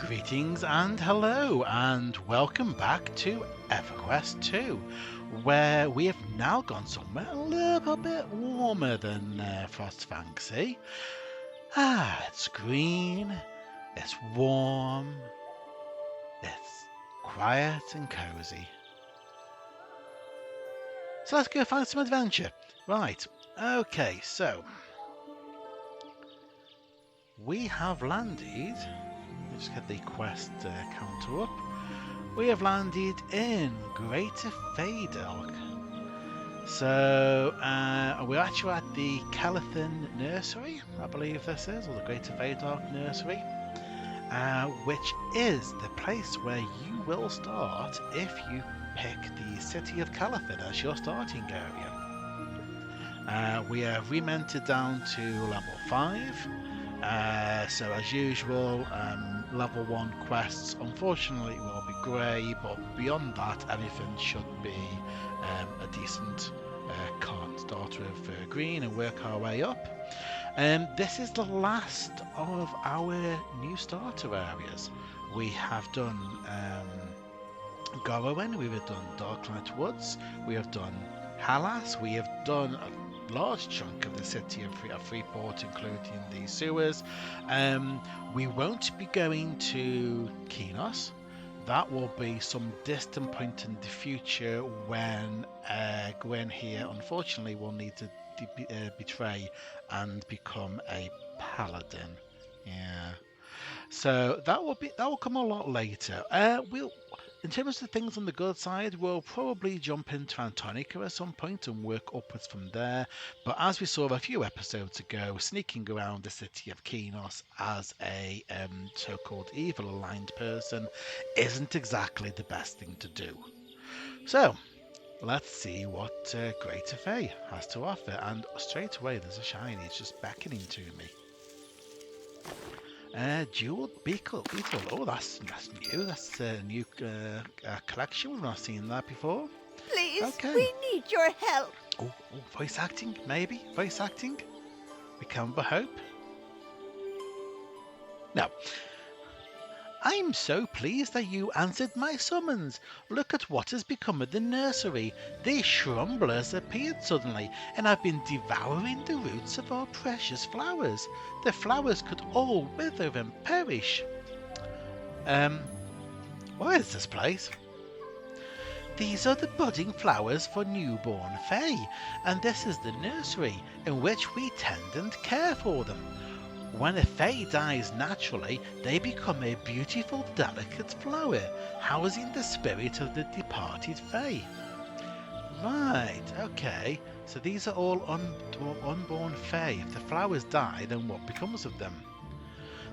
Greetings and hello, and welcome back to EverQuest 2, where we have now gone somewhere a little bit warmer than Frostfantasy. It's green, it's warm, it's quiet and cozy. So let's go find some adventure. Right, okay, so we have landed. Let's get the quest counter up. We have landed in Greater Faydark. So we're actually at the Calathon Nursery, I believe this is, or the Greater Faydark Nursery, which is the place where you will start if you pick the city of Calathon as your starting area. We have remented down to level 5. So as usual, level 1 quests unfortunately will be grey, but beyond that everything should be a decent start with green and work our way up. This is the last of our new starter areas. We have done Gorowin, we have done Darklight Woods, we have done Halas, we have done a large chunk of the city of Freeport, including the sewers. We won't be going to Kinos. That will be some distant point in the future when Gwen here, unfortunately, will need to betray and become a paladin. Yeah. So that will come a lot later. In terms of things on the good side, we'll probably jump into Antonica at some point and work upwards from there. But as we saw a few episodes ago, sneaking around the city of Kinos as a so-called evil-aligned person isn't exactly the best thing to do. So, let's see what Greater Fay has to offer. And straight away, there's a shiny. It's just beckoning to me. Jeweled beetle. Oh, that's new. That's a new collection. We've not seen that before. Please, okay. We need your help. Oh, voice acting, maybe? Voice acting? We can but hope. Now, I'm so pleased that you answered my summons. Look at what has become of the nursery. These shrumblers appeared suddenly, and I've been devouring the roots of our precious flowers. The flowers could all wither and perish. Where is this place? These are the budding flowers for newborn Fae, and this is the nursery in which we tend and care for them. When a Fae dies naturally, they become a beautiful, delicate flower, housing the spirit of the departed Fae. Right, okay. So these are all unborn Fae. If the flowers die, then what becomes of them?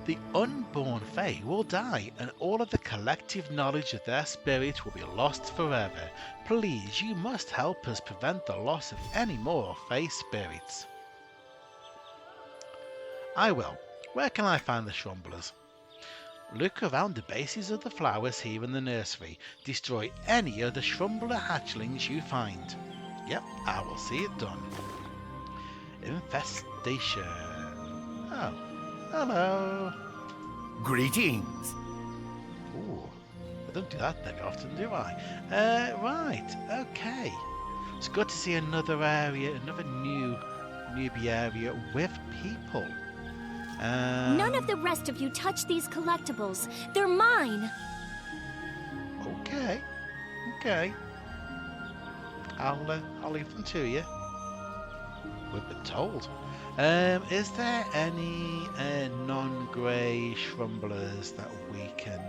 The unborn Fae will die, and all of the collective knowledge of their spirit will be lost forever. Please, you must help us prevent the loss of any more Fae spirits. I will. Where can I find the shrumblers? Look around the bases of the flowers here in the nursery. Destroy any of the shrumbler hatchlings you find. Yep, I will see it done. Infestation. Oh, hello. Greetings. Ooh, I don't do that very often, do I? Right, okay. It's good to see another area, another newbie area with people. None of the rest of you touch these collectibles. They're mine. Okay. I'll leave them to you. We've been told. Is there any non-grey shrumblers that we can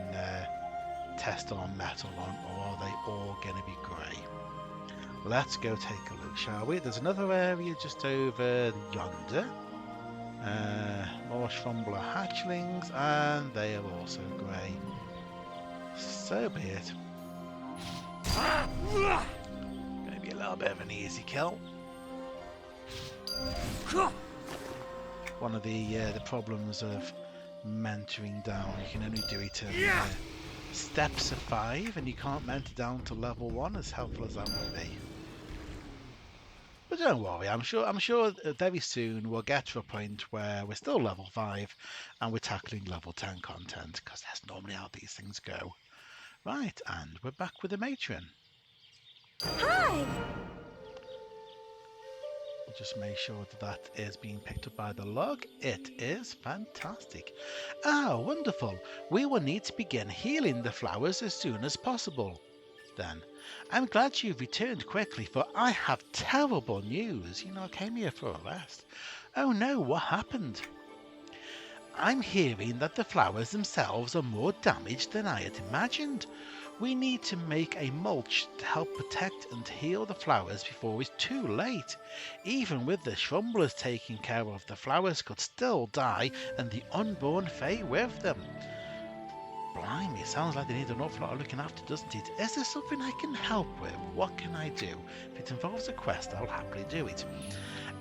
test our metal on, or are they all going to be grey? Let's go take a look, shall we? There's another area just over yonder. More shrumbler hatchlings, and they are also grey. So be it. Gonna be a little bit of an easy kill. One of the problems of mentoring down, you can only do it in steps of 5, and you can't mentor down to level 1, as helpful as that would be. But don't worry, I'm sure very soon we'll get to a point where we're still level 5 and we're tackling level 10 content, because that's normally how these things go. Right, and we're back with the matron. Hi! Just make sure that is being picked up by the log. It is fantastic. Ah, wonderful. We will need to begin healing the flowers as soon as possible. Then, I'm glad you've returned quickly, for I have terrible news. I came here for a rest. Oh no, what happened? I'm hearing that the flowers themselves are more damaged than I had imagined. We need to make a mulch to help protect and heal the flowers before it's too late. Even with the Shrumblers taking care of, the flowers could still die and the unborn Fae with them. Blimey, sounds like they need an awful lot of looking after, doesn't it? Is there something I can help with? What can I do? If it involves a quest, I'll happily do it.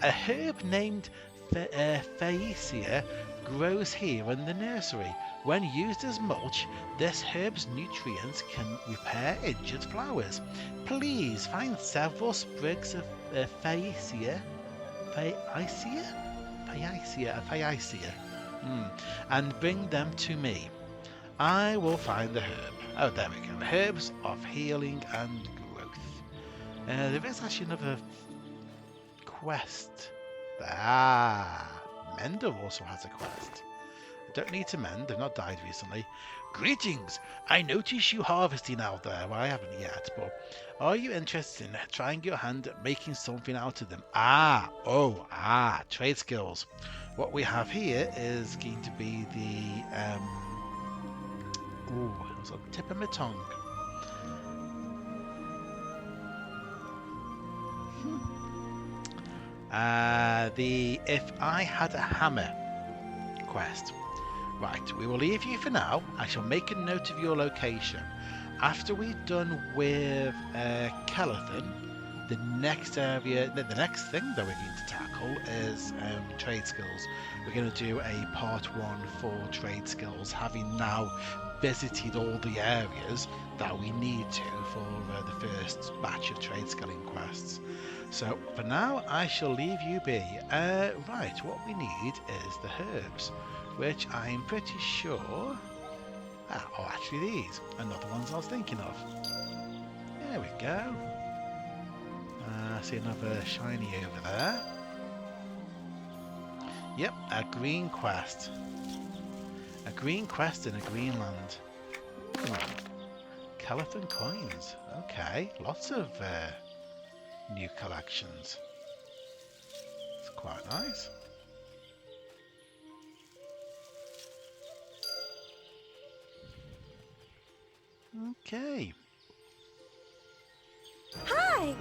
A herb named Phaeacia grows here in the nursery. When used as mulch, this herb's nutrients can repair injured flowers. Please find several sprigs of Phaeacia, and bring them to me. I will find the herb. Oh, there we go. Herbs of healing and growth. There is actually another quest. Mender also has a quest. Don't need to mend, they've not died recently. Greetings! I notice you harvesting out there. Well, I haven't yet, but are you interested in trying your hand at making something out of them? Trade skills. What we have here is going to be the it was on the tip of my tongue. The If I Had a Hammer quest. Right, we will leave you for now. I shall make a note of your location. After we've done with Kelathan, the next thing that we're going to tackle is trade skills. We're going to do a part 1 for trade skills, having now visited all the areas that we need to for the first batch of trade skilling quests. So for now, I shall leave you be. Right, what we need is the herbs, which I'm pretty sure are actually these, and not the ones I was thinking of. There we go. I see another shiny over there. Yep, a green quest. A green quest in a green land. Kelathan coins. Okay, lots of new collections. It's quite nice. Okay. Hi!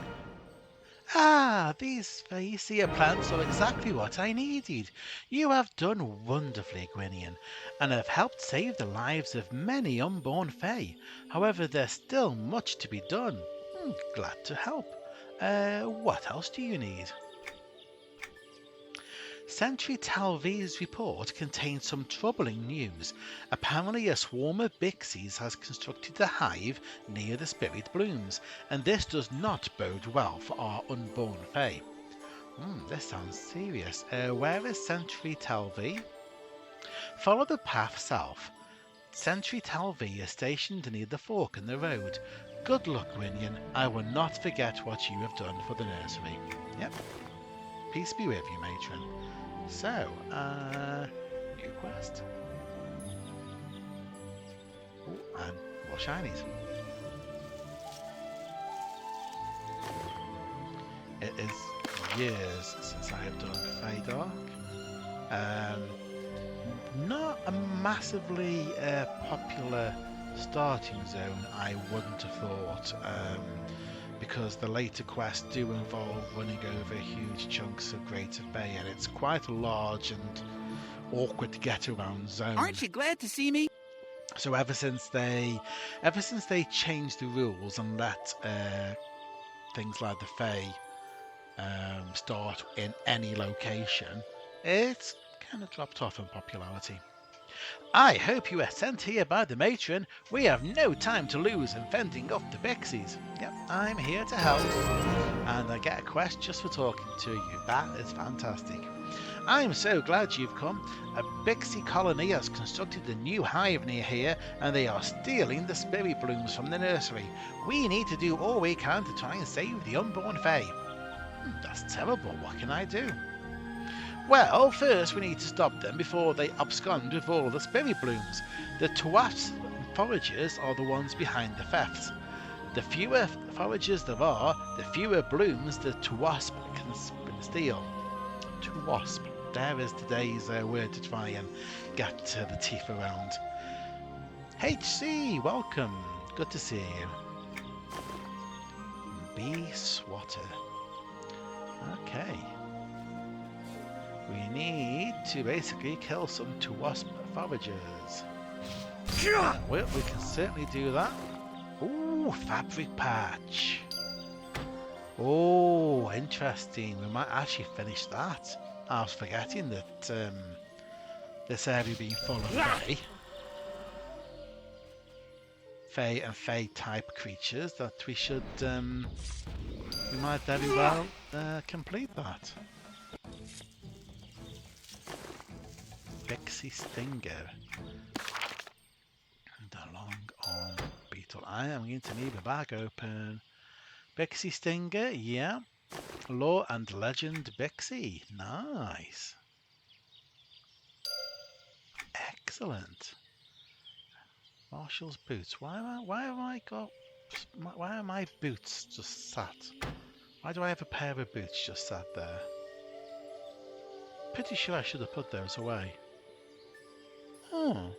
These Phaeacia plants are exactly what I needed. You have done wonderfully, Gwinian, and have helped save the lives of many unborn Fae. However, there's still much to be done. Glad to help. What else do you need? Sentry Talvi's report contains some troubling news. Apparently a swarm of Bixies has constructed a hive near the Spirit Blooms, and this does not bode well for our unborn Fae. This sounds serious. Where is Sentry Talvi? Follow the path south. Sentry Talvi is stationed near the fork in the road. Good luck, Gwinian. I will not forget what you have done for the nursery. Yep. Peace be with you, matron. So, new quest. And more shinies. It is years since I have done Faydark. Not a massively popular starting zone, I wouldn't have thought. Because the later quests do involve running over huge chunks of Greater Bay, and it's quite a large and awkward to get around zone. Aren't you glad to see me? So ever since they changed the rules and let things like the Fae start in any location, it's kind of dropped off in popularity. I hope you are sent here by the matron. We have no time to lose in fending off the Bixies. Yep, I'm here to help. And I get a quest just for talking to you. That is fantastic. I'm so glad you've come. A Bixie colony has constructed a new hive near here, and they are stealing the spirit blooms from the nursery. We need to do all we can to try and save the unborn Fae. That's terrible. What can I do? Well, first we need to stop them before they abscond with all the spirit blooms. The Twasp foragers are the ones behind the thefts. The fewer foragers there are, the fewer blooms the Twasp can steal. Twasp. There is today's word to try and get the teeth around. HC, welcome. Good to see you. Bee Swatter. Okay. We need to basically kill some Twasp foragers. Well, we can certainly do that. Ooh, fabric patch. Oh, interesting. We might actually finish that. I was forgetting that this area being full of Fae and Fae type creatures, that we should, we might very well complete that. Bixie Stinger. The long arm beetle. I am going to leave a bag open. Bixie Stinger, yeah. Lore and Legend Bixie. Nice. Excellent. Marshall's boots. Why are my boots just sat? Why do I have a pair of boots just sat there? Pretty sure I should have put those away. Oh.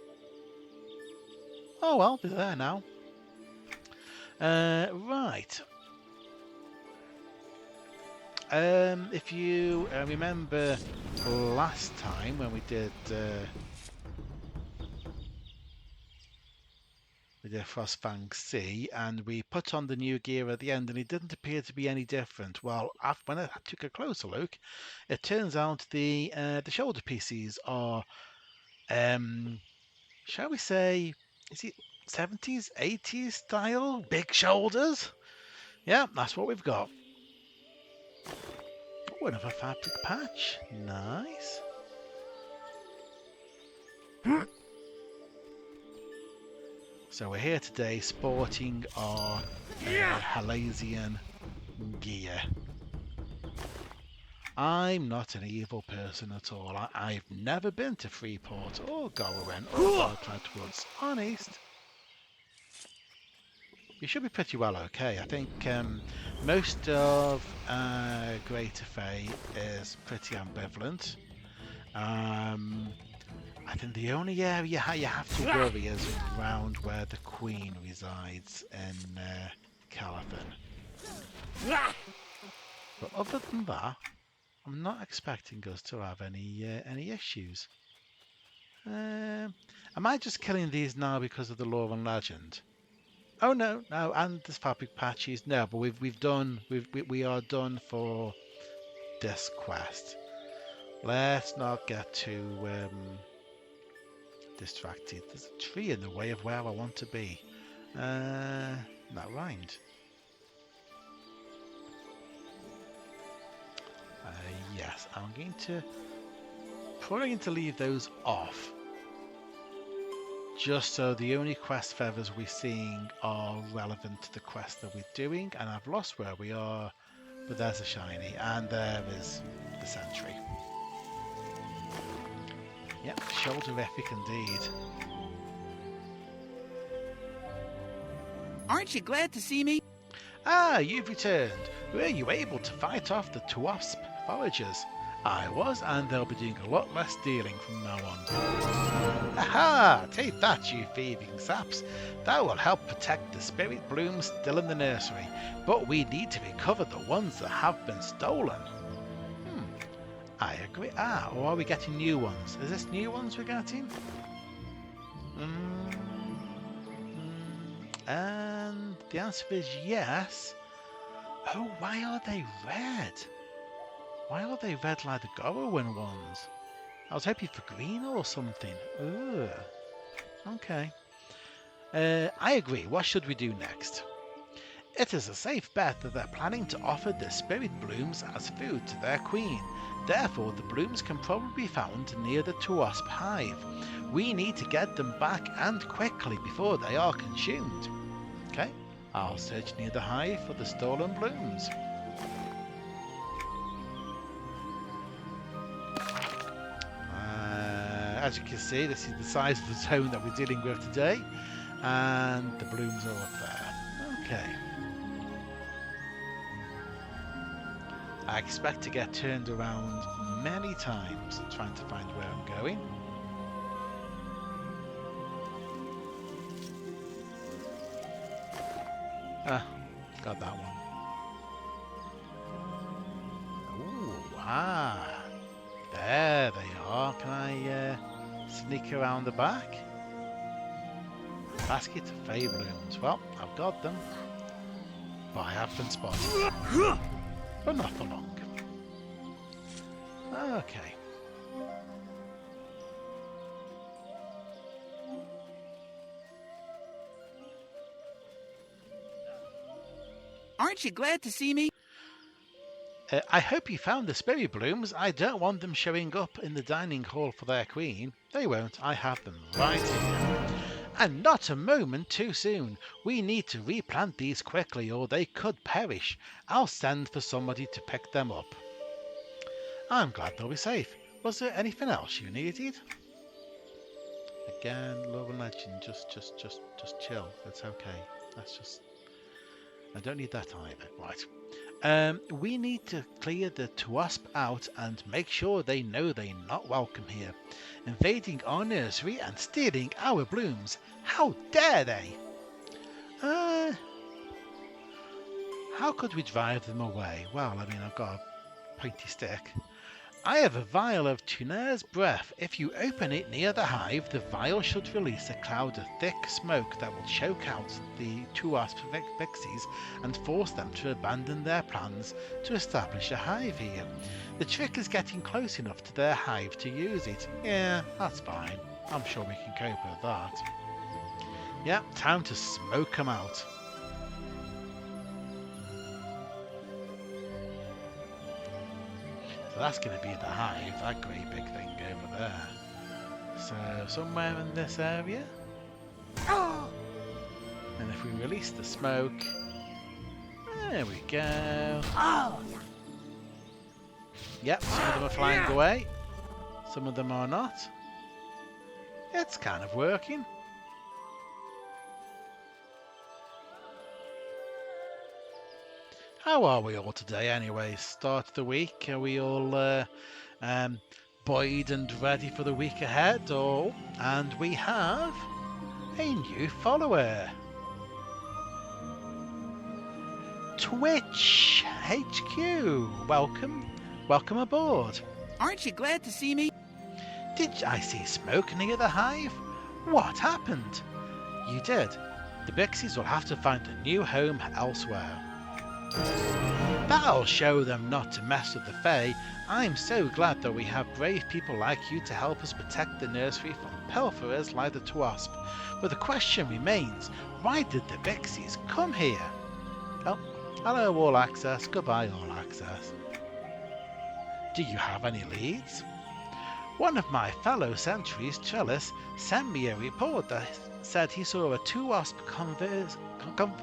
Oh well, they're there now. Right. If you remember last time when we did Frostfang C, and we put on the new gear at the end, and it didn't appear to be any different. Well, when I took a closer look, it turns out the shoulder pieces are, shall we say, is it 70s, 80s style? Big shoulders? Yeah, that's what we've got. Oh, another fabric patch. Nice. So we're here today sporting our Halasian gear. I'm not an evil person at all. I've never been to Freeport or Gorowen or Darklight Woods. Honest. You should be pretty well okay. I think most of Greater Fay is pretty ambivalent. I think the only area you have to worry is around where the Queen resides in Calathon. But other than that, I'm not expecting us to have any issues. Am I just killing these now because of the lore and legend? Oh no, and the fabric patches. No, but we are done for this quest. Let's not get too distracted. There's a tree in the way of where I want to be. That rhymed. Yes, I'm probably going to leave those off. Just so the only quest feathers we're seeing are relevant to the quest that we're doing. And I've lost where we are, but there's a shiny, and there is the sentry. Yep, shoulderific indeed. Aren't you glad to see me? Ah, you've returned. Were you able to fight off the Twasp foragers? I was, and they'll be doing a lot less stealing from now on. Aha! Take that, you thieving saps. That will help protect the spirit blooms still in the nursery, but we need to recover the ones that have been stolen. I agree. Ah, or are we getting new ones? Is this new ones we're getting? And the answer is yes. Oh, why are they red? Why are they red like the Gorowen ones? I was hoping for green or something. Ugh. Okay. I agree. What should we do next? It is a safe bet that they're planning to offer the spirit blooms as food to their queen. Therefore, the blooms can probably be found near the Tuasp hive. We need to get them back and quickly before they are consumed. Okay, I'll search near the hive for the stolen blooms. As you can see, this is the size of the zone that we're dealing with today, and the blooms are up there. Okay. I expect to get turned around many times trying to find where I'm going. Got that one. Ooh, there they are. Can I sneak around the back? Basket of fey blooms. Well, I've got them. But I have been spotted. But not for long. Okay. Aren't you glad to see me? I hope you found the spirit blooms. I don't want them showing up in the dining hall for their queen. They won't. I have them right here. And not a moment too soon. We need to replant these quickly or they could perish. I'll send for somebody to pick them up. I'm glad they'll be safe. Was there anything else you needed? Again, love and legend. Just chill. It's okay. That's just... I don't need that either. Right. We need to clear the Tuasp out and make sure they know they're not welcome here. Invading our nursery and stealing our blooms. How dare they? How could we drive them away? Well, I mean, I've got a pointy stick. I have a vial of Tuner's breath. If you open it near the hive, the vial should release a cloud of thick smoke that will choke out the Tuasp pixies and force them to abandon their plans to establish a hive here. The trick is getting close enough to their hive to use it. Yeah, that's fine. I'm sure we can cope with that. Yeah, time to smoke them out. So that's going to be the hive, that great big thing over there. So somewhere in this area. And if we release the smoke, there we go. Yep, some of them are flying away. Some of them are not. It's kind of working. How are we all today anyway? Start of the week. Are we all buoyed and ready for the week ahead? And we have a new follower. Twitch HQ. Welcome aboard. Aren't you glad to see me? Did I see smoke near the hive? What happened? You did. The Bixies will have to find a new home elsewhere. That'll show them not to mess with the Fae. I'm so glad that we have brave people like you to help us protect the nursery from pilferers like the Tuasp. But the question remains, why did the Bixies come here? Oh, hello All Access, goodbye All Access. Do you have any leads? One of my fellow sentries, Trellis, sent me a report that said he saw a Tuasp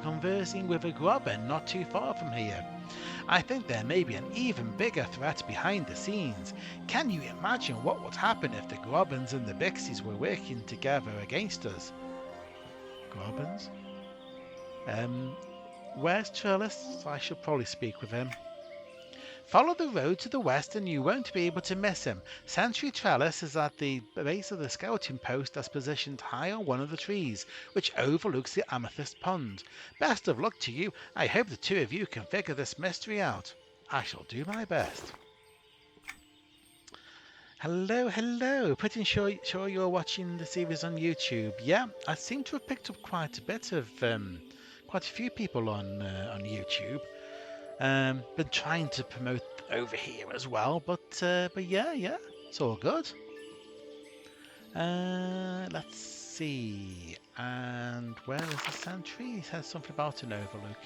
conversing with a Grobbin not too far from here. I think there may be an even bigger threat behind the scenes. Can you imagine what would happen if the Grobbins and the Bixies were working together against us? Grobbins? Where's Trellis? I should probably speak with him. Follow the road to the west and you won't be able to miss him. Sentry Trellis is at the base of the scouting post that's positioned high on one of the trees, which overlooks the Amethyst Pond. Best of luck to you. I hope the two of you can figure this mystery out. I shall do my best. Hello. Pretty sure you're watching the series on YouTube. Yeah, I seem to have picked up quite a few people on YouTube. Been trying to promote over here as well, but yeah, it's all good. Let's see. And where is the sentry? He says something about an overlook.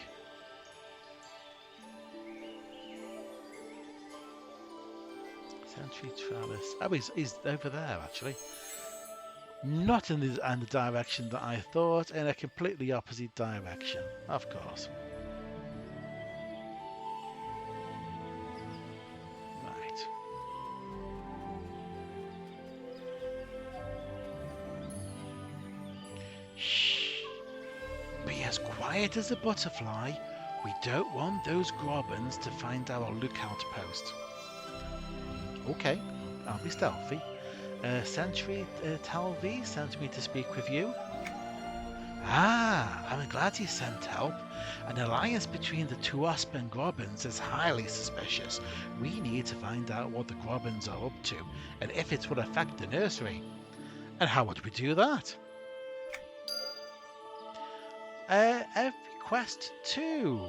Sentry trellis. Oh, he's over there actually. Not in the direction that I thought, in a completely opposite direction, of course. Right. Shh. Be as quiet as a butterfly. We don't want those grobbins to find our lookout post. Okay, I'll be stealthy. Sentry Talvi sent me to speak with you. Ah, I'm glad you sent help. An alliance between the Tuasp and Grobbins is highly suspicious. We need to find out what the Grobbins are up to, and if it will affect the nursery. And how would we do that? EverQuest II.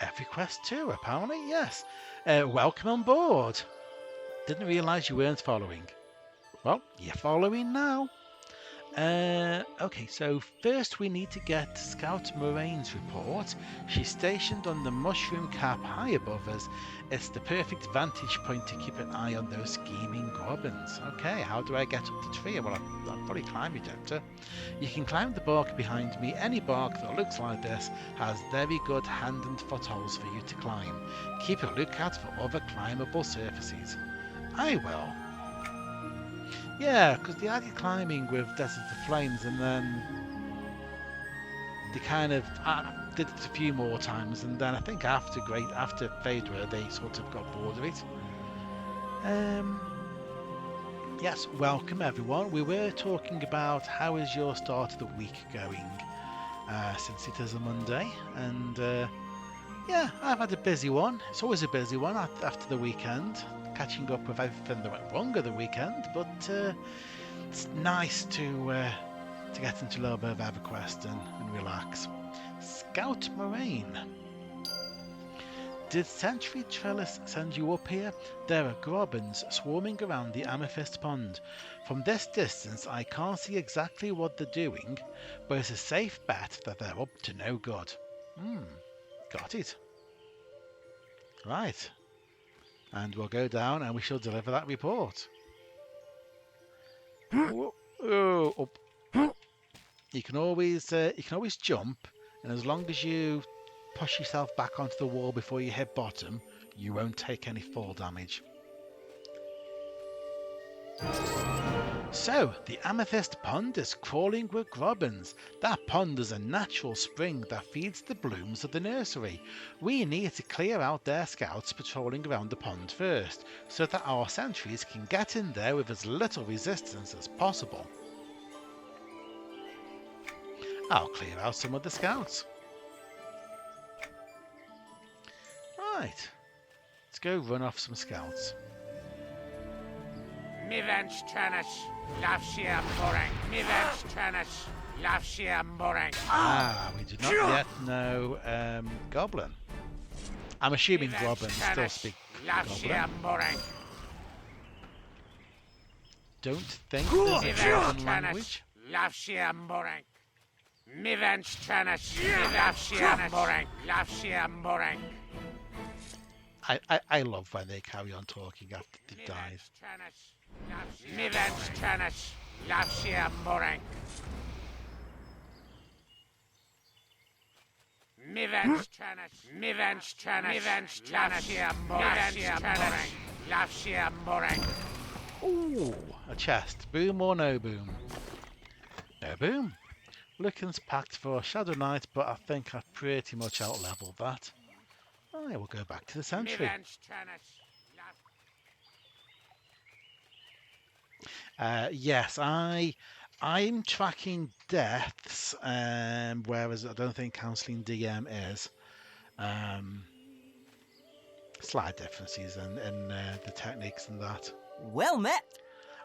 EverQuest II, apparently, yes. Welcome on board. Didn't realise you weren't following. Well, you're following now. Okay, so first we need to get Scout Moraine's report. She's stationed on the mushroom cap high above us. It's the perfect vantage point to keep an eye on those scheming Grobbins. Okay, how do I get up the tree? Well, I'll probably climb it, don't I? You can climb the bark behind me. Any bark that looks like this has very good hand and footholds for you to climb. Keep a lookout for other climbable surfaces. I will. Yeah, because they had you climbing with Desert of Flames, and then they kind of did it a few more times, and then I think after Faydark they sort of got bored of it. Yes, welcome everyone. We were talking about how is your start of the week going, since it is a Monday, and yeah, I've had a busy one. It's always a busy one after the weekend. Catching up with everything that went wrong at the weekend, but it's nice to get into a little bit of EverQuest and relax. Scout Moraine. Did Sentry Trellis send you up here? There are Grobbins swarming around the Amethyst Pond. From this distance I can't see exactly what they're doing, but it's a safe bet that they're up to no good. Got it. Right. And we'll go down and we shall deliver that report. Up. You can always jump, and as long as you push yourself back onto the wall before you hit bottom, you won't take any fall damage. So, the Amethyst Pond is crawling with Grobbins. That pond is a natural spring that feeds the blooms of the nursery. We need to clear out their scouts patrolling around the pond first, so that our sentries can get in there with as little resistance as possible. I'll clear out some of the scouts. Right, let's go run off some scouts. Mivens Tranis, Lafshia Morang, Mivens Tranis, Lafshia Morang. We do not yet know Goblin. I'm assuming Goblin still speak Goblin. Don't think there's a Goblin language. Lafshia Morang. Mivens Tranis, Lafshia Morang, Lafshia Morang. I love when they carry on talking after they've died. Mivens Tranis, Lafshia Morang. Mivens Tranis, Lafshia Morang, Lafshia Morang. Ooh, a chest. Boom or no boom? No boom. Looking's packed for a Shadow Knight, but I think I've pretty much out-leveled that. I will go back to the sentry. Yes, I'm tracking deaths, whereas I don't think Counselling DM is. Slight differences in the techniques and that. Well met.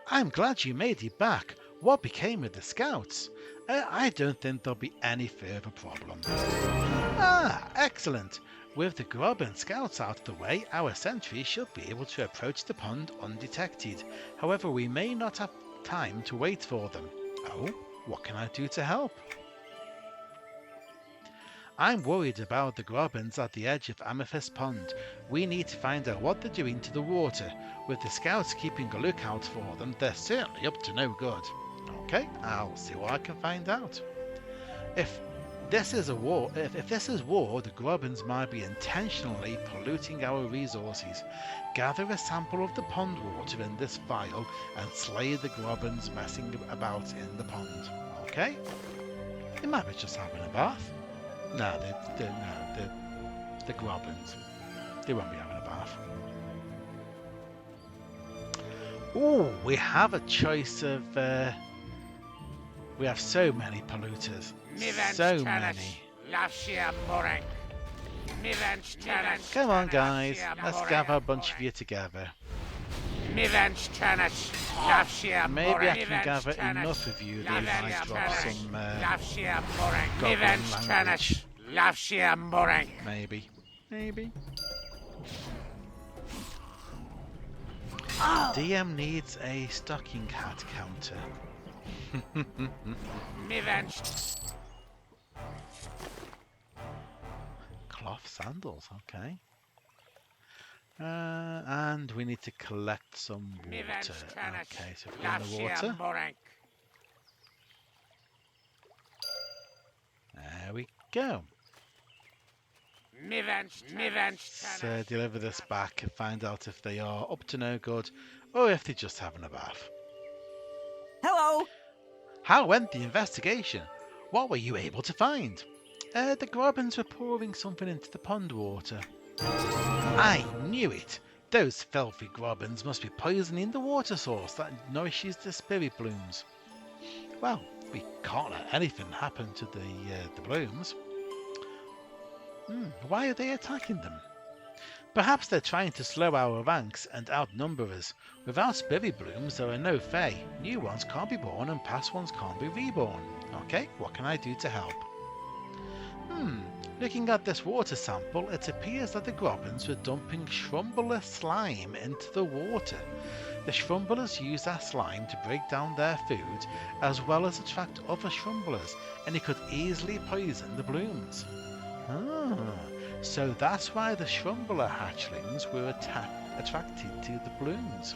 I'm glad you made it back. What became of the scouts? I don't think there'll be any further problems. Ah, excellent. With the Grobbin scouts out of the way, our sentries should be able to approach the pond undetected. However, we may not have time to wait for them. Oh, what can I do to help? I'm worried about the Grobbins at the edge of Amethyst Pond. We need to find out what they're doing to the water. With the scouts keeping a lookout for them, they're certainly up to no good. Okay, I'll see what I can find out. If this is war, the Grobbins might be intentionally polluting our resources. Gather a sample of the pond water in this vial and slay the Grobbins messing about in the pond. Okay? They might be just having a bath. No, the Grobbins. They won't be having a bath. Oh, we have a choice of. We have so many polluters. So many. Come on, guys. Let's gather a bunch of you together. Maybe I can gather enough of you that I might drop some goblin language. Maybe. DM needs a stocking hat counter. Cloth sandals, okay. And we need to collect some water. Okay, so we're in the water. There we go. Let's deliver this back and find out if they are up to no good or if they're just having a bath. Hello. How went the investigation? What were you able to find? The Grobbins were pouring something into the pond water. I knew it! Those filthy Grobbins must be poisoning the water source that nourishes the spirit blooms. Well, we can't let anything happen to the blooms. Why are they attacking them? Perhaps they're trying to slow our ranks and outnumber us. Without spirit blooms, there are no Fae. New ones can't be born and past ones can't be reborn. Okay, what can I do to help? Looking at this water sample, it appears that the Grobbins were dumping Shrumbler slime into the water. The Shrumblers use that slime to break down their food, as well as attract other Shrumblers, and it could easily poison the blooms. So that's why the Shrumbler hatchlings were attracted to the blooms.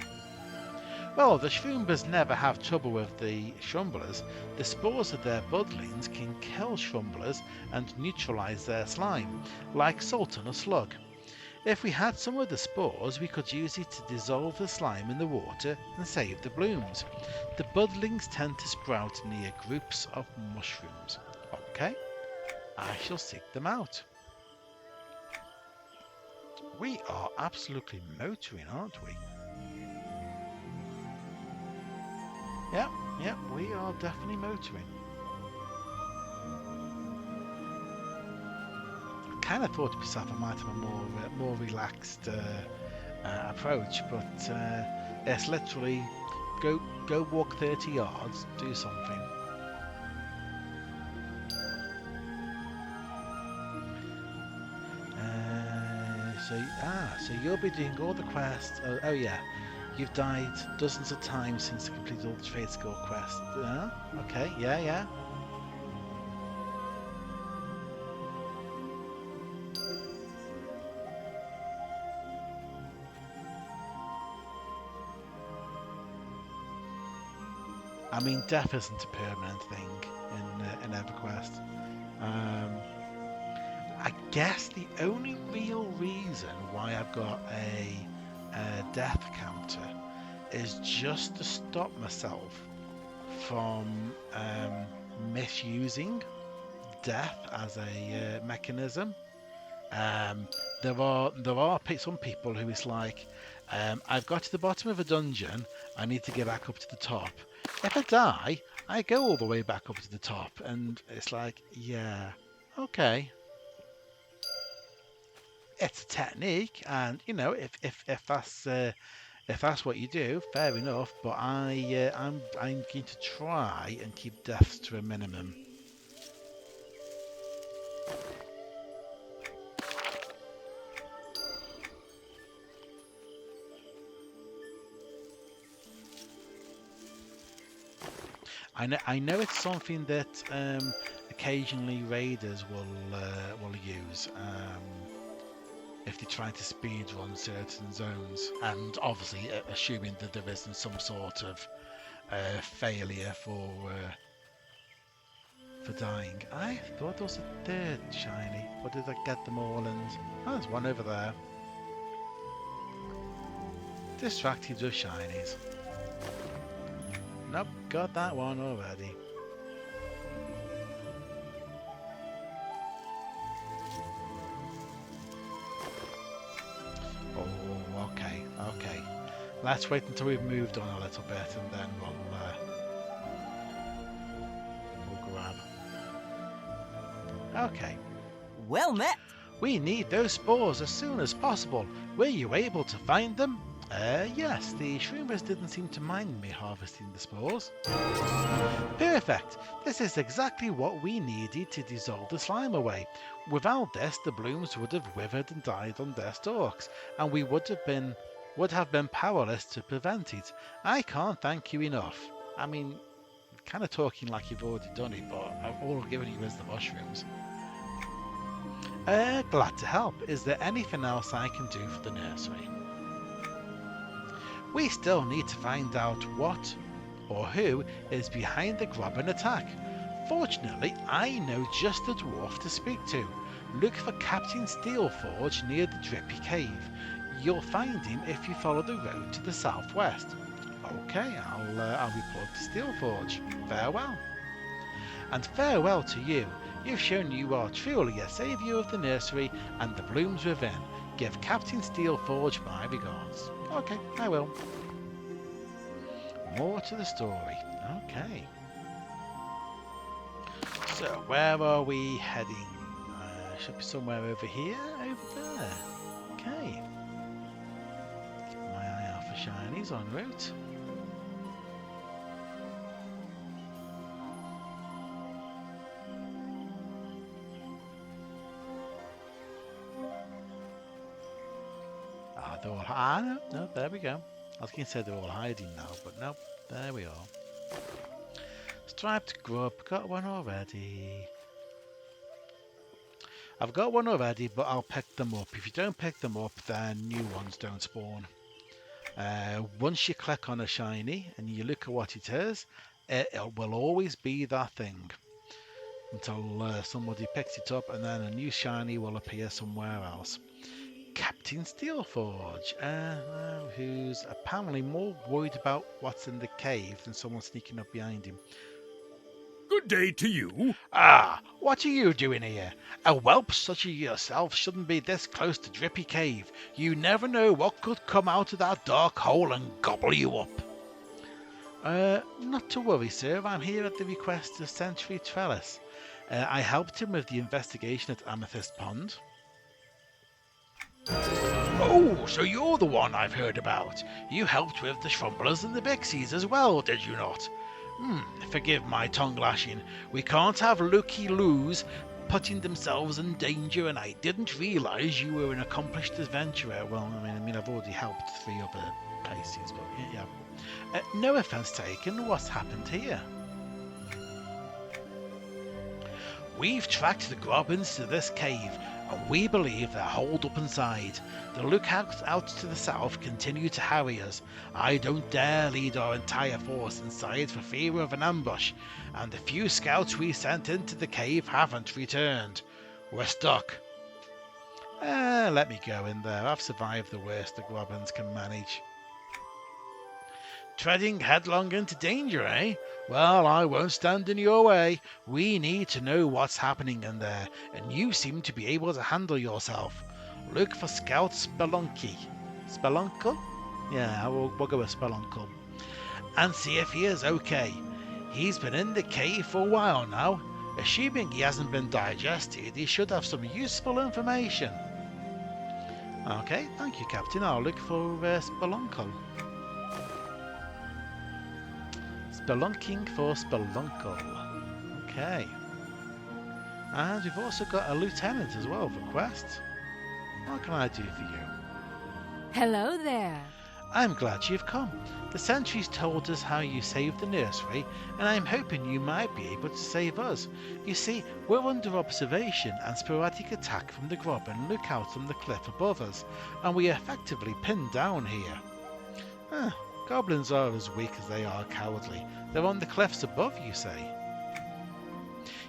Well, the Shroombers never have trouble with the Shrumblers. The spores of their budlings can kill Shrumblers and neutralize their slime, like salt on a slug. If we had some of the spores, we could use it to dissolve the slime in the water and save the blooms. The budlings tend to sprout near groups of mushrooms. Okay, I shall seek them out. We are absolutely motoring, aren't we? Yep, we are definitely motoring. I kind of thought to myself I might have a more relaxed approach, but it's literally go walk 30 yards, do something. So you'll be doing all the quests. Oh yeah. You've died dozens of times since you completed all the trade skill quests. Okay, yeah. I mean, death isn't a permanent thing in EverQuest. I guess the only real reason why I've got a death counter is just to stop myself from misusing death as a mechanism. There are some people who is like, I've got to the bottom of a dungeon, I need to get back up to the top. If I die, I go all the way back up to the top, and it's like, yeah, okay. It's a technique, and you know, if that's what you do, fair enough. But I'm going to try and keep deaths to a minimum. I know it's something that occasionally raiders will use if they try to speed run certain zones, and obviously assuming that there isn't some sort of failure for dying. I thought there was a third shiny. Or did I get them all? And oh, there's one over there. Distracted with shinies. Nope, got that one already. Oh, okay, okay. Let's wait until we've moved on a little bit, and then we'll grab. Okay. Well met. We need those spores as soon as possible. Were you able to find them? Yes, the shroomers didn't seem to mind me harvesting the spores. Perfect! This is exactly what we needed to dissolve the slime away. Without this, the blooms would have withered and died on their stalks, and we would have been powerless to prevent it. I can't thank you enough. I mean, kind of talking like you've already done it, but all I've given you is the mushrooms. Glad to help. Is there anything else I can do for the nursery? We still need to find out what or who is behind the Grobbin attack. Fortunately, I know just the dwarf to speak to. Look for Captain Steelforge near the Drippy Cave. You'll find him if you follow the road to the southwest. Okay, I'll report to Steelforge. Farewell. And farewell to you. You've shown you are truly a saviour of the nursery and the blooms within. Give Captain Steelforge my regards. Okay, I will. More to the story. Okay. So, where are we heading? Should be somewhere over here, over there. Okay. My eye out for shinies en route. They're all no, there we go. I was going to say they're all hiding now, but nope, there we are. Striped grub, got one already. I've got one already, but I'll pick them up. If you don't pick them up, then new ones don't spawn. Once you click on a shiny and you look at what it is, it will always be that thing until somebody picks it up, and then a new shiny will appear somewhere else. Captain Steelforge, who's apparently more worried about what's in the cave than someone sneaking up behind him. Good day to you. Ah, what are you doing here? A whelp such as yourself shouldn't be this close to Drippy Cave. You never know what could come out of that dark hole and gobble you up. Not to worry, sir. I'm here at the request of Sentry Trellis. I helped him with the investigation at Amethyst Pond. Oh, so you're the one I've heard about. You helped with the Shrumblers and the Bixies as well, did you not? Forgive my tongue lashing. We can't have looky-loos putting themselves in danger, and I didn't realise you were an accomplished adventurer. Well, I mean, I've already helped 3 other places, but yeah. No offence taken. What's happened here? We've tracked the Grobbins to this cave, and we believe they're holed up inside. The lookouts out to the south continue to harry us. I don't dare lead our entire force inside for fear of an ambush, and the few scouts we sent into the cave haven't returned. We're stuck. Let me go in there. I've survived the worst the Grobbins can manage. Treading headlong into danger, eh? Well, I won't stand in your way. We need to know what's happening in there, and you seem to be able to handle yourself. Look for Scout Spelunky. Speluncle? Yeah, we'll go with Speluncle. And see if he is okay. He's been in the cave for a while now. Assuming he hasn't been digested, he should have some useful information. Okay, thank you, Captain. I'll look for Speluncle. Spelunking for Speluncle. Okay. And we've also got a lieutenant as well for quest. What can I do for you? Hello there. I'm glad you've come. The sentries told us how you saved the nursery, and I'm hoping you might be able to save us. You see, we're under observation and sporadic attack from the Grobbin look out on the cliff above us, and we are effectively pinned down here. Goblins are as weak as they are cowardly. They're on the cliffs above, you say?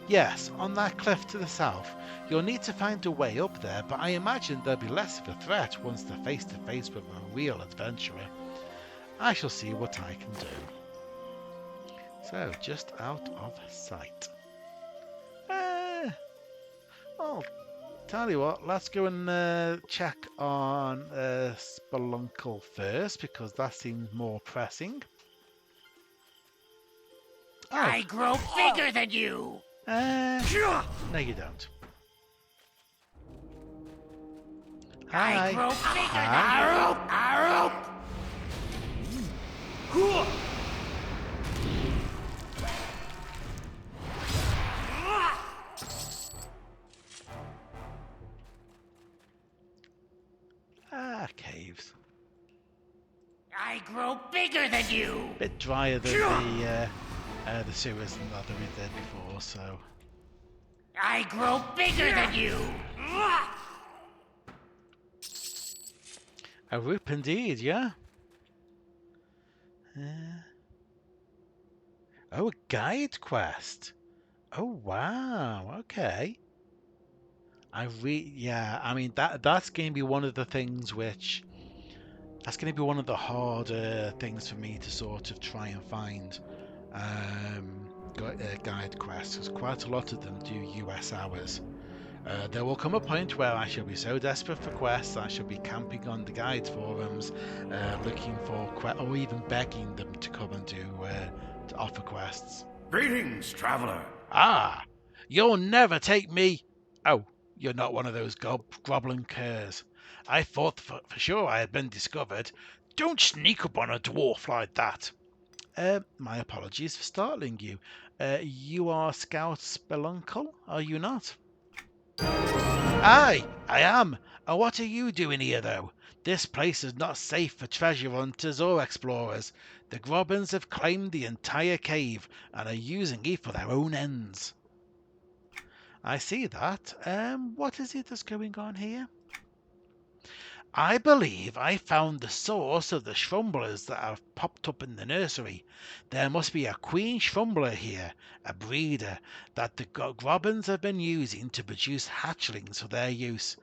Yes, on that cliff to the south. You'll need to find a way up there, but I imagine they'll be less of a threat once they're face to face with a real adventurer. I shall see what I can do. So, just out of sight. I'll tell you what, let's go and check on Speluncle first, because that seems more pressing. Oh. I grow bigger than you! No, you don't. Hi. I grow bigger than you! Caves. I grow bigger than you! Bit drier than the sewers that we did before, so. I grow bigger than you! A roop indeed, yeah. Oh, a guide quest. Oh wow, okay. I mean that's going to be one of the things which that's going to be one of the harder things for me to sort of try and find guide quests, because quite a lot of them do US hours. There will come a point where I shall be so desperate for quests I shall be camping on the guide forums, looking for or even begging them to come and to offer quests. Greetings, traveler. Ah, you'll never take me. Oh, you're not one of those goblin curs. I thought for sure I had been discovered. Don't sneak up on a dwarf like that. My apologies for startling you. You are Scout Speluncle, are you not? Aye, I am. And what are you doing here, though? This place is not safe for treasure hunters or explorers. The Grobbins have claimed the entire cave and are using it for their own ends. I see that. What is it that's going on here? I believe I found the source of the shrumblers that have popped up in the nursery. There must be a queen shrumbler here, a breeder, that the Grobbins have been using to produce hatchlings for their use.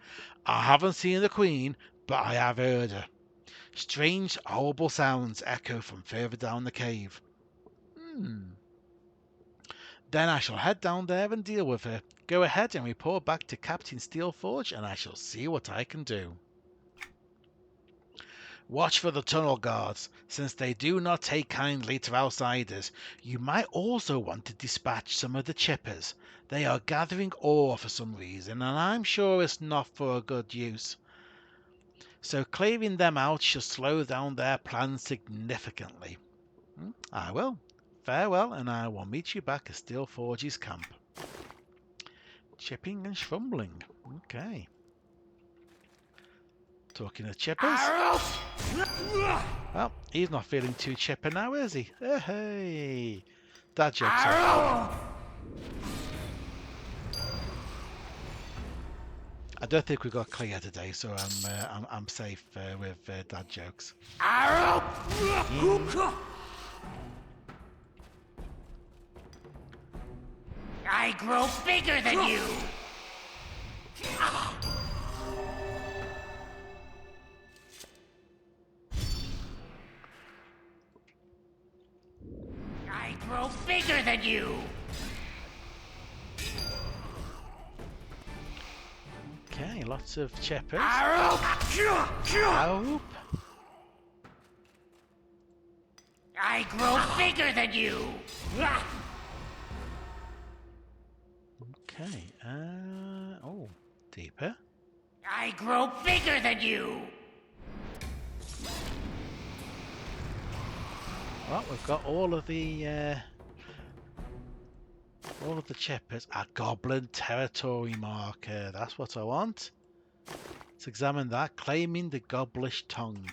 I haven't seen the queen, but I have heard her. Strange, horrible sounds echo from further down the cave. Then I shall head down there and deal with her. Go ahead and report back to Captain Steelforge, and I shall see what I can do. Watch for the tunnel guards, since they do not take kindly to outsiders. You might also want to dispatch some of the chippers. They are gathering ore for some reason, and I'm sure it's not for a good use. So clearing them out shall slow down their plans significantly. I will. Farewell, and I will meet you back at Steelforge's camp. Chipping and shrumbling. Okay. Talking of chippers. Well, he's not feeling too chipper now, is he? Hey, that joke's off. I don't think we got clear today, so I'm safe with dad jokes. I grow bigger than you. I grow bigger than you. Okay, lots of chippers. Oh. I grow bigger than you. Okay, oh, deeper. I grow bigger than you. Well, we've got all of the chippers. A goblin territory marker. That's what I want. Let's examine that. Claiming the goblish tongue.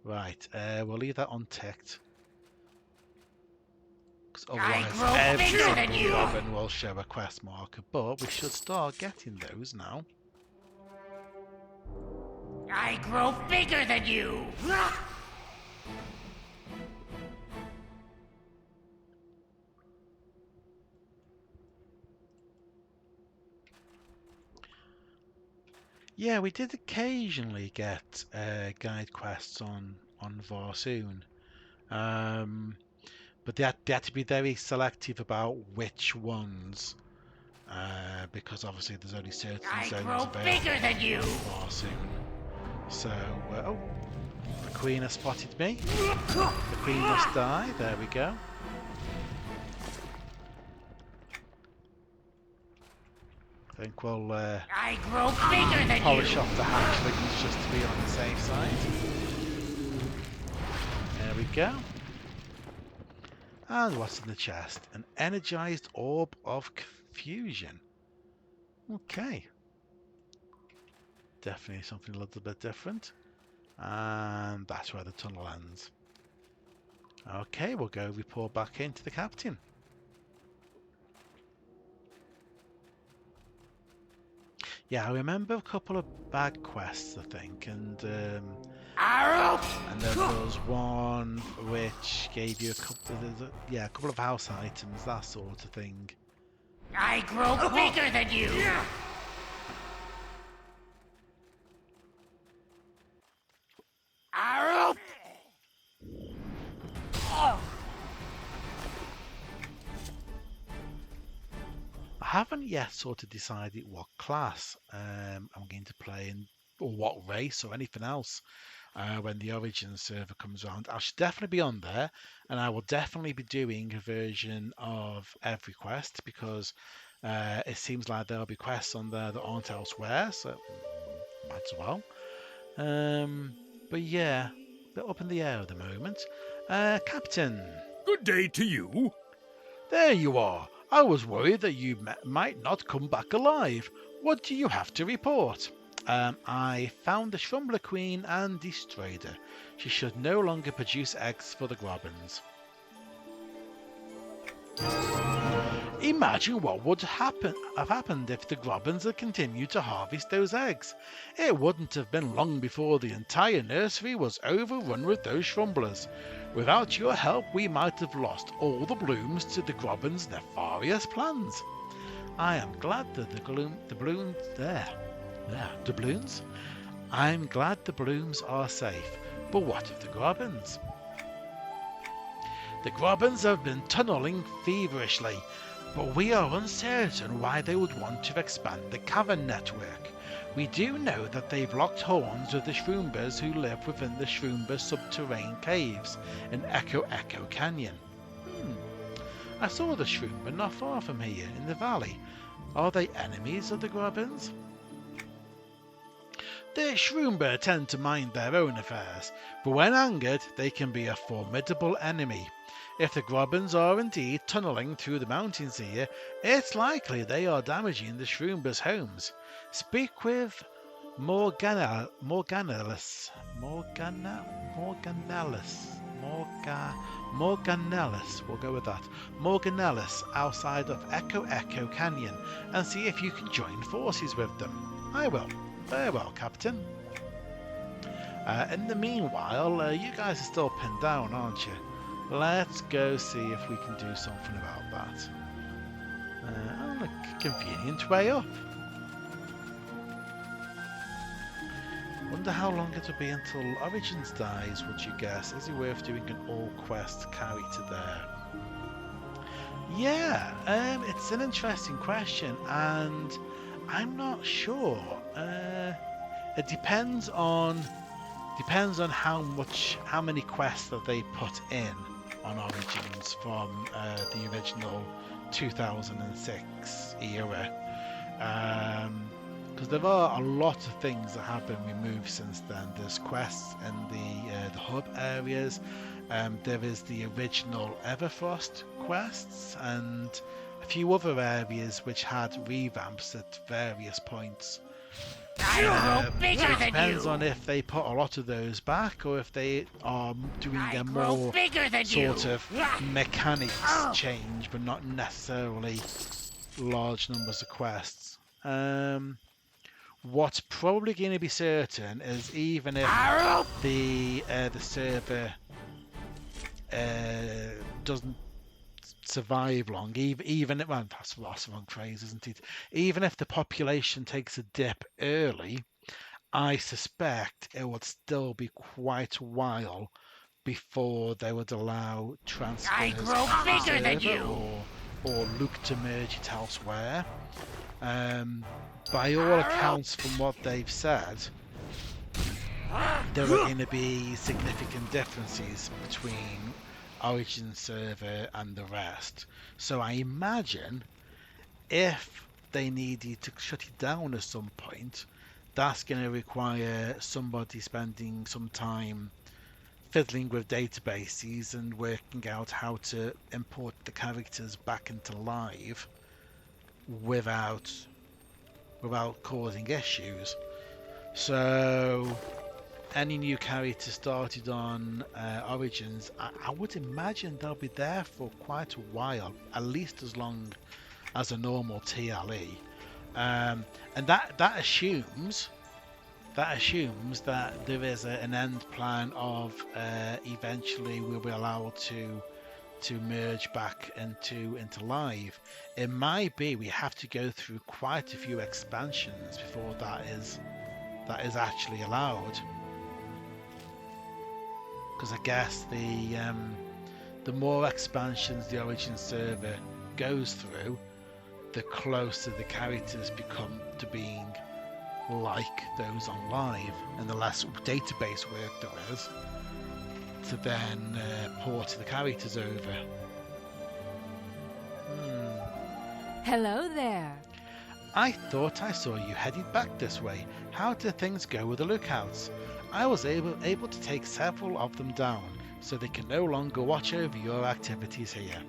Right, we'll leave that unticked. Because I otherwise grow every bigger than single you. Robin will show a quest marker. But we should start getting those now. I grow bigger than you. Yeah, we did occasionally get guide quests on Varsoon. But they had to be very selective about which ones. Because obviously there's only certain I zones grow available bigger than you. far soon. So, oh, the Queen has spotted me. The Queen must die. There we go. I think we'll I grow bigger than polish you. off the hatchlings just to be on the safe side. There we go. And what's in the chest? An energized orb of confusion. Okay. Definitely something a little bit different. And that's where the tunnel ends. Okay, we'll go report back into the captain. Yeah, I remember a couple of bag quests, I think, and then there was one which gave you a couple of house items, that sort of thing. I grow bigger than you. I haven't yet sort of decided what class I'm going to play in, or what race or anything else when the Origin server comes around. I should definitely be on there, and I will definitely be doing a version of EverQuest because it seems like there'll be quests on there that aren't elsewhere, so might as well. But yeah, a bit up in the air at the moment. Captain. Good day to you. There you are. I was worried that you might not come back alive. What do you have to report? I found the Shrumbler Queen and destroyed her. She should no longer produce eggs for the Grobbins. Imagine what would have happened if the Grobbins had continued to harvest those eggs. It wouldn't have been long before the entire nursery was overrun with those Shrumblers. Without your help, we might have lost all the blooms to the Grobbins' nefarious plans. I am glad that doubloons. I'm glad the blooms are safe. But what of the Grobbins? The Grobbins have been tunneling feverishly, but we are uncertain why they would want to expand the cavern network. We do know that they've locked horns with the Shroombers who live within the Shroomber subterranean caves in Echo Canyon. I saw the Shroomber not far from here in the valley. Are they enemies of the Grobbins? The Shroomber tend to mind their own affairs, but when angered, they can be a formidable enemy. If the Grobbins are indeed tunneling through the mountains here, it's likely they are damaging the Shroombers' homes. Speak with Morganalis. We'll go with that. Morganalis outside of Echo Canyon and see if you can join forces with them. I will. Very well, Captain. In the meanwhile, you guys are still pinned down, aren't you? Let's go see if we can do something about that. Oh, look, a convenient way up. Wonder how long it'll be until Origins dies, would you guess? Is it worth doing an all-quest carry to there? Yeah, it's an interesting question, and I'm not sure. It depends on how many quests that they put in on Origins from the original 2006 era. Because there are a lot of things that have been removed since then. There's quests in the hub areas. There is the original Everfrost quests and a few other areas which had revamps at various points. I grow bigger It than depends you. on if they put a lot of those back or if they are doing I a grow more bigger than sort you. of mechanics change, but not necessarily large numbers of quests. What's probably going to be certain is even if Arr! the server doesn't survive long, even well, that's the wrong phrase, isn't it? Even if the population takes a dip early, I suspect it would still be quite a while before they would allow I transfers grow onto the bigger than server you. or look to merge it elsewhere. By all accounts, from what they've said, there are going to be significant differences between Origin server and the rest. So I imagine if they needed to shut it down at some point, that's going to require somebody spending some time fiddling with databases and working out how to import the characters back into live without causing issues. So any new character started on Origins, I would imagine they'll be there for quite a while, at least as long as a normal TLE. And that assumes that there is an end plan of eventually we'll be allowed to merge back into live. It might be we have to go through quite a few expansions before that is actually allowed. Because I guess the more expansions the Origin server goes through, the closer the characters become to being like those on live, and the less database work there is to then port the characters over. Hello there. I thought I saw you headed back this way. How did things go with the lookouts? I was able to take several of them down, so they can no longer watch over your activities here.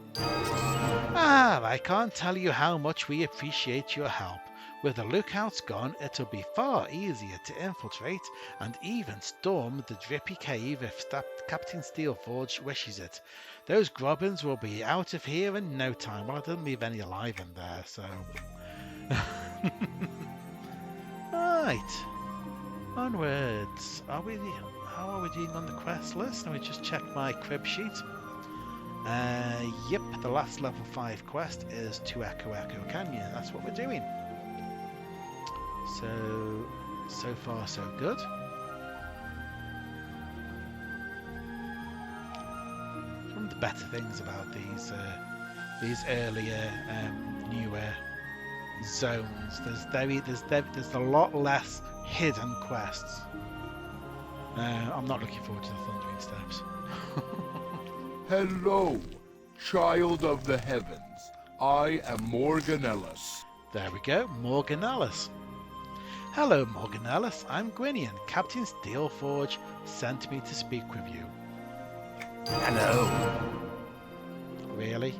I can't tell you how much we appreciate your help. With the lookouts gone, it'll be far easier to infiltrate and even storm the drippy cave if Captain Steelforge wishes it. Those Grobbins will be out of here in no time. Well, I didn't leave any alive in there, so... Right. Onwards. How are we doing on the quest list? Let me just check my crib sheet. Yep, the last level 5 quest is to Echo Canyon. That's what we're doing. So far so good. One of the better things about these earlier, newer zones, there's a lot less hidden quests. I'm not looking forward to the Thundering Steps. Hello, child of the heavens. I am Morganellus. There we go, Morganellus. Hello, Morganellus. I'm Gwinian. Captain Steelforge sent me to speak with you. Hello. Really?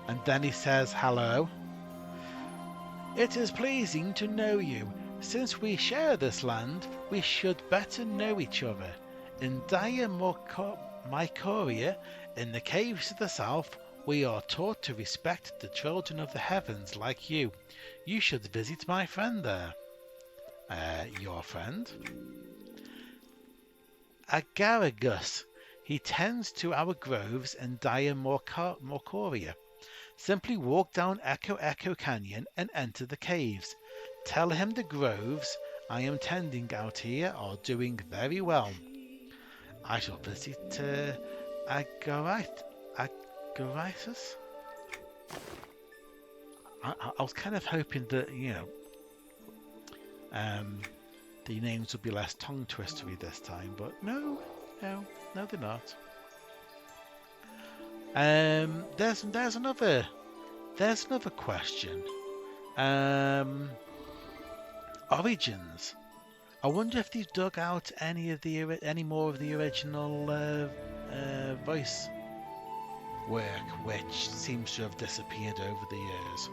And then he says hello. It is pleasing to know you. Since we share this land, we should better know each other. In Dire Mycoria, in the caves to the south, we are taught to respect the children of the heavens like you. You should visit my friend there. Your friend? Agaragus. He tends to our groves in Dire Mycoria. Simply walk down Echo Canyon and enter the caves. Tell him the groves I am tending out here are doing very well. I shall visit Agaritus. I was kind of hoping that, the names would be less tongue twistery this time, but no, they're not. There's another question. Origins. I wonder if they've dug out any more of the original voice work, which seems to have disappeared over the years.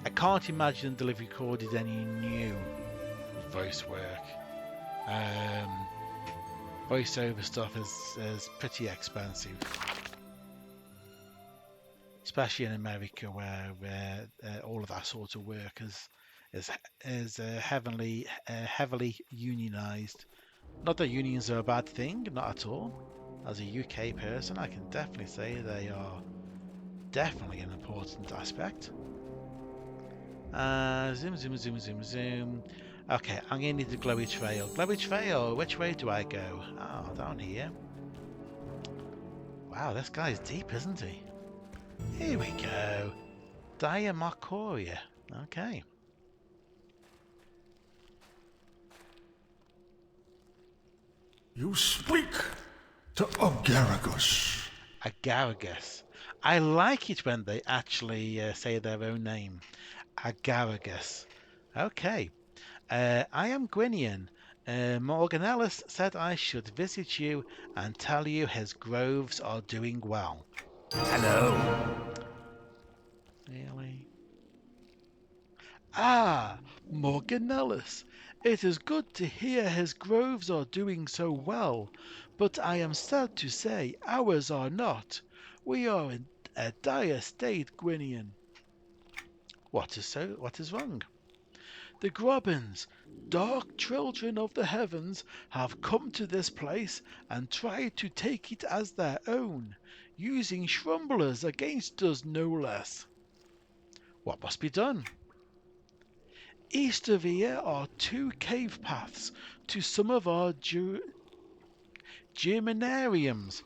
I can't imagine they've recorded any new voice work. Voiceover stuff is pretty expensive, especially in America, where all of that sort of work is heavily unionized. Not that unions are a bad thing, not at all. As a UK person, I can definitely say they are definitely an important aspect. Zoom, zoom, zoom, zoom, zoom. Okay, I'm gonna need the glowy trail. Glowy trail, which way do I go? Oh, down here. Wow, this guy's deep, isn't he? Here we go. Diamarcoria. Okay. You speak to Agaragus. Agaragus. I like it when they actually say their own name. Agaragus. Okay. I am Gwinian. Morganellus said I should visit you and tell you his groves are doing well. Hello. Really? Ah, Morganellus. It is good to hear his groves are doing so well, but I am sad to say ours are not. We are in a dire state, Gwinian. What is wrong? The Grobbins, dark children of the heavens, have come to this place and tried to take it as their own, using Shrumblers against us no less. What must be done? East of here are 2 cave paths to some of our germinariums.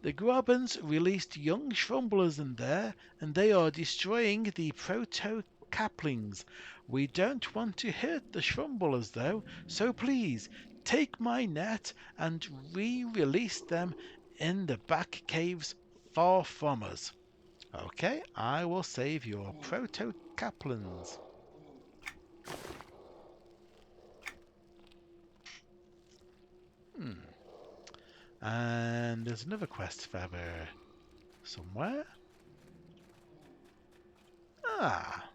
The Grobbins released young Shrumblers in there, and they are destroying the proto-caplings. We don't want to hurt the Shrumblers though, so please take my net and re-release them in the back caves far from us. Okay, I will save your proto-caplins. And there's another quest feather somewhere. Ah.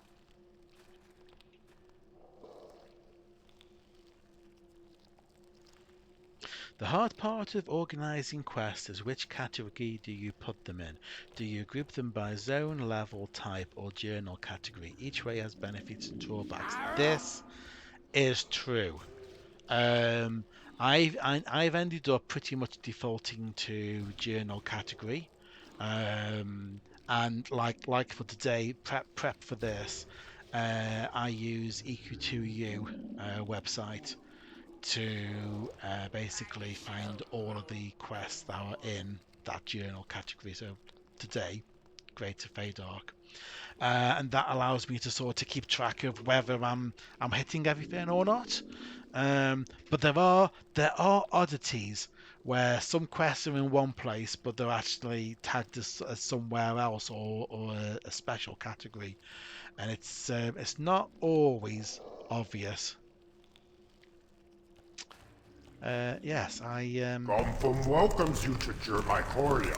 The hard part of organizing quests is which category do you put them in? Do you group them by zone, level, type, or journal category? Each way has benefits and drawbacks. This is true. I've ended up pretty much defaulting to journal category, and like for today, prep for this, I use EQ2U website to basically find all of the quests that are in that journal category. So today, Greater Faydark. And that allows me to sort of keep track of whether I'm hitting everything or not. But there are oddities where some quests are in one place, but they're actually tagged as somewhere else or a special category, and it's not always obvious. Yes, Gompham welcomes you to Germicoria.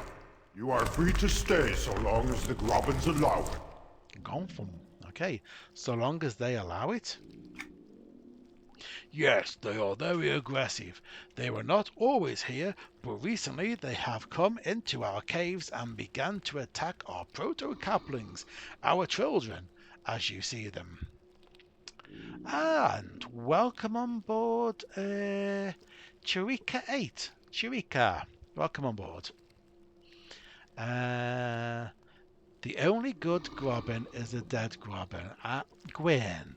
You are free to stay so long as the Grobbins allow it. Gompham. Okay, so long as they allow it. Yes, they are very aggressive. They were not always here, but recently they have come into our caves and began to attack our proto-caplings, our children, as you see them. And welcome on board, Chirika 8. Chirika, welcome on board. The only good Grobbin is a dead Grobbin. Gwen.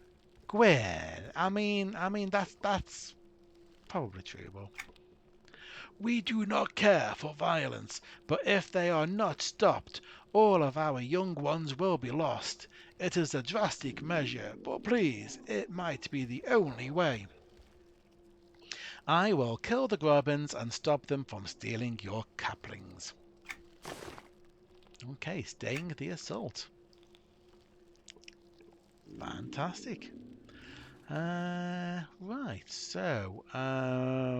I mean that's probably true. Well, We do not care for violence, but if they are not stopped, all of our young ones will be lost. It is a drastic measure, but please, it might be the only way. I will kill the Grobbins and stop them from stealing your caplings. Okay, staying the assault. Fantastic. Right, so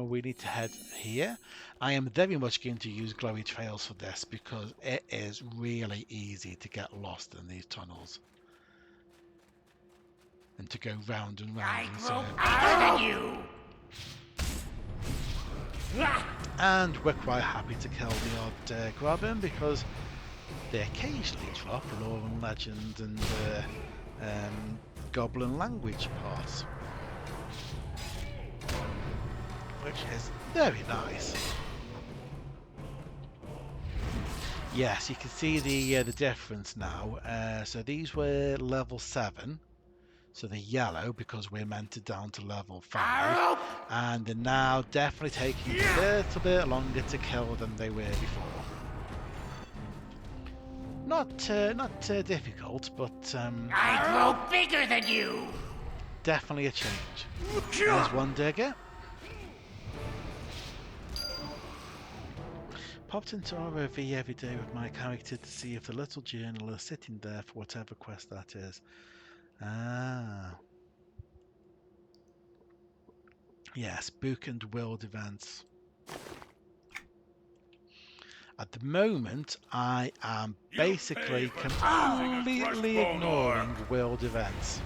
we need to head here. I am very much going to use glowy trails for this because it is really easy to get lost in these tunnels. and to go round and I round in grow circles. bigger than you! And we're quite happy to kill the odd Grobbin because they occasionally drop lore and legend and goblin language parts, which is very nice. Yes, you can see the difference now. So these were level 7, so they're yellow because we're meant down to level 5, and they're now definitely taking a little bit longer to kill than they were before. Not difficult, but I grow bigger than you! definitely a change. There's one digger. Popped into ROV every day with my character to see if the little journal is sitting there for whatever quest that is. Ah. Yes, book and world events. At the moment, I am basically completely ignoring world events.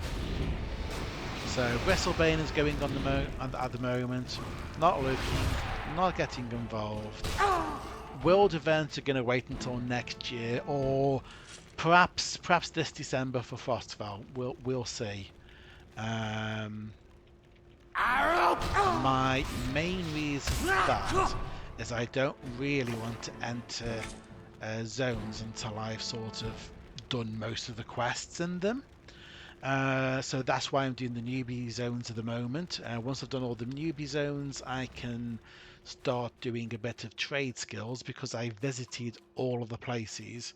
So Bristlebane is going on at the moment, not looking, not getting involved. World events are going to wait until next year, or perhaps this December for Frostfell. We'll see. My main reason for that is I don't really want to enter zones until I've sort of done most of the quests in them. So that's why I'm doing the newbie zones at the moment. Once I've done all the newbie zones, I can start doing a bit of trade skills because I visited all of the places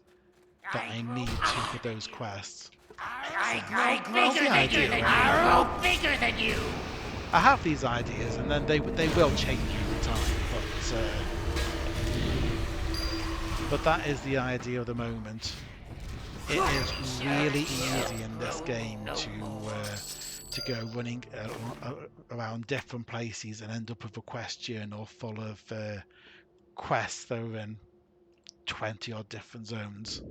that I need to for those quests. I grow bigger than you! I have these ideas, and then they will change over time, but that is the idea of the moment. It is really easy in this game to go running around different places and end up with a quest journal full of quests that are in 20 odd different zones.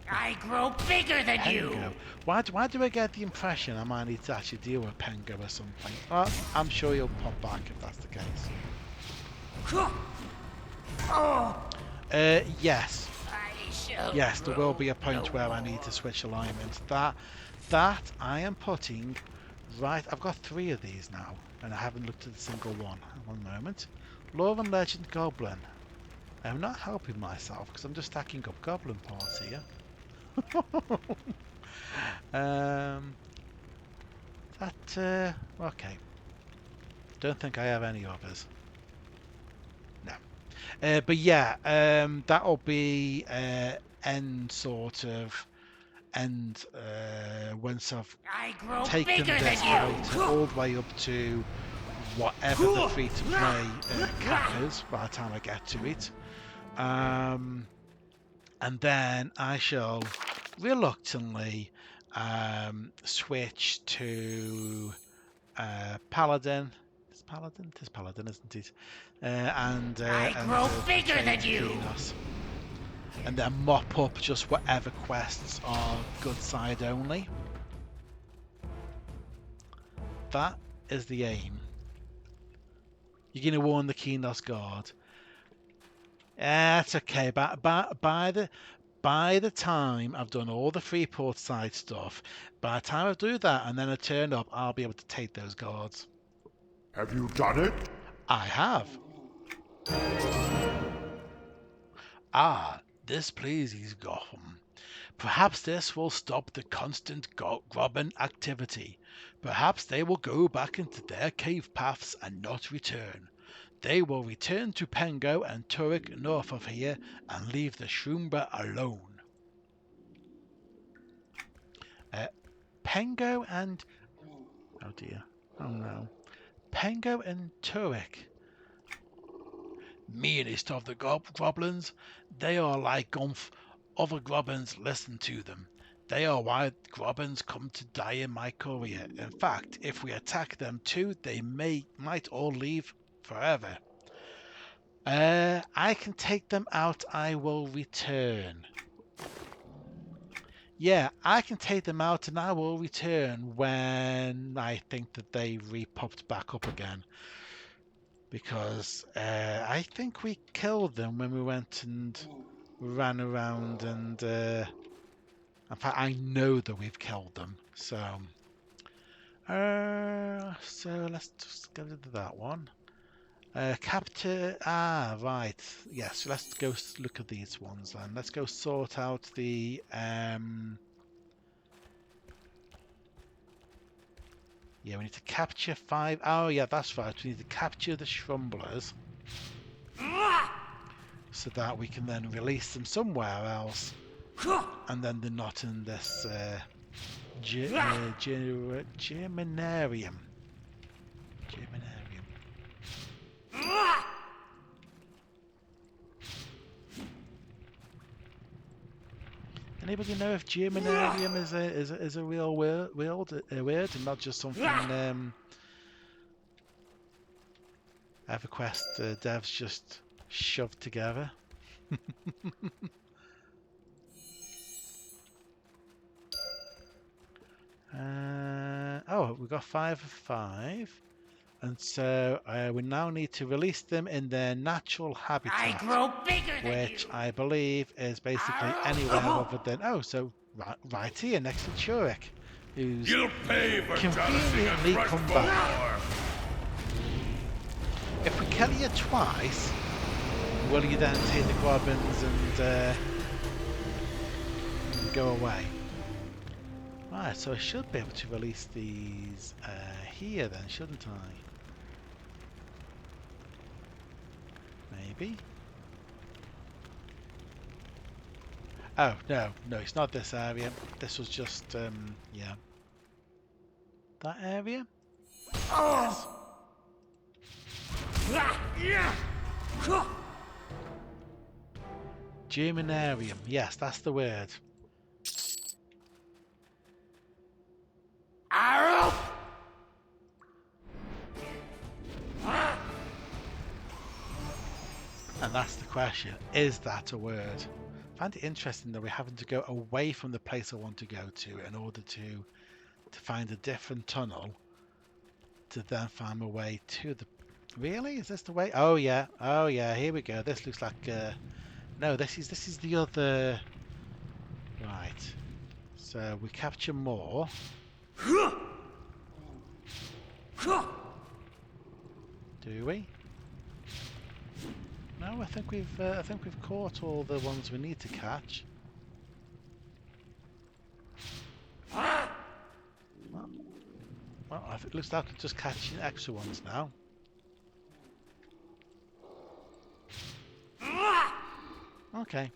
I grow bigger than you! Pengo. Why do I get the impression I might need to actually deal with Pengo at some point? Well, I'm sure you'll pop back if that's the case. Yes. Yes, there will be a point where I need to switch alignment. That I am putting right. I've got 3 of these now, and I haven't looked at a single one. One moment. Lore and Legend Goblin. I'm not helping myself because I'm just stacking up Goblin parts here. Okay. Don't think I have any others. No. But yeah, that'll be end once I've taken this character all the way up to whatever the free-to-play cap is by the time I get to it. And then I shall reluctantly switch to Paladin. It's Paladin? It is Paladin, isn't it? And grow bigger than you! Genos. And then mop up just whatever quests are good side only. That is the aim. You're going to warn the Kenos Guard. That's okay. By the time I've done all the Freeport side stuff, by the time I do that and then I turn up, I'll be able to take those guards. Have you done it? I have. Ah, this pleases Gotham. Perhaps this will stop the constant Grobbin activity. Perhaps they will go back into their cave paths and not return. They will return to Pengo and Turek north of here and leave the Shroomba alone. Pengo and... Oh dear. Oh no. Pengo and Turek. Meanest of the goblins. They are like Gumph. Other Grobbins listen to them. They are why Grobbins come to die in my courier. In fact, if we attack them too, they might all leave forever. I can take them out. I will return. Yeah, I can take them out and I will return when I think that they re-popped back up again. Because I think we killed them when we went and ran around and in fact I know that we've killed them. So let's just get into that one. Capture, right, yes, let's go look at these ones then. Let's go sort out the yeah, we need to capture 5. Oh yeah, that's right, we need to capture the Shrumblers so that we can then release them somewhere else, and then they're not in this Germanarium. Anybody know if Germanarium is a real word and not just something EverQuest devs just shoved together? Oh, we got 5 of 5. And so we now need to release them in their natural habitat. I grow bigger than which you. I believe is basically anywhere other than... Oh, so right here next to Turek, who's conveniently come back. If we kill you twice, will you then take the Grobbins and go away? Right, so I should be able to release these here then, shouldn't I? Maybe? Oh, no, it's not this area. This was just, yeah. That area? Yes. Germanarium. Yes, that's the word. And that's the question. Is that a word? I find it interesting that we're having to go away from the place I want to go to in order to find a different tunnel to then find my way to the... Really? Is this the way? Oh yeah, here we go. This looks like... No, this is the other... Right. So we capture more. Do we? No, I think we've caught all the ones we need to catch. Well, it looks like we're just catching extra ones now. Okay.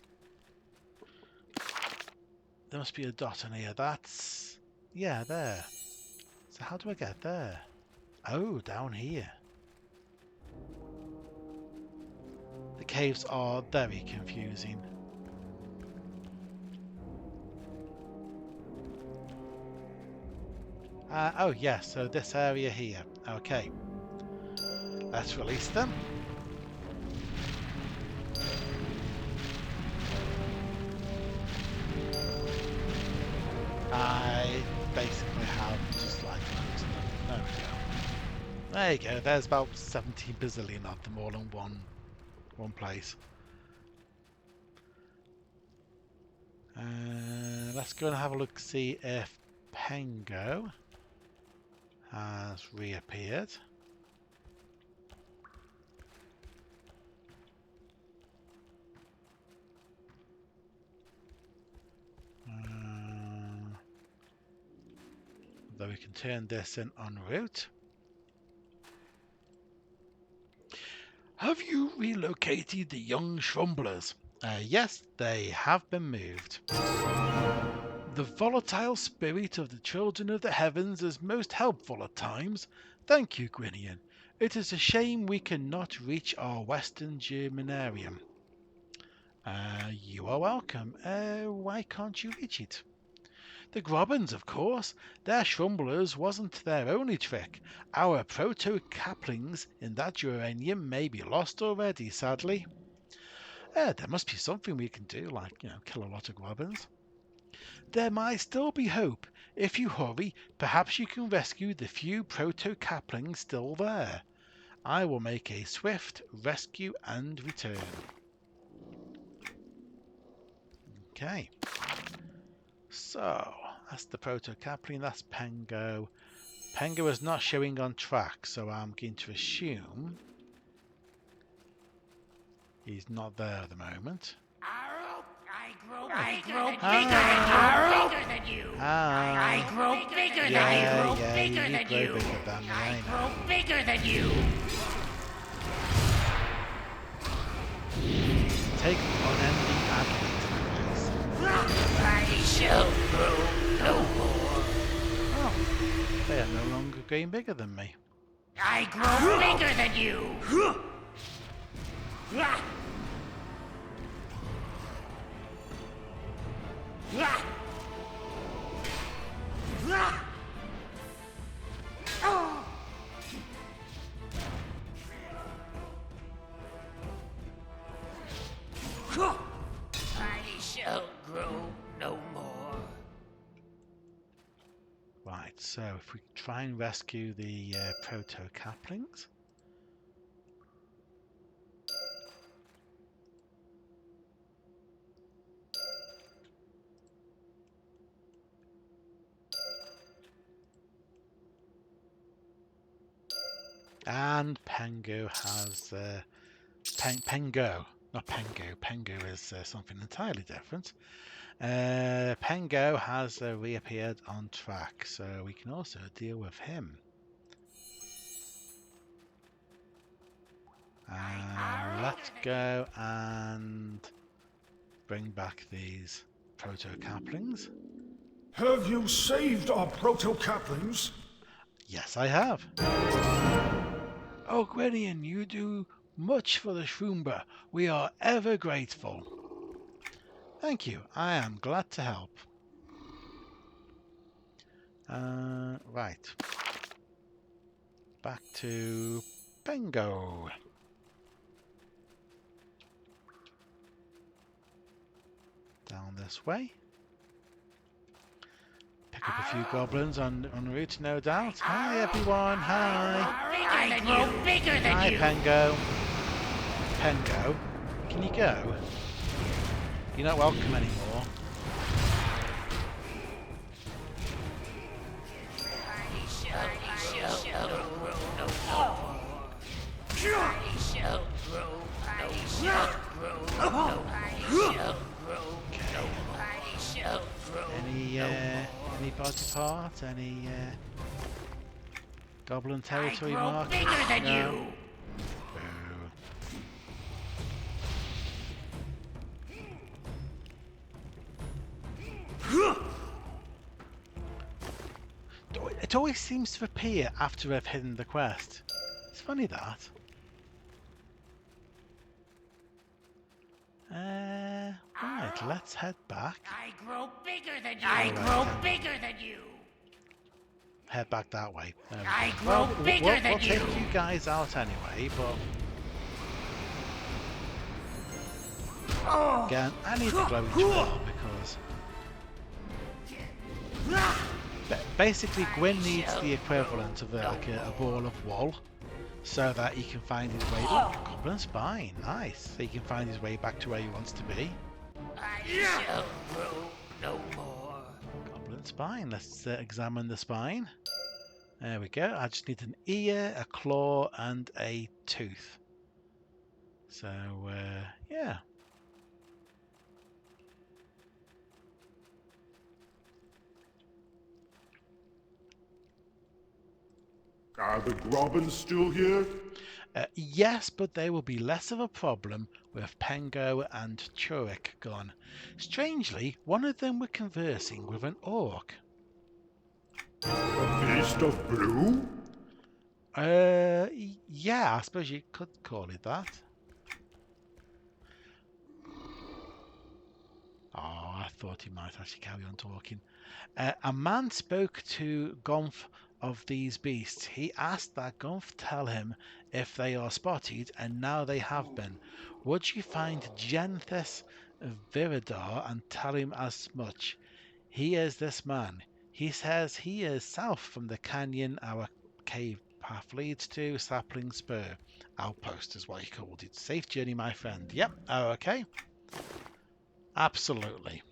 There must be a dot in here. That's... Yeah, there. So how do I get there? Oh, down here. The caves are very confusing. Oh yes, so this area here. Okay. Let's release them. I basically have just like loads of them. There we go. There you go. There's about 17 bazillion of them all in one place. Let's go and have a look, see if Pengo has reappeared. Though we can turn this in en route. Have you relocated the young Shrumblers? Yes, they have been moved. The volatile spirit of the children of the heavens is most helpful at times. Thank you, Gwinian. It is a shame we cannot reach our western Germanarium. You are welcome. Why can't you reach it? The Grobbins, of course. Their Shrumblers wasn't their only trick. Our proto-caplings in that uranium may be lost already, sadly. There must be something we can do, like, kill a lot of Grobbins. There might still be hope. If you hurry, perhaps you can rescue the few proto-caplings still there. I will make a swift rescue and return. Okay. So, that's the proto-capling, that's Pengo. Pengo is not showing on track, so I'm going to assume he's not there at the moment. I grow bigger than you. I grow bigger than you. I grow bigger than you. I grow bigger than you. Take unending agony. I shall grow no more. Oh, they are no longer getting bigger than me. I grow bigger than you. I shall grow no more. Right, so if we try and rescue the proto-caplings. And Pengo has Pengo, not Pengo. Pengo is something entirely different. Pengo has reappeared on track, so we can also deal with him. Let's go and bring back these proto-caplings. Have you saved our proto-caplings? Yes, I have. Oh, Gwenian, you do much for the Shroomba. We are ever grateful. Thank you. I am glad to help. Right. Back to Pengo. Down this way. Pick up a few goblins en route, no doubt. Hi, everyone. Hi. I grow bigger than Hi, you. Pengo. Pengo, can you go? You're not welcome anymore. I shall grow no more. I shall grow. I shall grow no more. I shall grow no more. I shall grow. Any body part? Any goblin territory I grow markers? bigger than No. you. It always seems to appear after I've hidden the quest. It's funny that. Right, let's head back. I grow bigger than you. I grow bigger than you. Head back that way. There we I go. grow Well, bigger we'll than take you. you guys out anyway, but again, I need the glowing jewel because basically Gwyn needs the equivalent of like a ball of wool so that he can find his way. Oh, Goblin Spine, nice. So he can find his way back to where he wants to be. I shall grow no more. Goblin Spine. Let's examine the spine. There we go. I just need an ear, a claw, and a tooth. So yeah. Are the Grobbins still here? Yes, but they will be less of a problem with Pengo and Churik gone. Strangely, one of them were conversing with an orc. A beast of blue? Yeah, I suppose you could call it that. Oh, I thought he might actually carry on talking. A man spoke to Gonf of these beasts. He asked that Gonf tell him if they are spotted, and now they have been. Would you find Genthis Viridar and tell him as much? He is this man. He says he is south from the canyon our cave path leads to. Sapling Spur Outpost is what he called it. Safe journey, my friend. Yep. Oh, okay. Absolutely.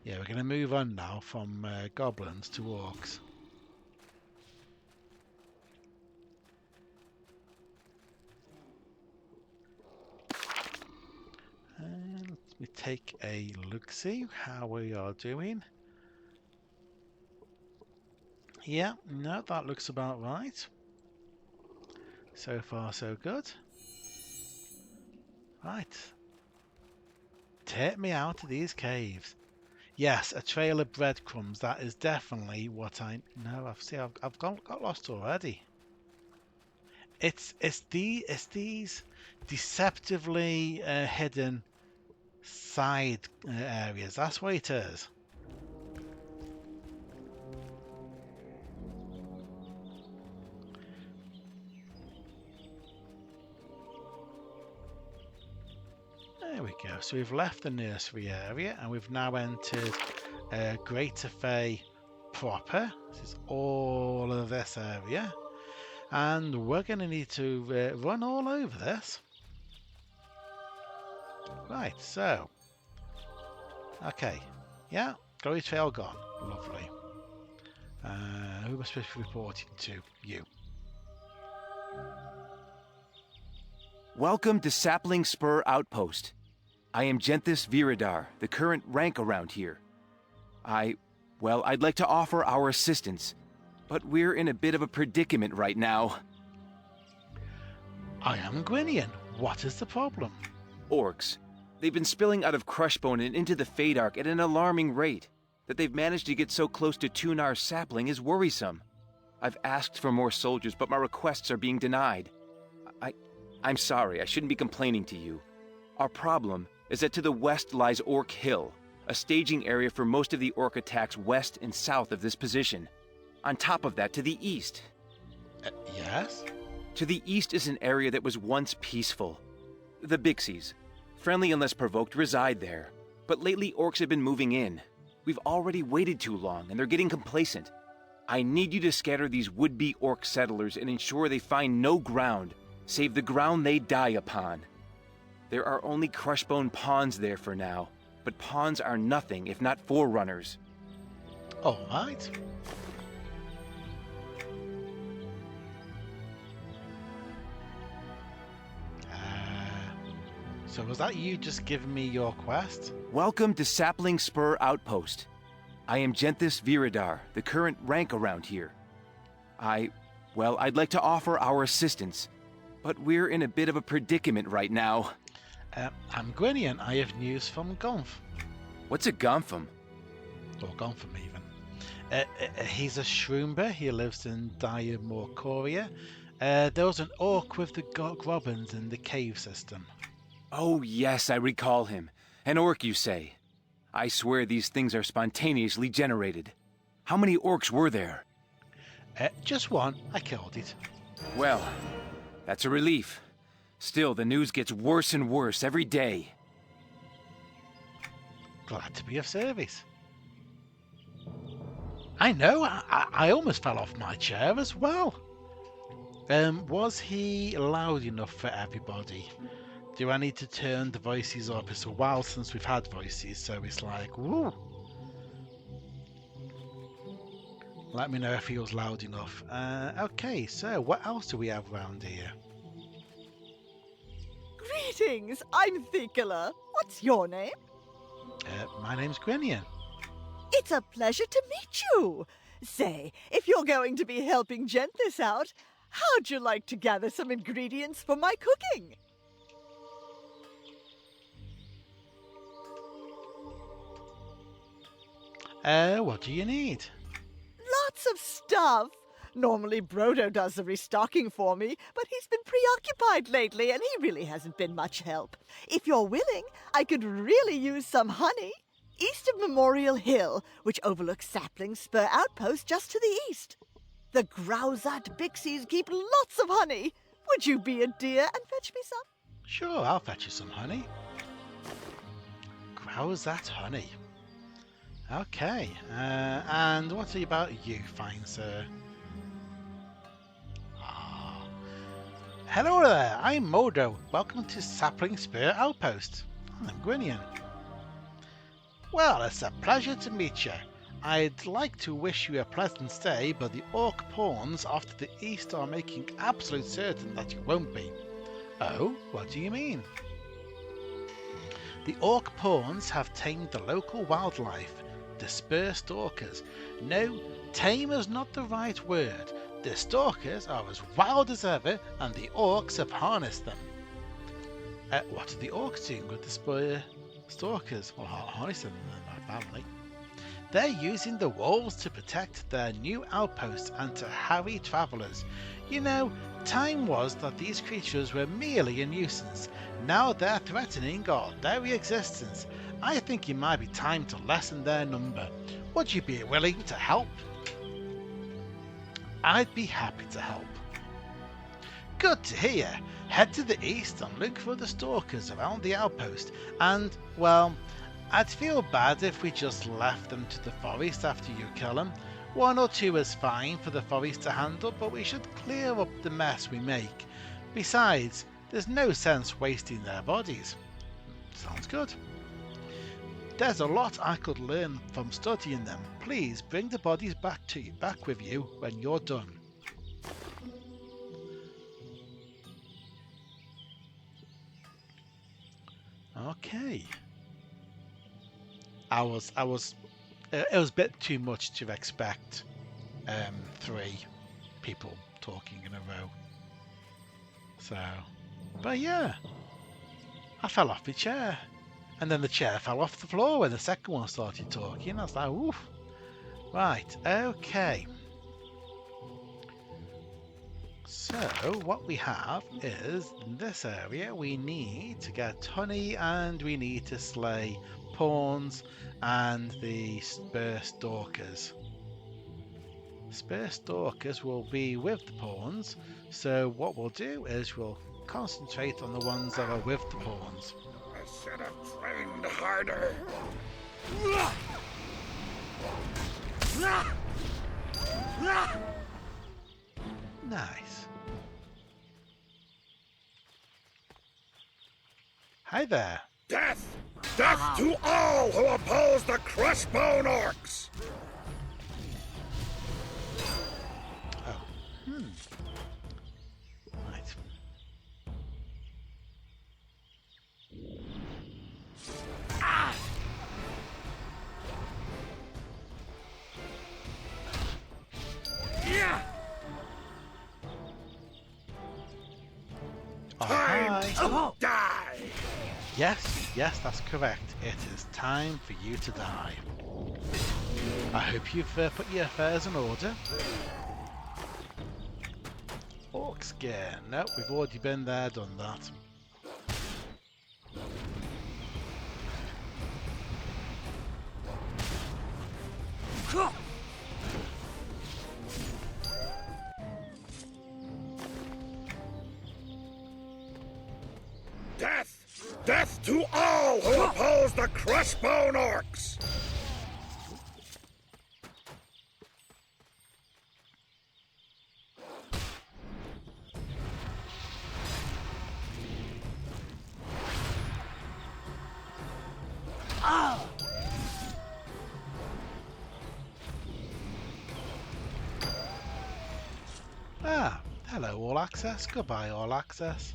Yeah, we're going to move on now from goblins to orcs. And let me take a look-see how we are doing. Yeah, no, that looks about right. So far, so good. Right. Take me out of these caves. Yes, a trail of breadcrumbs. That is definitely what I know. I've got lost already. It's these deceptively hidden side areas. That's what it is. There we go. So we've left the nursery area and we've now entered Greater Fay proper. This is all of this area. And we're going to need to run all over this. Right, so. Okay. Yeah, Glory Trail gone. Lovely. Who am I supposed to be reporting to? You. Welcome to Sapling Spur Outpost. I am Genthis Viridar, the current rank around here. I'd like to offer our assistance, but we're in a bit of a predicament right now. I am Gwinian. What is the problem? Orcs. They've been spilling out of Crushbone and into the Faydark at an alarming rate. That they've managed to get so close to Tunar Sapling is worrisome. I've asked for more soldiers, but my requests are being denied. I'm sorry, I shouldn't be complaining to you. Our problem is that to the west lies Orc Hill, a staging area for most of the Orc attacks west and south of this position. On top of that, to the east. Yes? To the east is an area that was once peaceful. The Bixies, friendly unless provoked, reside there. But lately Orcs have been moving in. We've already waited too long, and they're getting complacent. I need you to scatter these would-be Orc settlers and ensure they find no ground, save the ground they die upon. There are only Crushbone pawns there for now, but pawns are nothing if not forerunners. All right. So was that you just giving me your quest? Welcome to Sapling Spur Outpost. I am Genthis Viridar, the current rank around here. I'd like to offer our assistance, but we're in a bit of a predicament right now. I'm Gwinian. I have news from Gonf. What's a Gonfam? Or Gonfam even. He's a Shroomber. He lives in Dire Morcoria. There was an orc with the Grobbins in the cave system. Oh yes, I recall him. An orc, you say? I swear these things are spontaneously generated. How many orcs were there? Just one. I killed it. Well, that's a relief. Still, the news gets worse and worse every day. Glad to be of service. I know, I almost fell off my chair as well. Was he loud enough for everybody? Do I need to turn the voices up? It's a while since we've had voices, so it's like, woo. Let me know if he was loud enough. Okay, so what else do we have around here? Greetings, I'm Thekla. What's your name? My name's Gwinian. It's a pleasure to meet you. Say, if you're going to be helping Genthis out, how'd you like to gather some ingredients for my cooking? What do you need? Lots of stuff. Normally Brodo does the restocking for me, but he's been preoccupied lately and he really hasn't been much help. If you're willing, I could really use some honey. east of Memorial Hill, which overlooks Sapling Spur Outpost just to the east. The Growsat Bixies keep lots of honey. Would you be a dear and fetch me some? Sure, I'll fetch you some honey. Growsat honey. Okay, and what about you, fine sir? Hello there, I'm Modo. Welcome to Sapling Spur Outpost. I'm Gwinian. Well, it's a pleasure to meet you. I'd like to wish you a pleasant stay, but the orc pawns off to the east are making absolute certain that you won't be. Oh, what do you mean? The orc pawns have tamed the local wildlife, the spur stalkers. No, tame is not the right word. The stalkers are as wild as ever, and the orcs have harnessed them. What are the orcs doing with the spur stalkers? Well, harnessing them, apparently. They're using the walls to protect their new outposts and to harry travellers. You know, time was that these creatures were merely a nuisance. Now they're threatening our very existence. I think it might be time to lessen their number. Would you be willing to help? I'd be happy to help. Good to hear. Head to the east and look for the stalkers around the outpost. And, well, I'd feel bad if we just left them to the forest after you kill them. 1 or 2 is fine for the forest to handle, but we should clear up the mess we make. Besides, there's no sense wasting their bodies. Sounds good. There's a lot I could learn from studying them. Please bring the bodies back with you when you're done. Okay. It was a bit too much to expect 3 people talking in a row. So, but yeah, I fell off my chair. And then the chair fell off the floor when the second one started talking. I was like, oof. Right, okay. So, what we have is, in this area, we need to get honey and we need to slay pawns and the spur stalkers. Spur stalkers will be with the pawns, so what we'll do is we'll concentrate on the ones that are with the pawns. I should have trained harder. Nice. Hi there. Death! Death to all who oppose the Crushbone Orcs! Oh. Right. Time to die! Yes, that's correct. It is time for you to die. I hope you've put your affairs in order. Orc scare. Nope, we've already been there, done that. Death! Death to all who oppose the Crushbone Orcs! Ah, hello All Access. Goodbye All Access.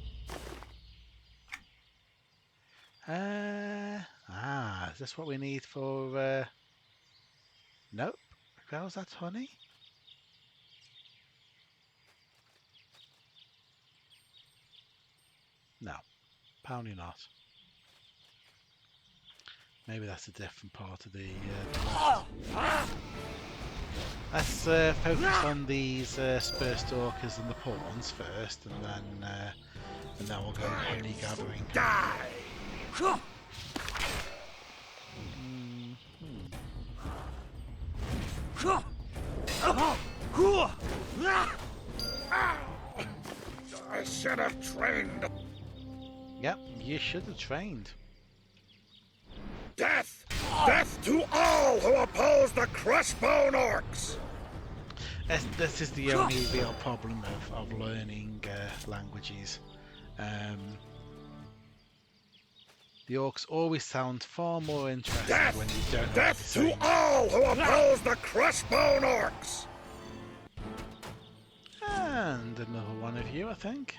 Is this what we need for, nope. How's that honey? No, apparently not. Maybe that's a different part of the let's focus on these spur stalkers and the pawns first, and then we'll go honey gathering. Die! I should have trained. Yep, you should have trained. Death! Death to all who oppose the Crushbone Orcs! This is the only real problem of learning languages. The orcs always sound far more interesting when you don't know what to say. Death to all who oppose the Crushbone Orcs! And another one of you, I think.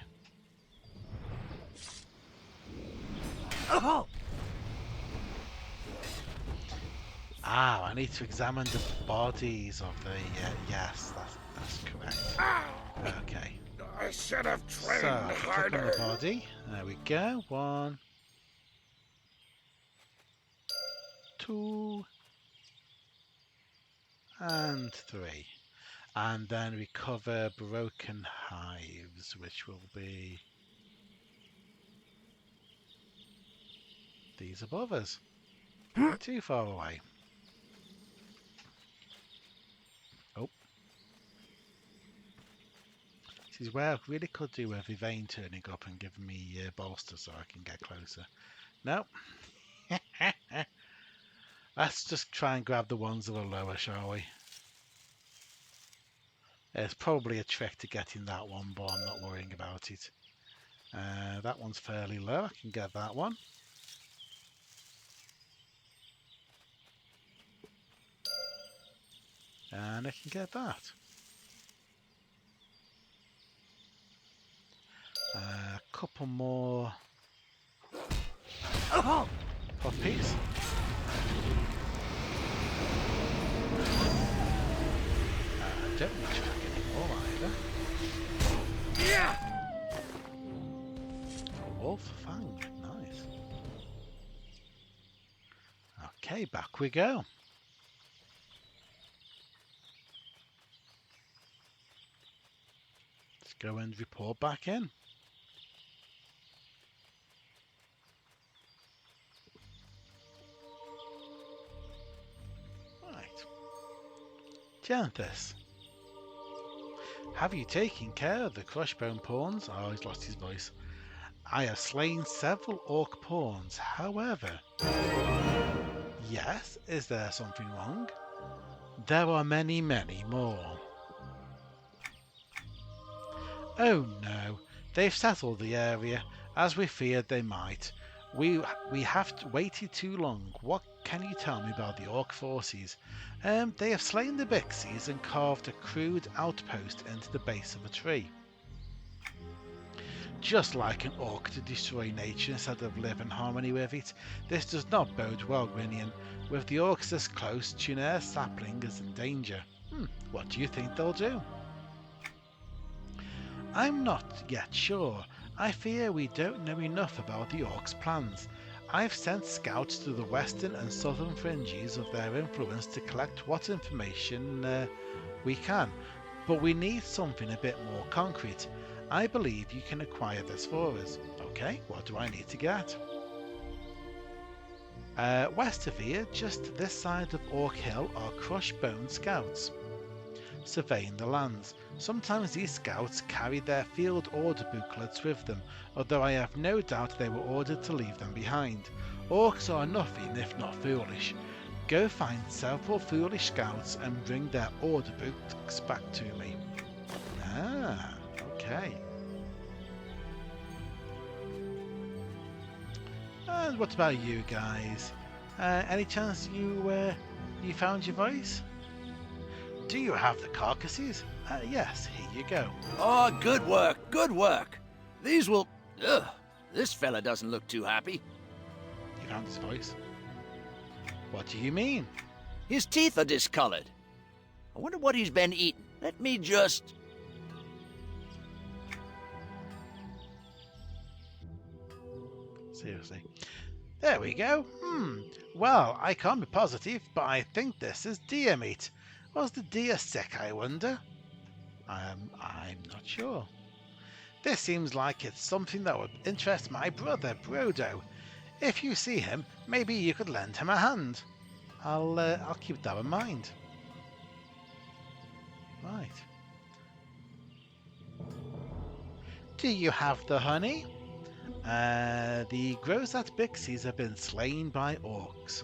Ah, I need to examine the bodies of the... yes, that's correct. Okay. I should have trained So, click on harder. the body. There we go. 1, 2, and 3. And then recover broken hives, which will be these above us. Not too far away. Oh. This is where I really could do with Yvain turning up and giving me bolster so I can get closer. Nope. Let's just try and grab the ones that are lower, shall we? There's probably a trick to getting that one, but I'm not worrying about it. That one's fairly low. I can get that one. And I can get that. A couple more puppies. Don't need to track anymore either. A wolf fang, nice. Okay, back we go. Let's go and report back in. Right. Janthus. Have you taken care of the Crushbone pawns? Oh, he's lost his voice. I have slain several orc pawns. However... Yes? Is there something wrong? There are many, many more. Oh no. They've settled the area, as we feared they might. We have waited too long. What can you tell me about the orc forces? They have slain the Bixies and carved a crude outpost into the base of a tree. Just like an orc to destroy nature instead of live in harmony with it. This does not bode well, Grinion. With the orcs this close, Tunair's sapling is in danger. What do you think they'll do? I'm not yet sure. I fear we don't know enough about the orcs' plans. I've sent scouts to the western and southern fringes of their influence to collect what information we can, but we need something a bit more concrete. I believe you can acquire this for us. Okay, what do I need to get? West of here, just this side of Orc Hill, are Crushbone scouts, surveying the lands. Sometimes these scouts carry their field order booklets with them, although I have no doubt they were ordered to leave them behind. Orcs are nothing if not foolish. Go find several foolish scouts and bring their order books back to me. Ah, okay. And what about you guys? Any chance you found your voice? Do you have the carcasses? Yes, here you go. Oh, good work, good work. These will... Ugh, this fella doesn't look too happy. You found his voice? What do you mean? His teeth are discolored. I wonder what he's been eating. Let me just... Seriously. There we go. Well, I can't be positive, but I think this is deer meat. Was the deer sick, I wonder? I'm not sure. This seems like it's something that would interest my brother, Brodo. If you see him, maybe you could lend him a hand. I'll keep that in mind. Right. Do you have the honey? The Grosat Bixies have been slain by orcs.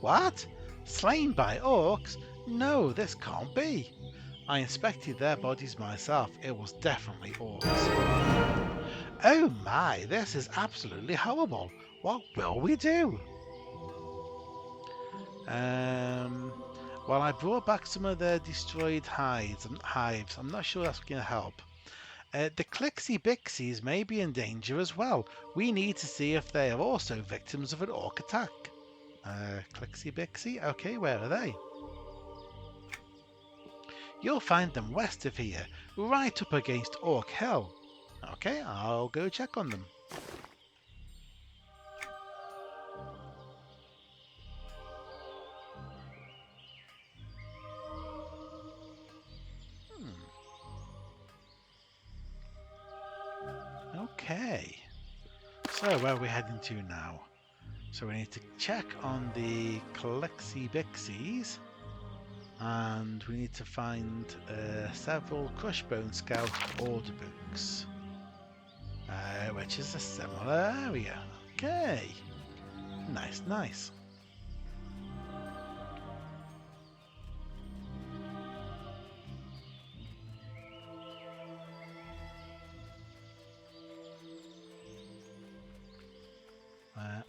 What? Slain by orcs? No, this can't be. I inspected their bodies myself. It was definitely orcs. Oh my, this is absolutely horrible. What will we do? Well, I brought back some of their destroyed hives. I'm not sure that's going to help. The Clixie Bixies may be in danger as well. We need to see if they are also victims of an orc attack. Clixie Bixie? Okay, where are they? You'll find them west of here, right up against Orc Hill. Okay, I'll go check on them. Okay. So where are we heading to now? So we need to check on the Clixie Bixies. And we need to find several Crushbone Scout order books. Which is a similar area. Okay. Nice, nice.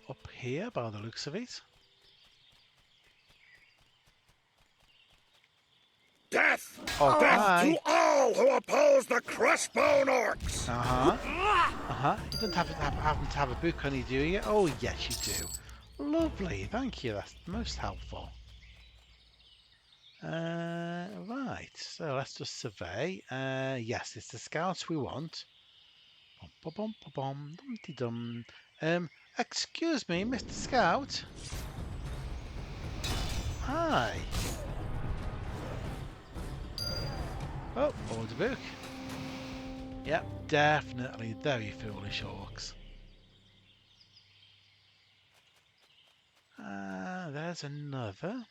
Up here, by the looks of it. Death! Oh, Death hi. to all who oppose the Crushbone Orcs! You don't happen to have a book on you, do you? Oh, yes, you do. Lovely, thank you. That's most helpful. Right, so let's just survey. Yes, it's the scouts we want. Dum-de-dum. Excuse me, Mr. Scout. Hi. Oh, order book. Yep, definitely very foolish orcs. There's another.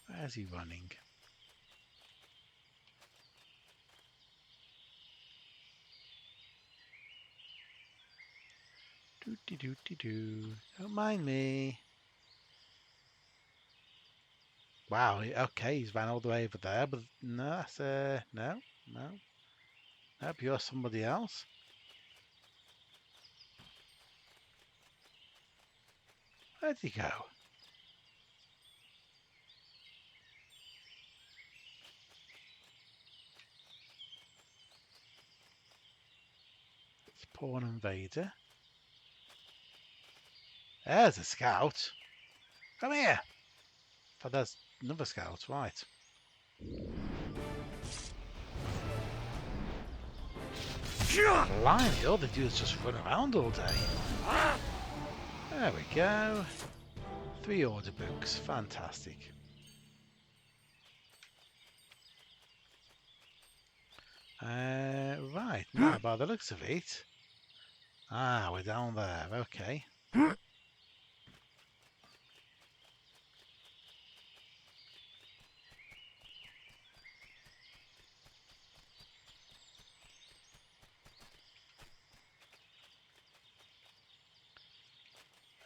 Where's he running? Do. Don't mind me. Wow, okay, he's ran all the way over there, but no, that's, no. Nope, you're somebody else. Where'd he go? Spawn invader. There's a scout. Come here. Oh, there's another scout, right. Blimey, all they do is just run around all day. There we go. 3 order books, fantastic. Right, now by the looks of it. We're down there, okay.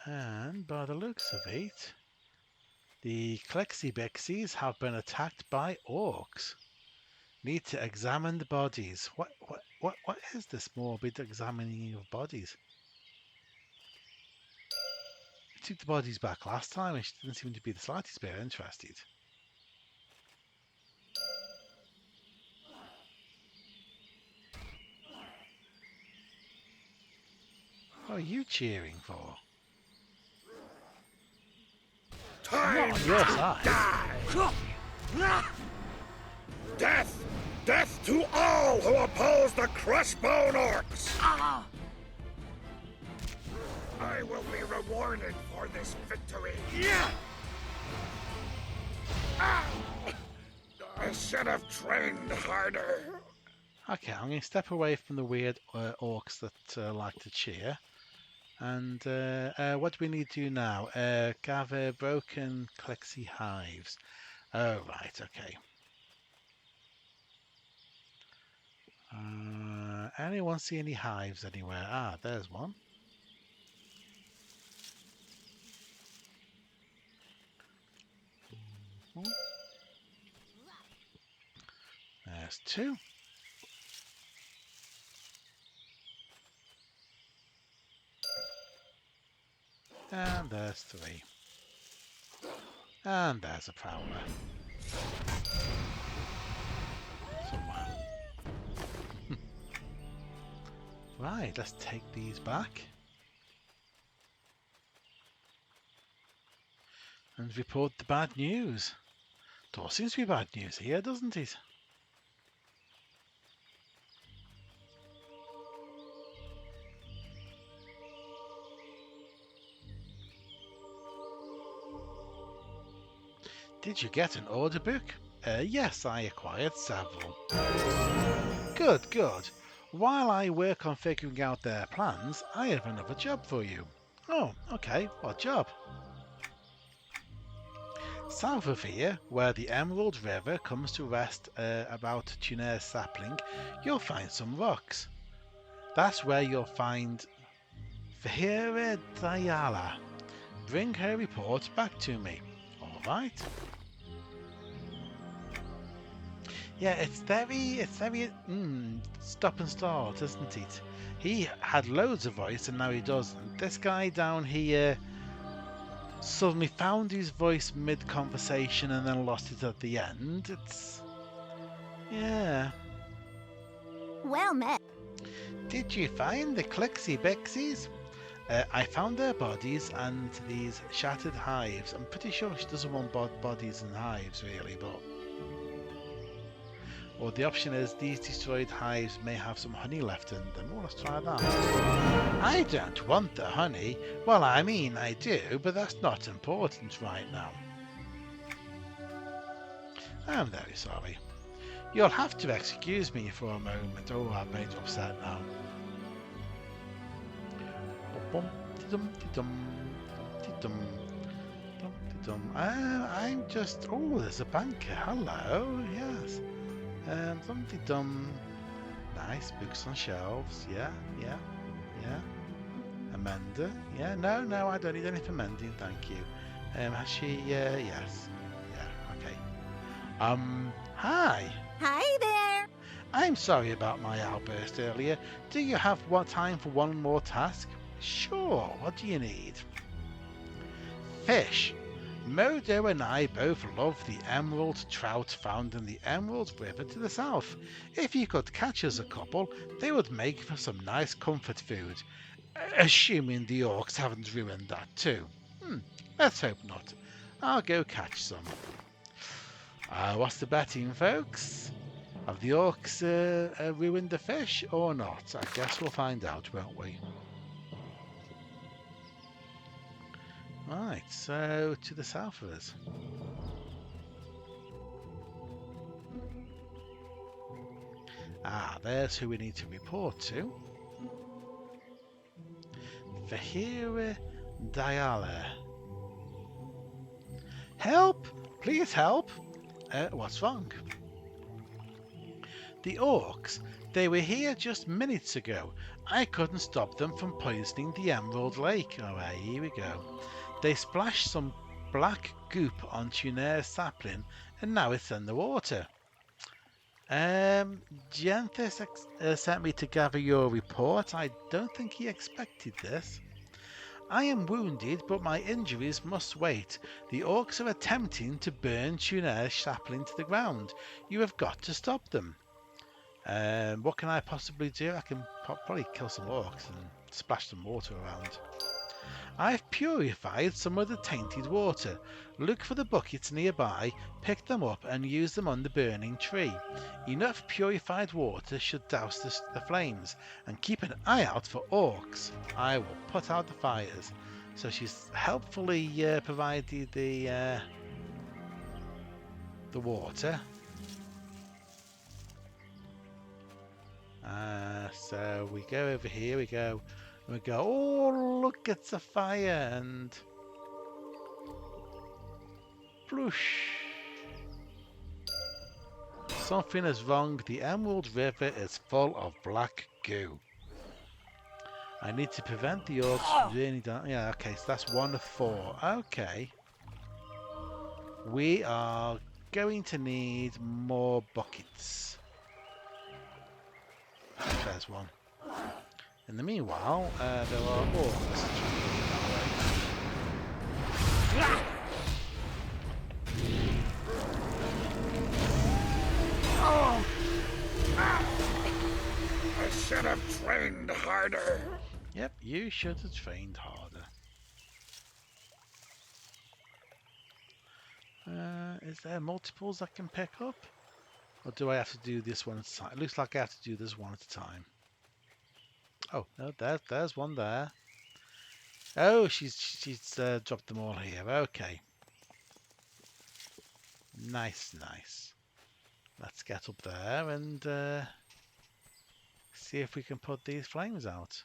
And by the looks of it, the Clixie Bixies have been attacked by orcs. Need to examine the bodies. What is this morbid examining of bodies? I took the bodies back last time and she didn't seem to be the slightest bit interested. What are you cheering for? Time Not on your side. die. Death! Death to all who oppose the Crushbone Orcs! I will be rewarded for this victory. I should have trained harder. Okay, I'm going to step away from the weird orcs that like to cheer. And what do we need to do now? Gather broken Klexi hives. Oh, right, okay. Anyone see any hives anywhere? Ah, there's one. There's two. And there's three. And there's a prowler. Somewhere. Right, let's take these back. And report the bad news. There seems to be bad news here, doesn't it? Did you get an order book? Yes, I acquired several. Good, good. While I work on figuring out their plans, I have another job for you. Oh, okay. What job? South of here, where the Emerald River comes to rest about Tuner's sapling, you'll find some rocks. That's where you'll find Fahira Dayala. Bring her report back to me. All right. Yeah, it's very stop and start, isn't it? He had loads of voice and now he doesn't. This guy down here suddenly found his voice mid-conversation and then lost it at the end. It's... yeah. Well met. Did you find the Klixie Bixies? I found their bodies and these shattered hives. I'm pretty sure she doesn't want bodies and hives, really, but... or the option is these destroyed hives may have some honey left in them. Oh, let's try that. I don't want the honey. Well, I mean, I do, but that's not important right now. I'm very sorry. You'll have to excuse me for a moment. Oh, I've made you upset now. I'm just... oh, there's a banker. Hello, yes. Nice, books on shelves. Yeah. Amanda. Yeah, no, I don't need any for mending, thank you. Has she? Yes. Yeah, okay. Hi. Hi there. I'm sorry about my outburst earlier. Do you have time for one more task? Sure, what do you need? Fish. Modo and I both love the emerald trout found in the Emerald River to the south. If you could catch us a couple, they would make for some nice comfort food. Assuming the orcs haven't ruined that too. Let's hope not. I'll go catch some. What's the betting, folks? Have the orcs ruined the fish or not? I guess we'll find out, won't we? Right, so to the south of us. There's who we need to report to. Fahira Dayala. Help! Please help! What's wrong? The orcs. They were here just minutes ago. I couldn't stop them from poisoning the Emerald Lake. Alright, here we go. They splashed some black goop on Tuner's sapling and now it's in the water. Genthis sent me to gather your report. I don't think he expected this. I am wounded, but my injuries must wait. The orcs are attempting to burn Tuner's sapling to the ground. You have got to stop them. What can I possibly do? I can probably kill some orcs and splash some water around. I've purified some of the tainted water. Look for the buckets nearby, pick them up and use them on the burning tree. Enough purified water should douse the flames, and keep an eye out for orcs. I will put out the fires. So she's helpfully provided the water. So we go over here, we go, We go, oh, look, it's a fire, and plush. Something is wrong. The Emerald River is full of black goo. I need to prevent the orcs really down. Yeah, okay, so that's 1 of 4. Okay. We are going to need more buckets. There's one. In the meanwhile, there are orcs. I should have trained harder. Yep, you should have trained harder. Is there multiples I can pick up? Or do I have to do this one at a time? It looks like I have to do this one at a time. Oh, no, there's one there. Oh, she's dropped them all here. Okay. Nice, nice. Let's get up there and see if we can put these flames out.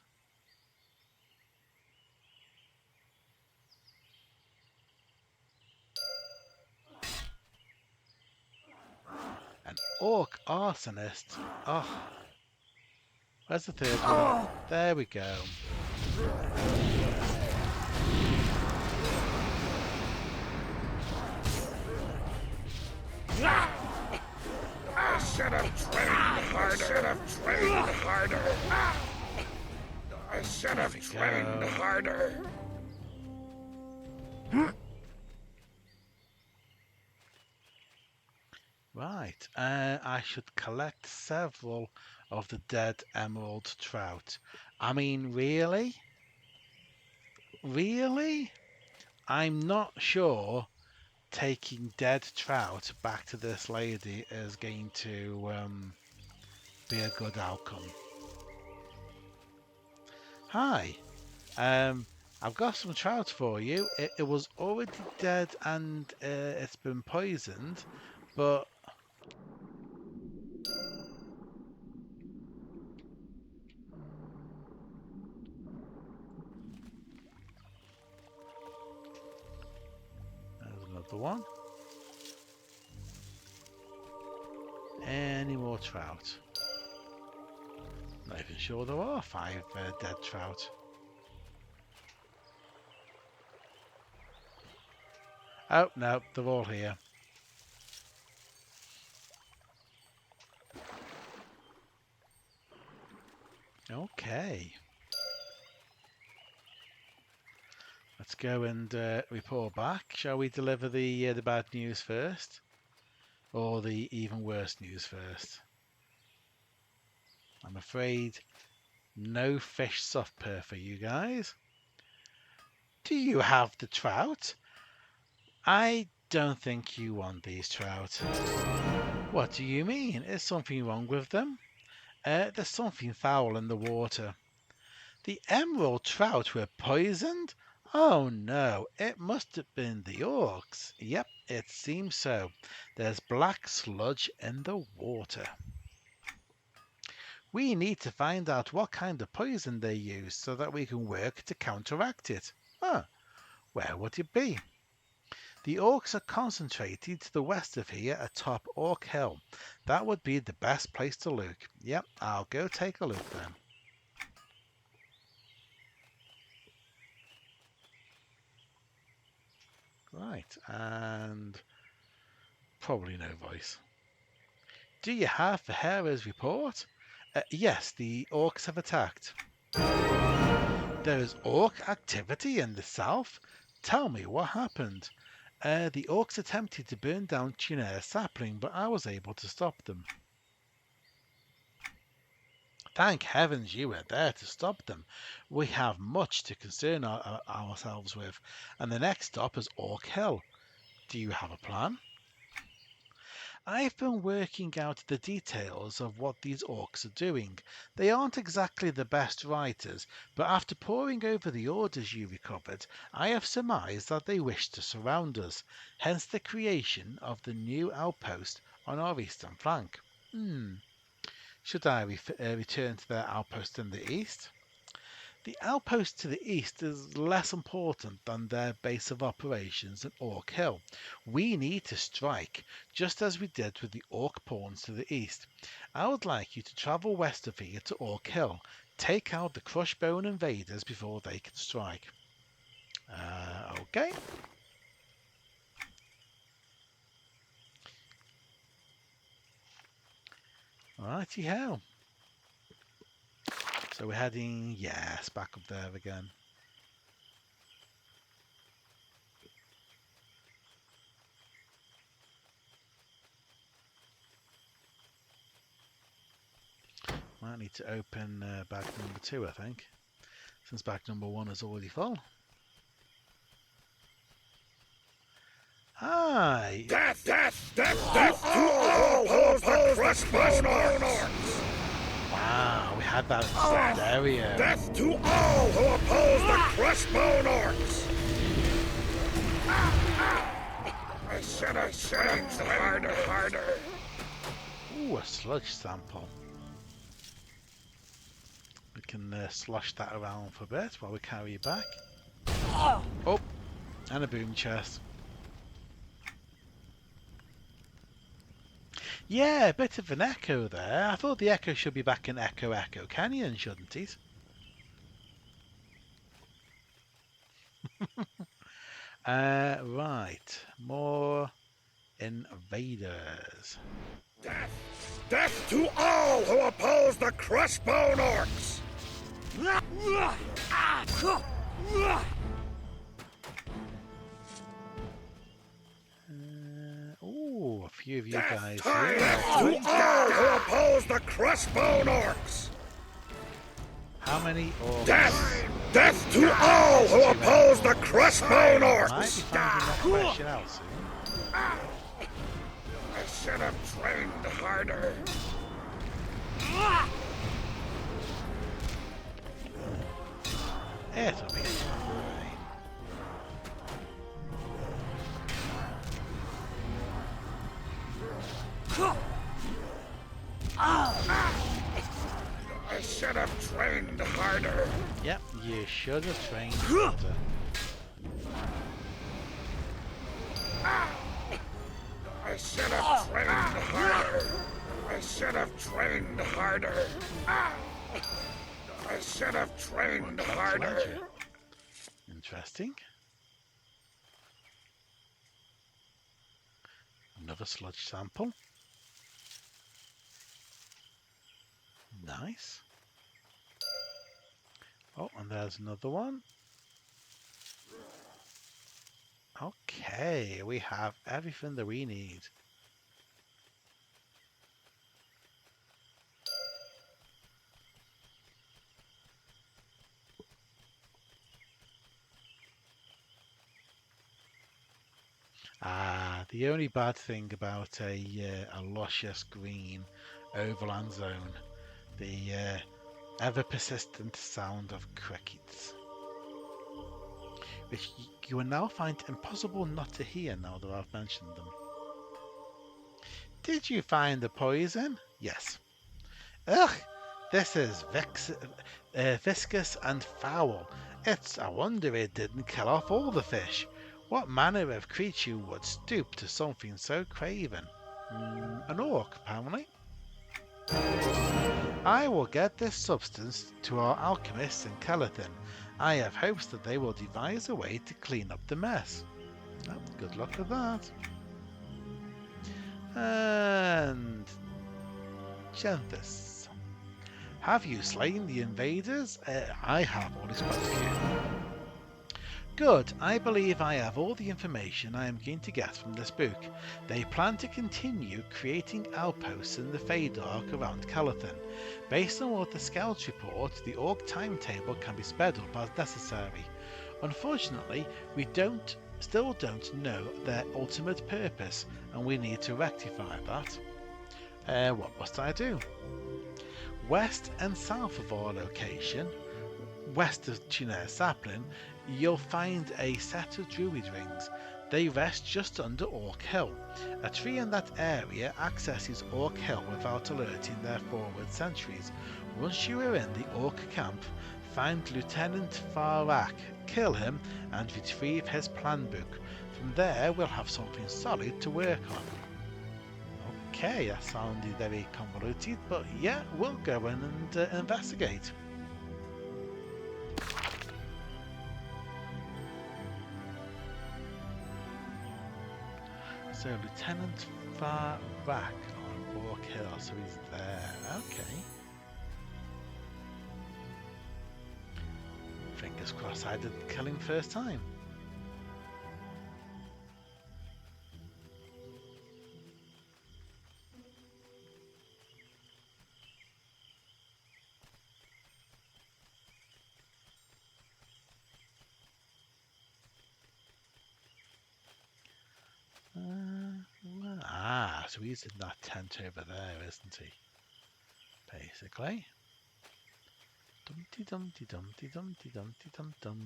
An orc arsonist. Oh. Where's the third one? There we go. I should have trained harder. I should have trained harder. I should have trained harder. Right, I should collect several of the dead emerald trout. I mean, really? Really? I'm not sure taking dead trout back to this lady is going to be a good outcome. Hi, I've got some trout for you. It was already dead and it's been poisoned, but there's another one. Any more trout? Not even sure there are 5 dead trout. Oh, no, they're all here. Okay. Let's go and report back. Shall we deliver the bad news first? Or the even worse news first? I'm afraid no fish supper for you guys. Do you have the trout? I don't think you want these trout. What do you mean? Is something wrong with them? There's something foul in the water. The emerald trout were poisoned? Oh no, it must have been the orcs. Yep, it seems so. There's black sludge in the water. We need to find out what kind of poison they use so that we can work to counteract it. Huh, where would it be? The orcs are concentrated to the west of here atop Orc Hill. That would be the best place to look. Yep, I'll go take a look then. Right, and probably no voice. Do you have the Hera's report? Yes, the orcs have attacked. There is orc activity in the south? Tell me what happened. The orcs attempted to burn down Chinair's sapling, but I was able to stop them. Thank heavens you were there to stop them. We have much to concern ourselves with, and the next stop is Orc Hill. Do you have a plan? I've been working out the details of what these orcs are doing. They aren't exactly the best writers, but after poring over the orders you recovered, I have surmised that they wish to surround us, hence the creation of the new outpost on our eastern flank. Should I return to their outpost in the east? The outpost to the east is less important than their base of operations at Orc Hill. We need to strike, just as we did with the Orc pawns to the east. I would like you to travel west of here to Orc Hill. Take out the Crushbone invaders before they can strike. Okay. Righty ho. So we're heading, yes, back up there again. Might need to open bag number 2, I think, since bag number 1 is already full. Hi! Death to all who oppose the Crossbone Orcs! Wow, we had that area. Death to all who oppose the Crossbone Orcs! I should have trained harder. Ooh, a sludge sample. We can slosh that around for a bit while we carry it back. Oh, and a boom chest. Yeah, a bit of an echo there. I thought the echo should be back in Echo Canyon, shouldn't it? Right, more invaders. Death to all who oppose the Crossbone Orcs! Oh, a few of you guys Death here. to all who oppose the Crossbone Orcs! How many orcs? Death to all who oppose the Crossbone Might be Orcs! finding that question out soon. I should have trained harder. It'll be fine. I should have trained harder. Yep, you should have trained harder. I should have trained harder. I should have trained harder. I should have trained harder. Interesting. Another sludge sample. Nice. Oh, and there's another one. Okay, we have everything that we need. The only bad thing about a luscious green overland zone, the ever-persistent sound of crickets, which you will now find impossible not to hear now that I've mentioned them. Did you find the poison? Yes. Ugh, this is viscous and foul. It's a wonder it didn't kill off all the fish. What manner of creature would stoop to something so craven? An orc, apparently. I will get this substance to our alchemists in Calatin. I have hopes that they will devise a way to clean up the mess. Oh, good luck with that. And Genthus. Have you slain the invaders? I have, all is quite a few. Good. I believe I have all the information I am going to get from this book. They plan to continue creating outposts in the Faydark around Calatin. Based on what the scouts report, the Orc timetable can be sped up as necessary. Unfortunately, we still don't know their ultimate purpose, and we need to rectify that. What must I do? West and south of our location, west of Chinair Sapling, you'll find a set of druid rings. They rest just under Orc Hill. A tree in that area accesses Orc Hill without alerting their forward sentries. Once you are in the Orc camp, Find Lieutenant Faydark, kill him, and retrieve his plan book. From there, we'll have something solid to work on. Okay, that sounded very convoluted, but yeah, we'll go in and investigate. So, Lieutenant Faydark on Orc Hill, so he's there. Okay. Fingers crossed I didn't kill him first time. So he's in that tent over there, isn't he? Basically. Dumpty dumpty dumpty dumpty dumpty dum dum.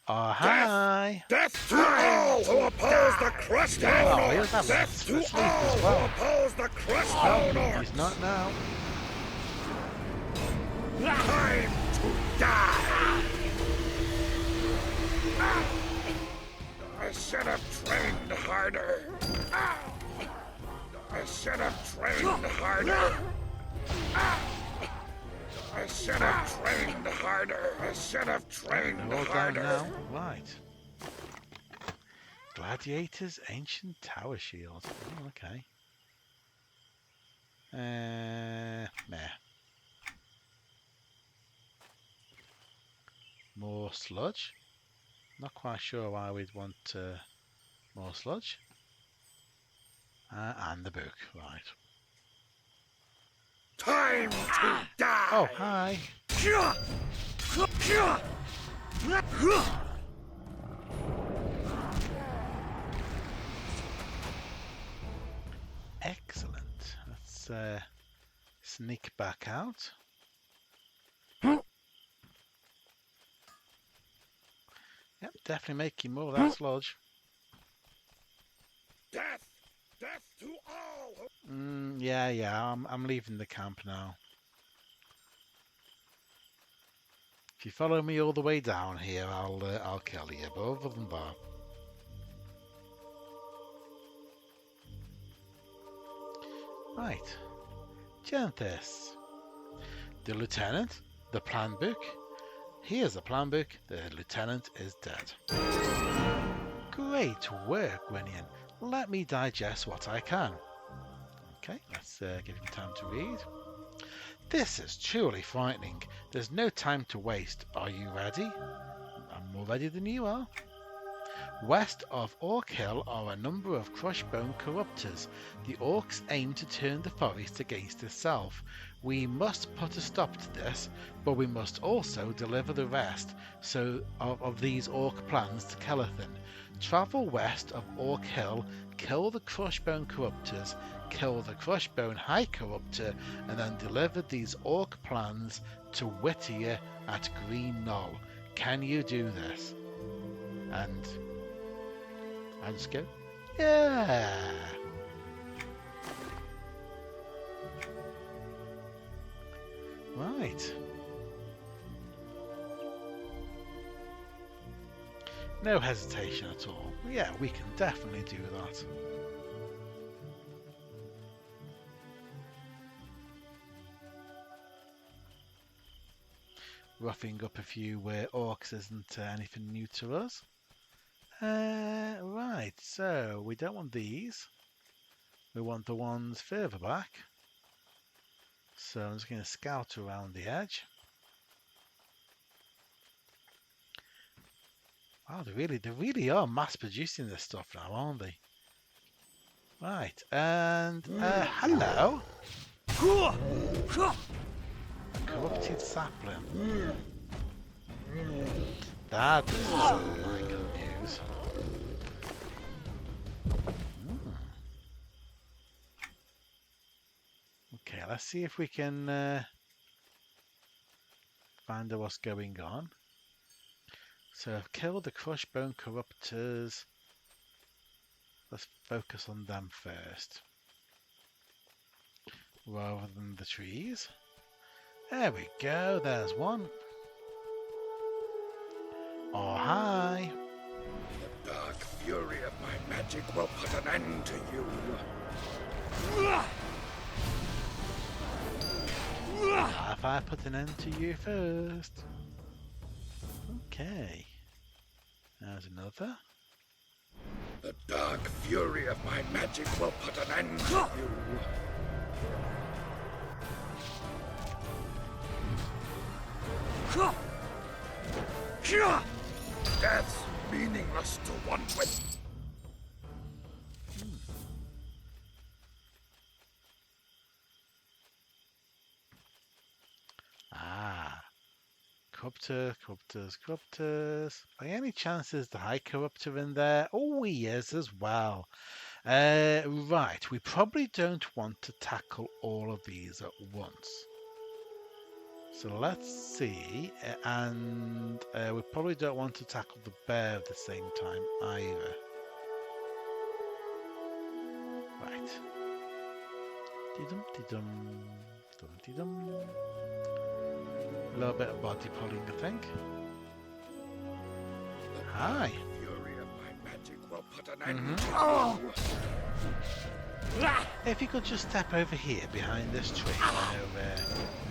Oh, hi! Death to all who oppose the crushed-down orcs! Death to all who oppose the crushed-down orcs! He's not now. Time to die! I should have trained harder. I should have trained harder. I should have trained harder. I should have trained harder. Now. Right. Gladiator's ancient tower shield. Oh, okay. Meh. More sludge. Not quite sure why we'd want more sludge. And the book, right. Time to die! Oh, hi. Excellent. Let's sneak back out. Yep, definitely making more of that sludge. Death! Death to all! Yeah, I'm leaving the camp now. If you follow me all the way down here, I'll kill you. But other than that, right, Janthus, the lieutenant, the plan book. Here's the plan book. The lieutenant is dead. Great work, Gwinian. Let me digest what I can. Okay, let's give him time to read. This is truly frightening. There's no time to waste. Are you ready? I'm more ready than you are. West of Orc Hill are a number of Crushbone corruptors. The orcs aim to turn the forest against itself. We must put a stop to this, but we must also deliver the rest of these orc plans to Kelethin. Travel west of Orc Hill, kill the Crushbone corruptors, kill the Crushbone High Corruptor, and then deliver these orc plans to Whittier at Green Knoll. Can you do this? And I just go, yeah. Right. No hesitation at all. Yeah, we can definitely do that. Roughing up a few orcs isn't anything new to us. Right, so we don't want these. We want the ones further back. So I'm just going to scout around the edge. Wow, they really are mass producing this stuff now, aren't they? Right, and hello. A corrupted sapling. That doesn't sound like good news. Okay, let's see if we can find out what's going on. So I've killed the Crushbone corruptors. Let's focus on them first, rather than the trees. There we go, there's one. Oh, hi. The dark fury of my magic will put an end to you. If I put an end to you first. Okay. There's another. The dark fury of my magic will put an end to you. Death's meaningless to one with. Ah. Corruptors. By any chance is the High Corruptor in there? Oh, he is as well. Right, we probably don't want to tackle all of these at once. So let's see, and we probably don't want to tackle the bear at the same time either. Right. Dee-dum. A little bit of body pulling, I think. Hi. Fury of my magic will put an end to you. If you could just step over here behind this tree,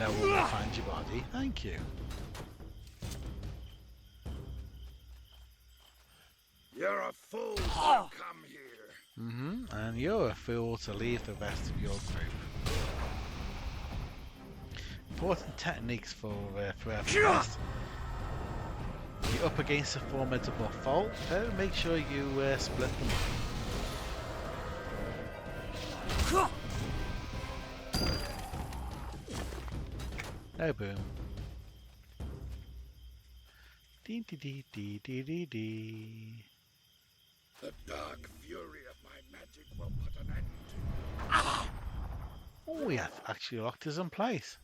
no one will find your body. Thank you. You're a fool to come here. And you're a fool to leave the rest of your group. Important techniques for EverQuest. You're up against a formidable foe, so make sure you split them up. No boom. Dee dee dee dee dee dee dee. The dark fury of my magic will put an end to you. Oh, we have actually locked us in place.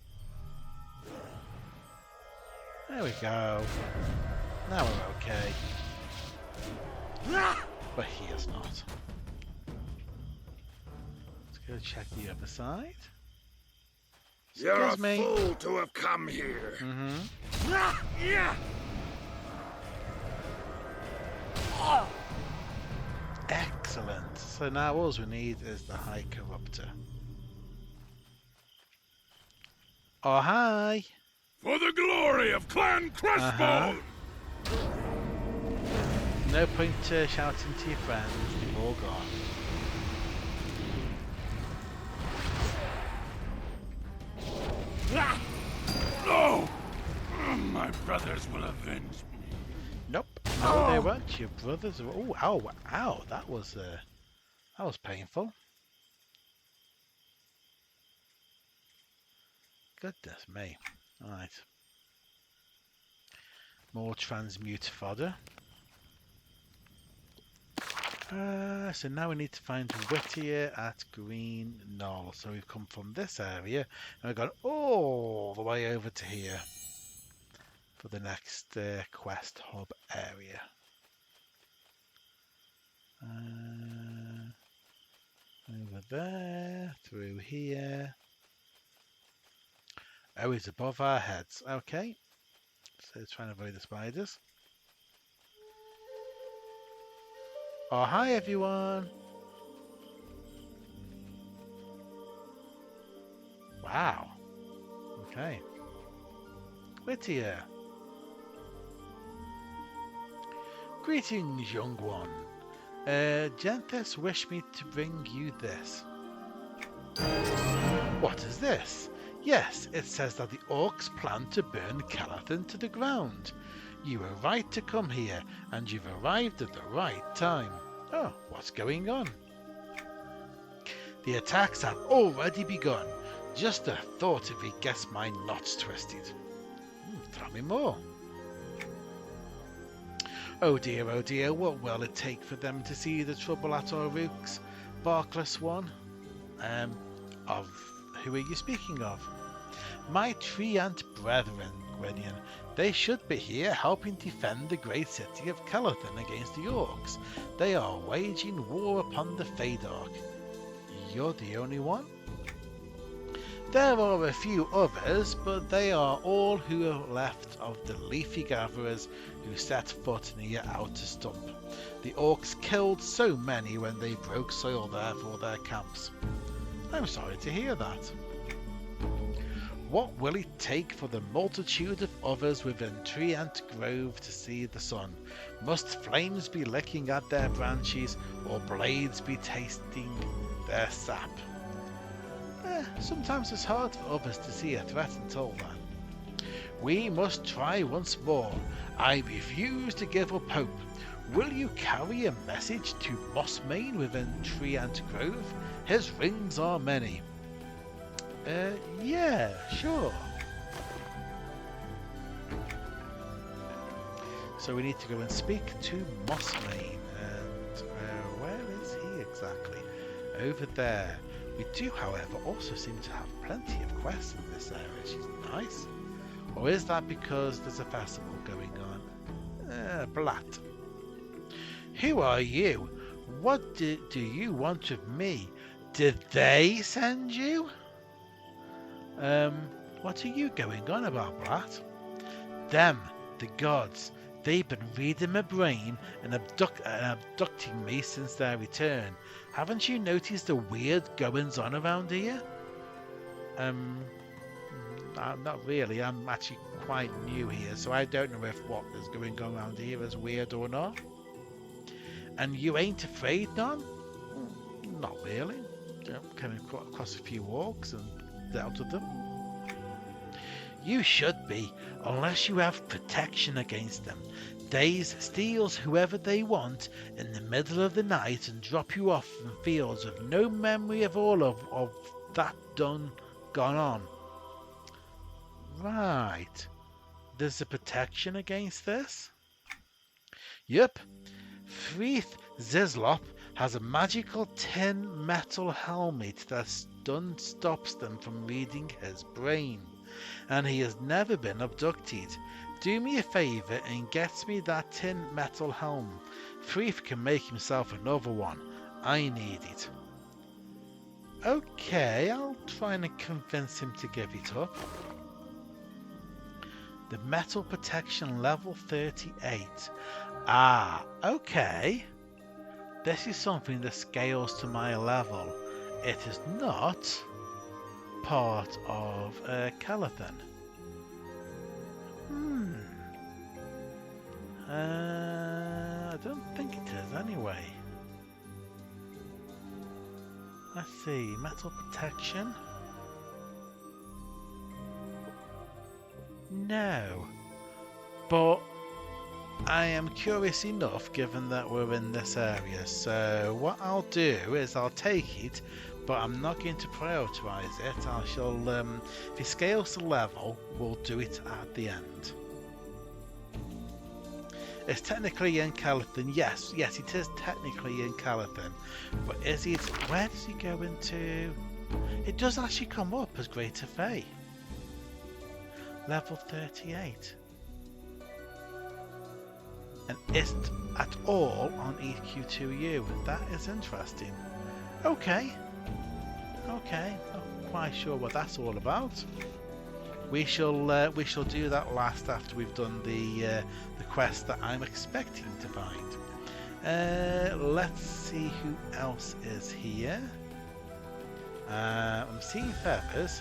There we go. Now we're okay. But he is not. Let's go check the other side. You're Excuse me. a fool to have come here. Excellent. So now all we need is the High Corruptor. Oh, hi. For the glory of Clan Crossbone! No point shouting to your friends, they've all gone. No! My brothers will avenge me. Nope. No, they weren't. Your brothers are... Oh, ow, ow. That was painful. Goodness me. Alright. More transmute fodder. So now we need to find Whittier at Green Knoll. So we've come from this area and we've gone all the way over to here for the next quest hub area. Over there, through here. Oh, it's above our heads. Okay. So trying to avoid the spiders. Oh, hi everyone. Wow. Okay. Whittier. Greetings, young one. Genthis wished me to bring you this. What is this? Yes, it says that the orcs plan to burn Calathan to the ground. You were right to come here, and you've arrived at the right time. Oh, what's going on? The attacks have already begun. Just a thought if he gets my knots twisted. Tell me more. Oh dear, what will it take for them to see the trouble at our rooks? Barkless one? Of who are you speaking of? My treant brethren, Gwydion. They should be here helping defend the great city of Calathan against the orcs. They are waging war upon the Faydark. You're the only one? There are a few others, but they are all who are left of the leafy gatherers who set foot near Outer Stump. The orcs killed so many when they broke soil there for their camps. I'm sorry to hear that. What will it take for the multitude of others within Treant Grove to see the sun? Must flames be licking at their branches, or blades be tasting their sap? Sometimes it's hard for others to see a threat until then. We must try once more. I refuse to give up hope. Will you carry a message to Mossmane within Treant Grove? His rings are many. Yeah, sure. So we need to go and speak to Mossmane. And where is he exactly? Over there. We do, however, also seem to have plenty of quests in this area, which is nice. Or is that because there's a festival going on? Blat. Who are you? What do you want of me? Did they send you? What are you going on about, Blat? Them, the gods. They've been reading my brain and abducting me since their return. Haven't you noticed the weird goings-on around here? Not really. I'm actually quite new here, so I don't know if what is going on around here is weird or not. And you ain't afraid, none? Not really. Came across a few orcs and dealt with them. You should be, unless you have protection against them. They steals whoever they want in the middle of the night and drop you off in fields with no memory of all of that gone on. Right. There's a protection against this? Yep. Freeth Zislop has a magical tin metal helmet that stops them from reading his brain. And he has never been abducted. Do me a favour and get me that tin metal helm. Freeth can make himself another one. I need it. Okay, I'll try and convince him to give it up. The metal protection level 38. Ah, okay. This is something that scales to my level. It is not part of Calathan. I don't think it is anyway. Let's see, metal protection. No, but I am curious enough given that we're in this area, so what I'll do is I'll take it, but I'm not going to prioritize it. I shall, if it scales to level, we'll do it at the end. It's technically in Calathan. Yes, it is technically in Calathan, but is it? Where does he go into? It does actually come up as Greater Fay. Level 38. And isn't at all on EQ2U. That is interesting. Okay. Not quite sure what that's all about. We shall do that last after we've done the quest that I'm expecting to find. Let's see who else is here. I'm seeing feathers,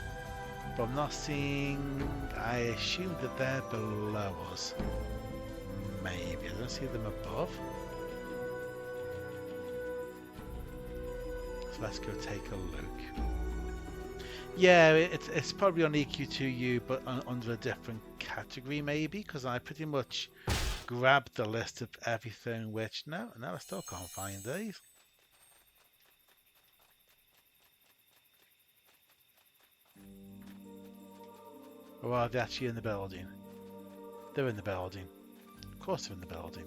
but I'm not seeing. I assume that they're below us. Maybe I don't see them above. So let's go take a look. Yeah, it's probably on EQ2U, but under a different category maybe, because I pretty much grabbed the list of everything which... No, I still can't find these. Or are they actually in the building? They're in the building. Of course they're in the building.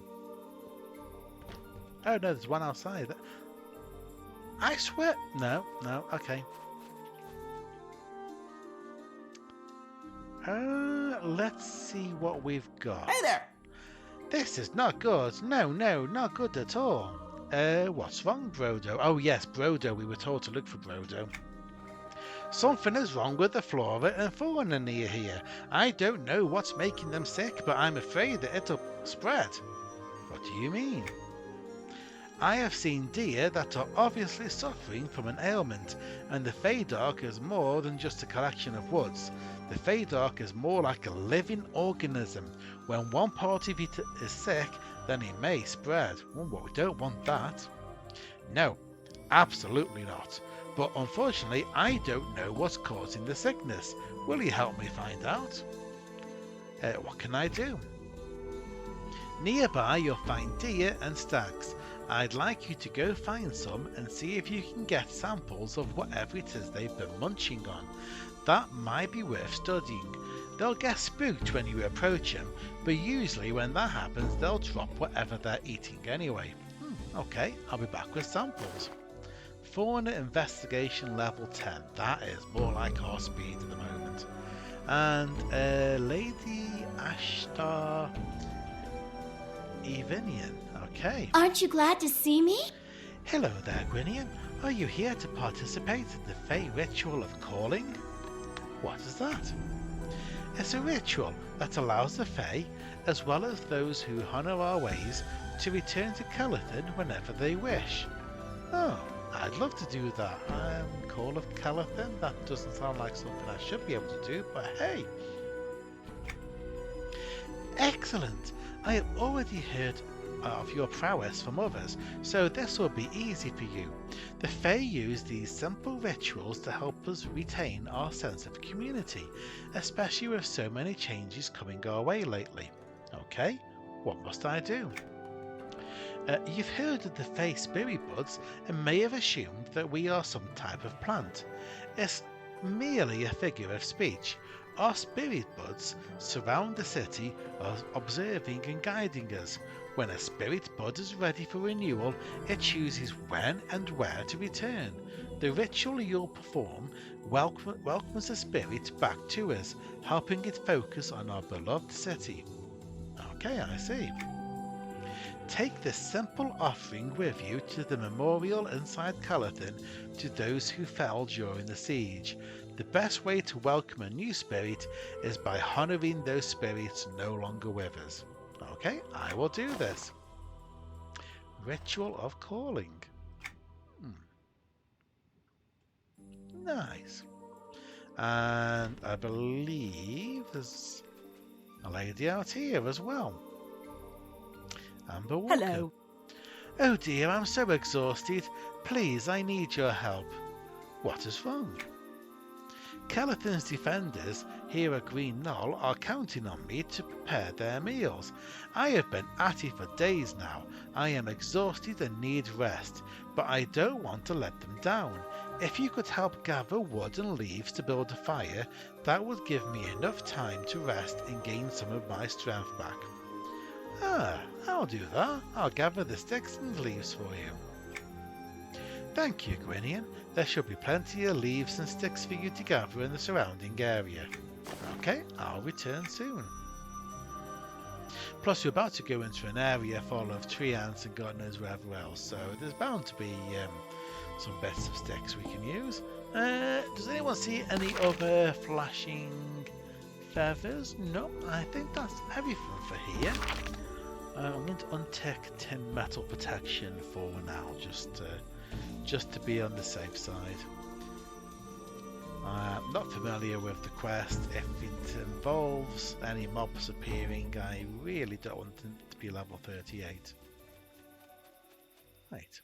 Oh no, there's one outside. I swear... No, okay. Let's see what we've got. Hey there! This is not good. No, not good at all. What's wrong, Brodo? Oh yes, Brodo. We were told to look for Brodo. Something is wrong with the flora and fauna near here. I don't know what's making them sick, but I'm afraid that it'll spread. What do you mean? I have seen deer that are obviously suffering from an ailment, and the Faydark is more than just a collection of woods. The Faydark is more like a living organism. When one part of it is sick, then it may spread. Well, we don't want that. No, absolutely not. But unfortunately, I don't know what's causing the sickness. Will you help me find out? What can I do? Nearby, you'll find deer and stags. I'd like you to go find some and see if you can get samples of whatever it is they've been munching on. That might be worth studying. They'll get spooked when you approach them, but usually when that happens, they'll drop whatever they're eating anyway. Okay, I'll be back with samples. Fauna Investigation level 10. That is more like our speed at the moment. And Lady Ashtar Evinian. Okay. Aren't you glad to see me? Hello there, Gwinian. Are you here to participate in the Fey ritual of calling? What is that? It's a ritual that allows the Fey, as well as those who honour our ways, to return to Calathon whenever they wish. Oh, I'd love to do that. Call of Calathon? That doesn't sound like something I should be able to do, but hey. Excellent! I have already heard of your prowess from others, so this will be easy for you. The Fae use these simple rituals to help us retain our sense of community, especially with so many changes coming our way lately. Okay, what must I do? You've heard of the Fae spirit buds and may have assumed that we are some type of plant. It's merely a figure of speech. Our spirit buds surround the city, observing and guiding us. When a spirit bud is ready for renewal, it chooses when and where to return. The ritual you'll perform welcomes the spirit back to us, helping it focus on our beloved city. Okay, I see. Take this simple offering with you to the memorial inside Calathon to those who fell during the siege. The best way to welcome a new spirit is by honouring those spirits no longer with us. Okay, I will do this. Ritual of calling. Nice. And I believe there's a lady out here as well. Amber Walker. Hello. Oh dear, I'm so exhausted. Please, I need your help. What is wrong? Calathon's defenders here at Green Knoll are counting on me to prepare their meals. I have been at it for days now. I am exhausted and need rest, but I don't want to let them down. If you could help gather wood and leaves to build a fire, that would give me enough time to rest and gain some of my strength back. I'll do that. I'll gather the sticks and leaves for you. Thank you, Gwinian. There should be plenty of leaves and sticks for you to gather in the surrounding area. Okay, I'll return soon. Plus, you're about to go into an area full of tree ants and God knows wherever else, so there's bound to be some bits of sticks we can use. Does anyone see any other flashing feathers? No, I think that's everything for here. I'm going to untick tin metal protection for now, just to be on the safe side. I'm not familiar with the quest. If it involves any mobs appearing, I really don't want them to be level 38. Right.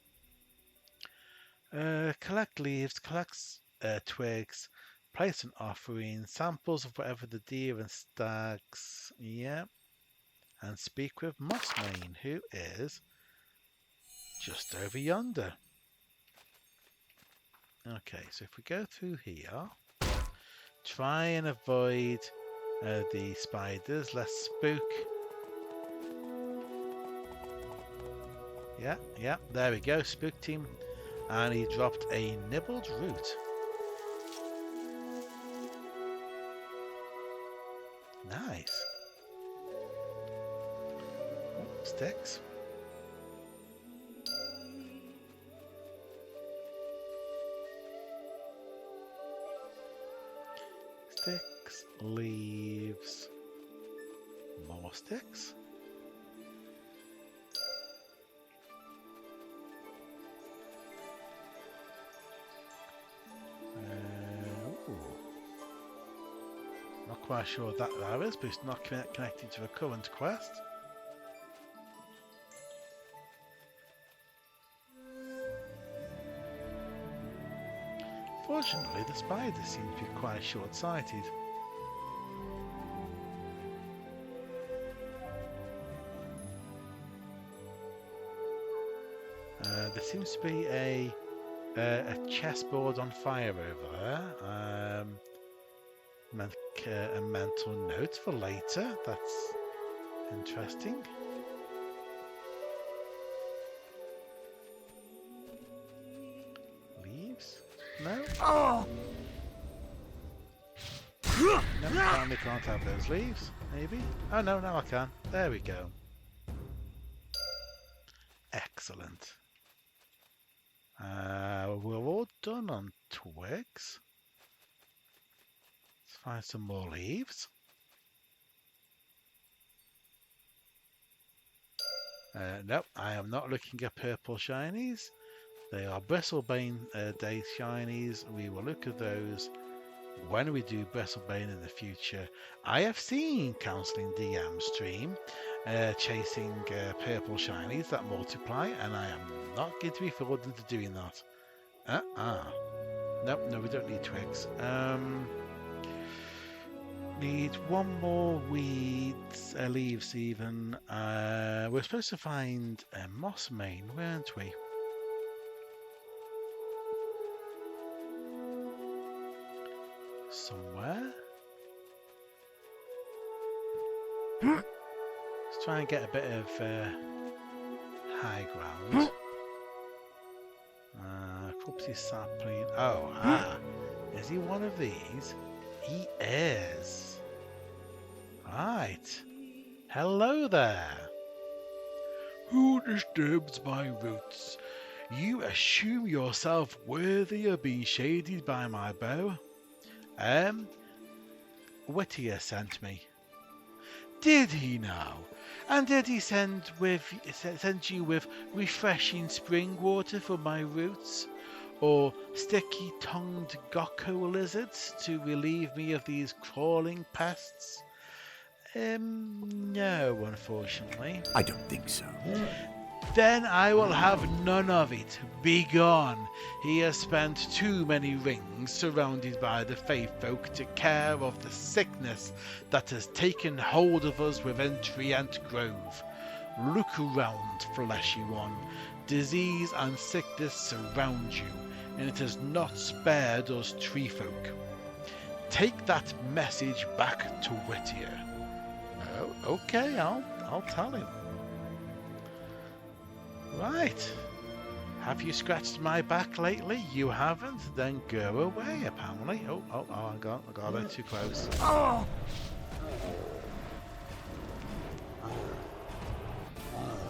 Collect leaves, collect twigs, place an offering, samples of whatever the deer and stags. Yeah. And speak with Mossmane, who is just over yonder. Okay, so if we go through here, try and avoid the spiders. Let's spook. Yeah, there we go. Spooked him, and he dropped a nibbled root. Nice. Oh, sticks. Sticks, leaves, more sticks. Ooh. Not quite sure what that is, but it's not connected to a current quest. Fortunately, the spiders seem to be quite short-sighted. There seems to be a chessboard on fire over there. A mental note for later. That's interesting. Leaves? No? Oh! No, apparently can't have those leaves. Maybe? Oh no, now I can. There we go. Excellent. We're all done on twigs. Let's find some more leaves. Nope, I am not looking at purple shinies. They are Bristlebane Day shinies. We will look at those when we do Bristlebane in the future. I have seen Counselling DM stream chasing purple shinies that multiply, and I am not going to be fooled into doing that. Nope, no, we don't need twigs. Need one more weeds, leaves even. We're supposed to find a moss mane, weren't we? Somewhere. Let's try and get a bit of high ground. Corpsey sapling. Oh, is he one of these? He is. Right. Hello there. Who disturbs my roots? You assume yourself worthy of being shaded by my bow? Whittier sent me. Did he now? And did he send you with refreshing spring water for my roots? Or sticky-tongued gecko lizards to relieve me of these crawling pests? No, unfortunately. I don't think so. Then I will have none of it. Begone. He has spent too many rings surrounded by the Fae folk to care of the sickness that has taken hold of us within Treant Grove. Look around, fleshy one. Disease and sickness surround you, and it has not spared us tree folk. Take that message back to Whittier. Oh, okay, I'll tell him. Right. Have you scratched my back lately? You haven't? Then go away, apparently. Oh, I got a bit too close. Oh!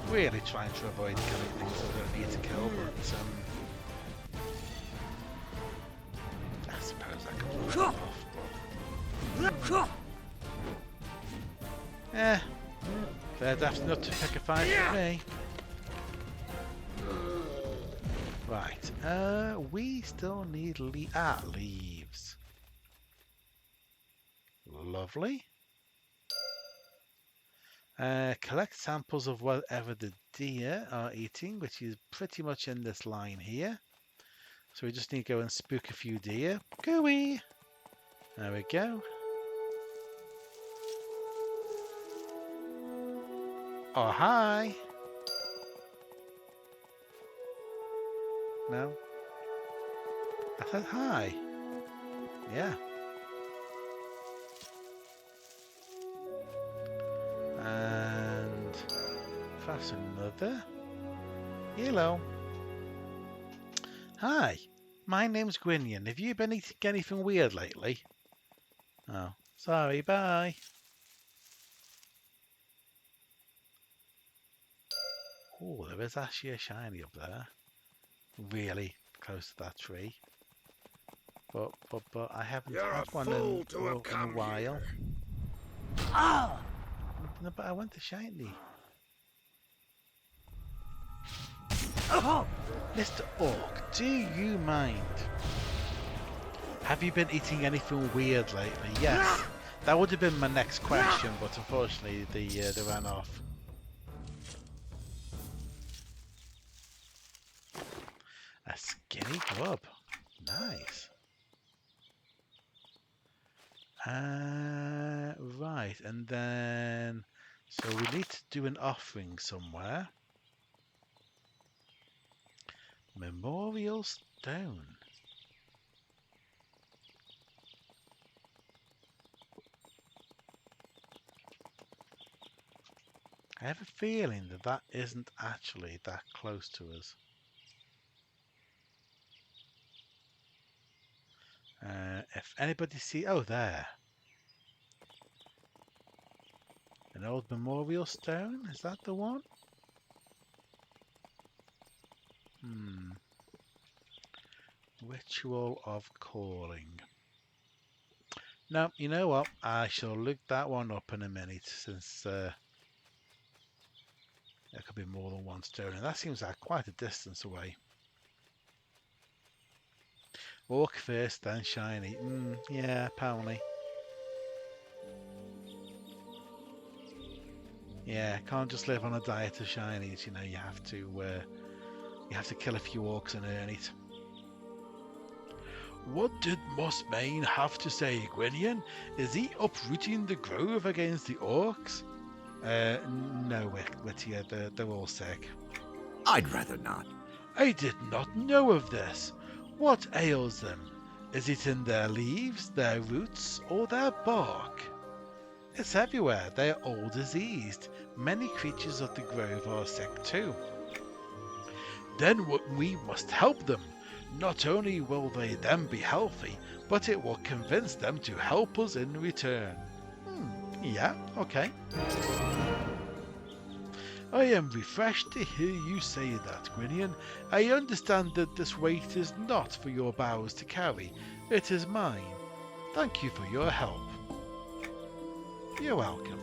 Really trying to avoid killing things I don't need to kill, but I suppose I could pull it off. They're daft enough to pick a fight with me. Right, we still need leaves. Lovely. Collect samples of whatever the deer are eating, which is pretty much in this line here. So we just need to go and spook a few deer. Gooey! There we go. Oh, hi! No? I said hi. Yeah. And perhaps another. Hello. Hi. My name's Gwinion. Have you been eating anything weird lately? Oh, sorry. Bye. Oh, there is actually a shiny up there. Really close to that tree. But I haven't You're a had one fool to have in a come while. here. No, but I want the shiny. Mr. Orc, do you mind? Have you been eating anything weird lately? Yes. That would have been my next question, but unfortunately they ran off. A skinny grub. Nice. Right, and then so we need to do an offering somewhere. Memorial stone. I have a feeling that that isn't actually that close to us. If anybody see, oh there, an old memorial stone. Is that the one? Ritual of calling. No, you know what? I shall look that one up in a minute, since there could be more than one stone, and that seems like quite a distance away. Orc first, then shiny. Yeah, apparently. Yeah, can't just live on a diet of shinies. You know, you have to kill a few orcs and earn it. What did Mossbane have to say, Gwynnian? Is he uprooting the grove against the orcs? No, Whittier, they're all sick. I'd rather not. I did not know of this. What ails them? Is it in their leaves, their roots, or their bark? It's everywhere. They are all diseased. Many creatures of the grove are sick too. Then we must help them. Not only will they then be healthy, but it will convince them to help us in return. Yeah, okay. I am refreshed to hear you say that, Gwynnian. I understand that this weight is not for your boughs to carry. It is mine. Thank you for your help. You're welcome.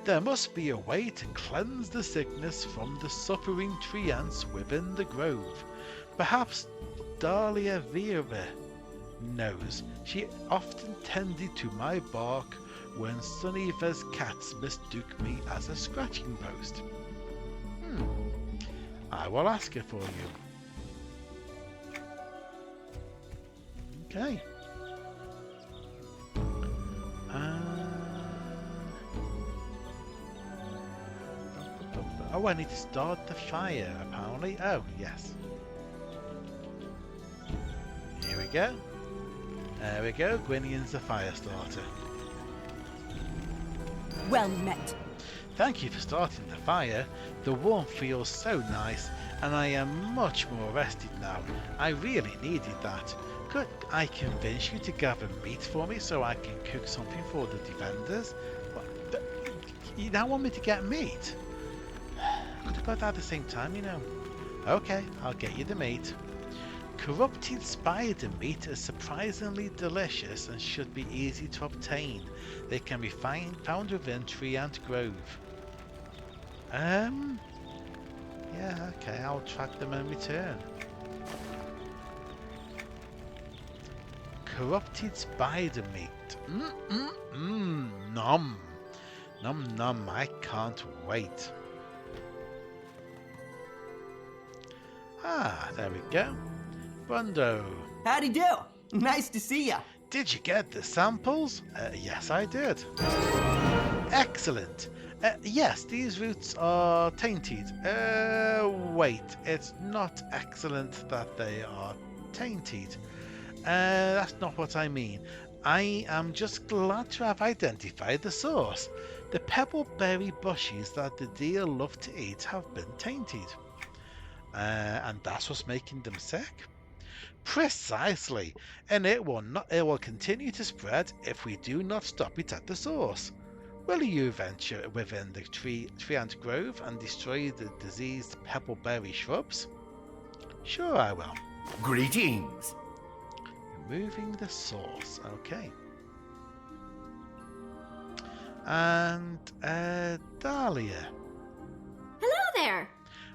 There must be a way to cleanse the sickness from the suffering tree ants within the grove. Perhaps Dahlia Vera knows. She often tended to my bark when Sunniva's cats mistook me as a scratching post. I will ask her for you. Okay. Oh, I need to start the fire, apparently. Oh, yes. Here we go. There we go. Gwynnian's the fire starter. Well met. Thank you for starting the fire. The warmth feels so nice, and I am much more rested now. I really needed that. Could I convince you to gather meat for me so I can cook something for the defenders? What, you now want me to get meat? Could have got that at the same time, you know. Okay, I'll get you the meat. Corrupted spider meat is surprisingly delicious and should be easy to obtain. They can be found within Tree Ant Grove. Yeah, okay, I'll track them and return. Corrupted spider meat. Nom. Nom nom, I can't wait. Ah, there we go. Bundo. Howdy do. Nice to see ya. Did you get the samples? Yes, I did. Excellent. Yes, these roots are tainted. Wait, it's not excellent that they are tainted. That's not what I mean. I am just glad to have identified the source. The pebbleberry bushes that the deer love to eat have been tainted. And that's what's making them sick? Precisely, and it will continue to spread if we do not stop it at the source. Will you venture within the tree ant grove and destroy the diseased pebbleberry shrubs? Sure, I will. Greetings. Removing the source. Okay. And Dahlia. Hello there.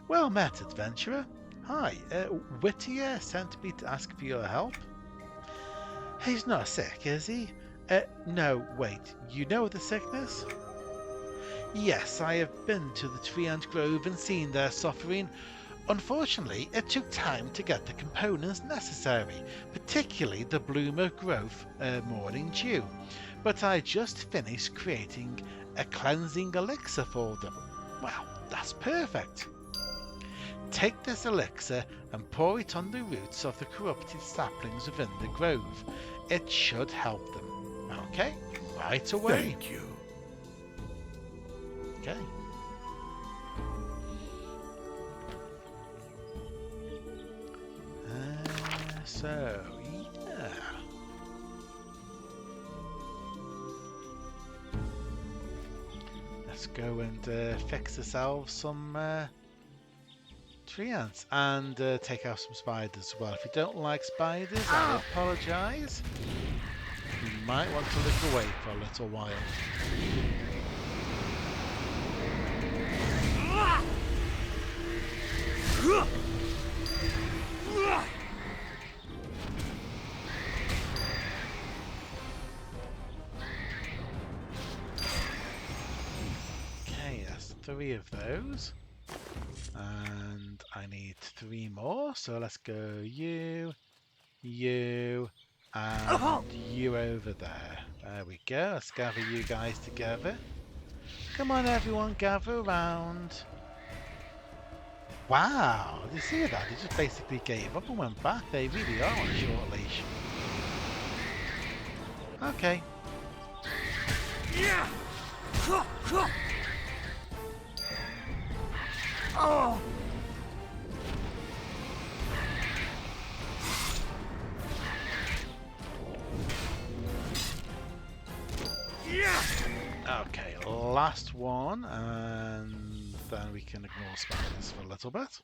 Well met, adventurer. Hi, Whittier sent me to ask for your help. He's not sick, is he? No, wait, you know the sickness? Yes, I have been to the Tree Ant Grove and seen their suffering. Unfortunately, it took time to get the components necessary, particularly the Bloomer Growth Morning Dew. But I just finished creating a cleansing elixir for them. Well, that's perfect. Take this elixir and pour it on the roots of the corrupted saplings within the grove. It should help them. Okay, right away. Thank you. Okay. So, yeah. Let's go and fix ourselves some tree ants and take out some spiders as well. If you don't like spiders, I apologise. You might want to look away for a little while. Okay, that's 3 of those. And I need 3 more, so let's go you, and you over there. There we go. Let's gather you guys together. Come on, everyone, gather around. Wow, did you see that? They just basically gave up and went back. They really are on a short leash. Okay. Oh! Okay, last one, and then we can ignore spiders for a little bit.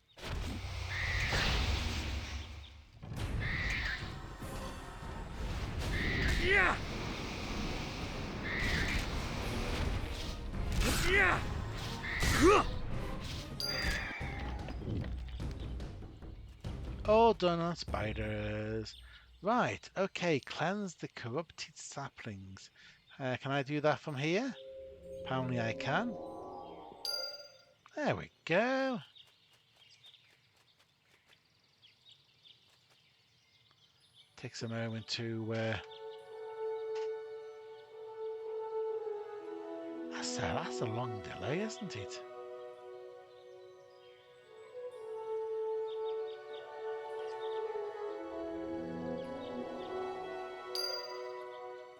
All done on spiders. Right, okay, cleanse the corrupted saplings. Can I do that from here? Apparently I can. There we go. Takes a moment to... That's a long delay, isn't it?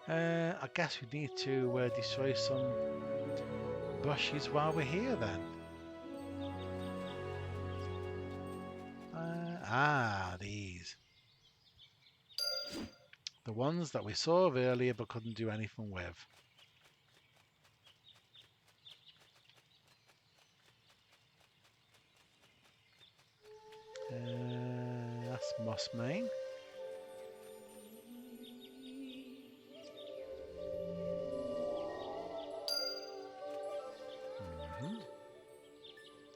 I guess we need to destroy some bushes while we're here then. These. The ones that we saw earlier but couldn't do anything with. That's moss mane.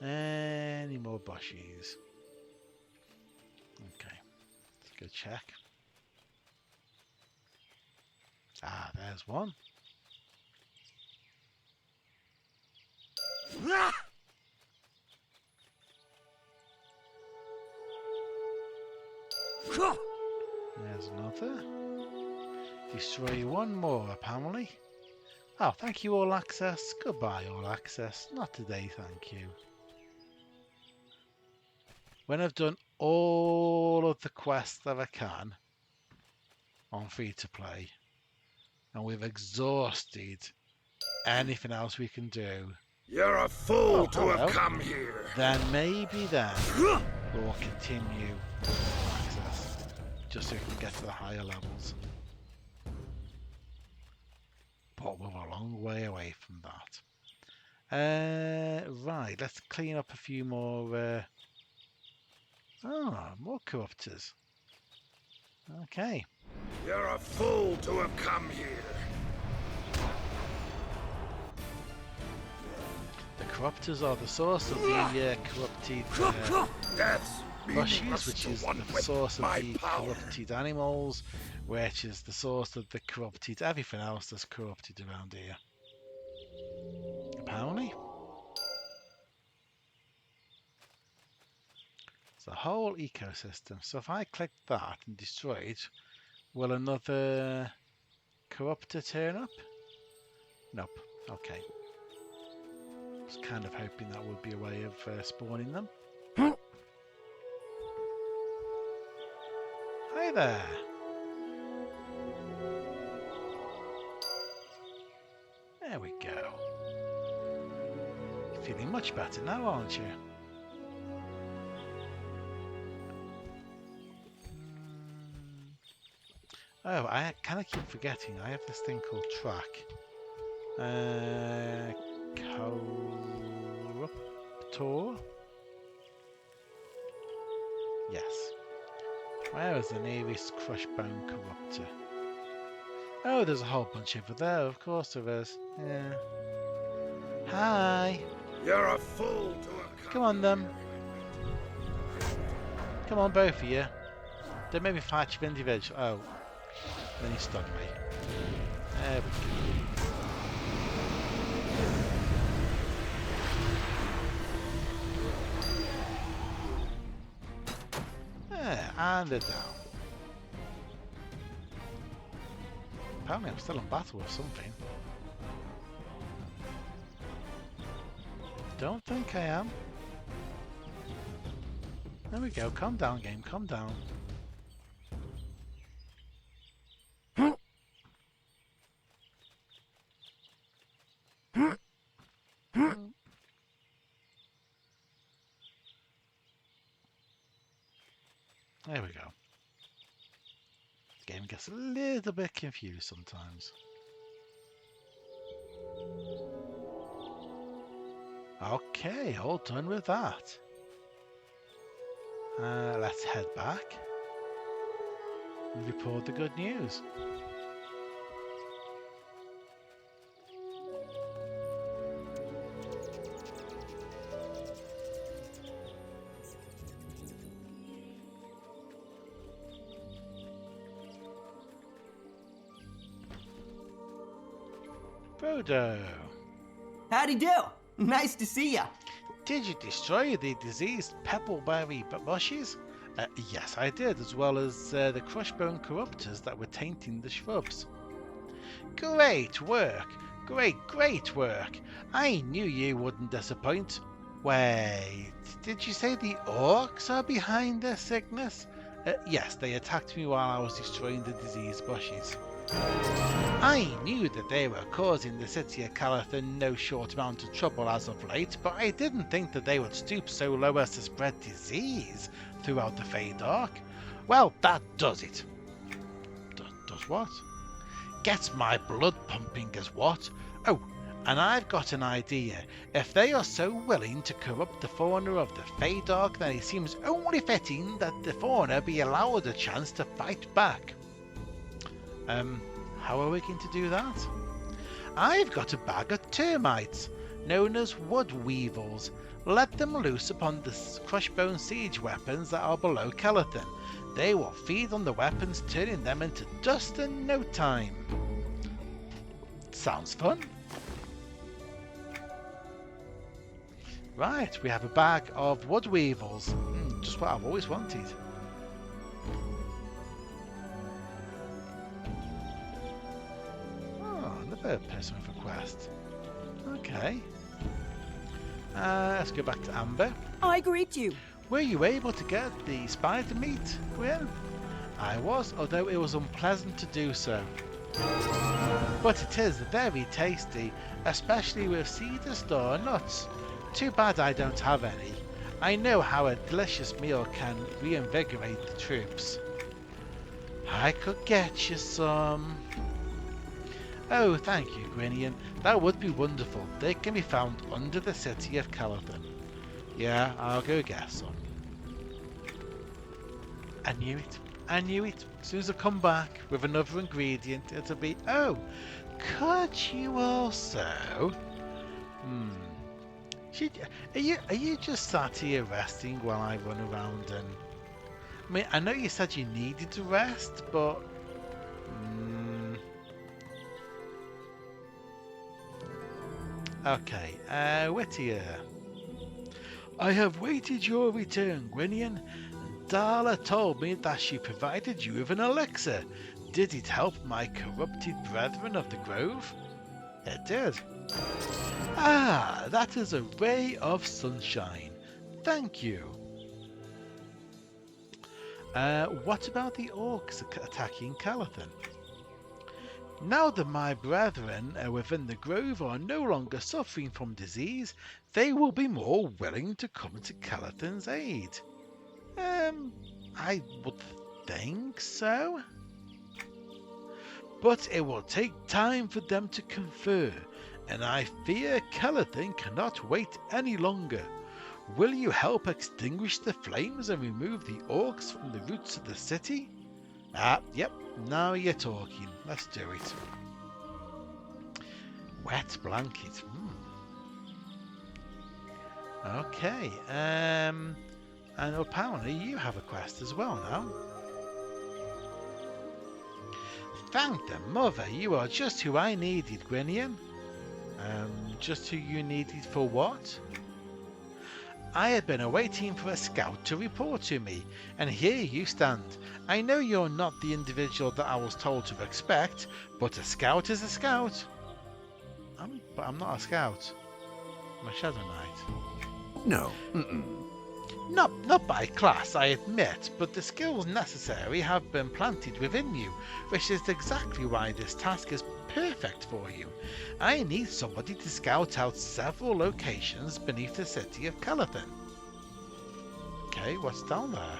Any more bushes? Okay, let's go check. There's one. There's another. Destroy one more, apparently. Oh, thank you, All Access. Goodbye, All Access. Not today, thank you. When I've done all of the quests that I can on free-to-play, and we've exhausted anything else we can do. You're a fool to have come here. Then maybe we'll continue access, just so we can get to the higher levels. But we're a long way away from that. Right, let's clean up a few more. More corruptors. Okay. You're a fool to have come here. The corruptors are the source of the corrupted That's bushes, meaningless which to is one the with source of my the power. corrupted animals, which is the source of the corrupted everything else that's corrupted around here. Apparently. It's a whole ecosystem. So if I click that and destroy it, will another corruptor turn up? Nope. Okay. I was kind of hoping that would be a way of spawning them. Hi there. There we go. You're feeling much better now, aren't you? Oh, I kind of keep forgetting. I have this thing called track. Corruptor? Yes. Where is the nearest Crushbone Corruptor? Oh, there's a whole bunch over there. Of course there is. Yeah. Hi. You're a fool to have Come on, then. Come on, both of you. Don't make me fight you individual. Oh. Then he stunned me. There we go. There, and they're down. Apparently I'm still in battle with something. Don't think I am. There we go. Calm down, game. Calm down. There we go. The game gets a little bit confused sometimes. Okay, all done with that. Let's head back and report the good news. Frodo, Howdy do. Nice to see ya. did you destroy the diseased pebbleberry bushes? Yes, I did, as well as the crushbone corruptors that were tainting the shrubs. Great work! Great work! I knew you wouldn't disappoint. Wait, did you say the orcs are behind this sickness? Yes, they attacked me while I was destroying the diseased bushes. I knew that they were causing the city of Calathon no short amount of trouble as of late, but I didn't think that they would stoop so low as to spread disease throughout the Faydark. Well, that does it. Does what? Gets my blood pumping as what? Oh, and I've got an idea. If they are so willing to corrupt the fauna of the Faydark, then it seems only fitting that the fauna be allowed a chance to fight back. How are we going to do that? I've got a bag of termites, known as wood weevils. Let them loose upon the crushbone siege weapons that are below Calathon. They will feed on the weapons, turning them into dust in no time. Sounds fun. Right, we have a bag of wood weevils. Just what I've always wanted. Another person with a quest. Okay. Let's go back to Amber. I greet you. Were you able to get the spider meat, Gwen? I was, although it was unpleasant to do so. But it is very tasty, especially with cedar star nuts. Too bad I don't have any. I know how a delicious meal can reinvigorate the troops. I could get you some. Oh, thank you, Gwinian. That would be wonderful. They can be found under the city of Calathon. Yeah, I'll go get some. I knew it. I knew it. As soon as I come back with another ingredient, it'll be... Oh, could you also... Are you just sat here resting while I run around and... I mean, I know you said you needed to rest, but... Okay, Whittier. I have waited your return, Gwinian. Darla told me that she provided you with an elixir. Did it help my corrupted brethren of the Grove? It did. Ah, that is a ray of sunshine. Thank you. What about the orcs attacking Calathon? Now that my brethren within the Grove are no longer suffering from disease, they will be more willing to come to Calathon's aid. I would think so. But it will take time for them to confer, and I fear Calathon cannot wait any longer. Will you help extinguish the flames and remove the orcs from the roots of the city? Yep, now you're talking. Let's do it. Wet blanket. Okay, and apparently you have a quest as well now. Thank the mother, you are just who I needed, Gwinian. Just who you needed for what? I had been awaiting for a scout to report to me, and here you stand. I know you're not the individual that I was told to expect, but a scout is a scout. But I'm not a scout. I'm a Shadow Knight. No. Not by class, I admit, but the skills necessary have been planted within you, which is exactly why this task is perfect for you. I need somebody to scout out several locations beneath the city of Calathon. Okay, what's down there?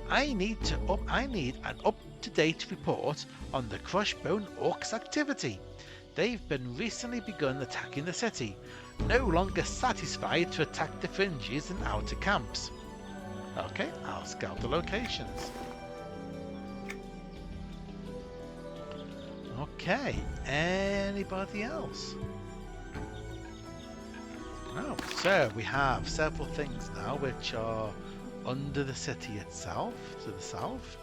I need an up-to-date report on the Crushbone Orcs' activity. They've been recently begun attacking the city, no longer satisfied to attack the fringes and outer camps. Okay, I'll scout the locations. Okay, anybody else? Oh, so we have several things now which are under the city itself, to the south,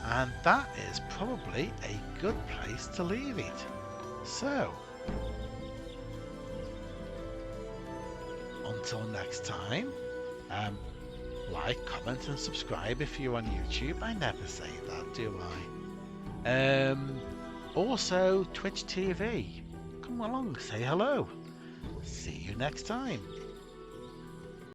and that is probably a good place to leave it. So, until next time, like, comment and subscribe if you're on YouTube. I never say that, do I? Also, Twitch TV. Come along, say hello. See you next time.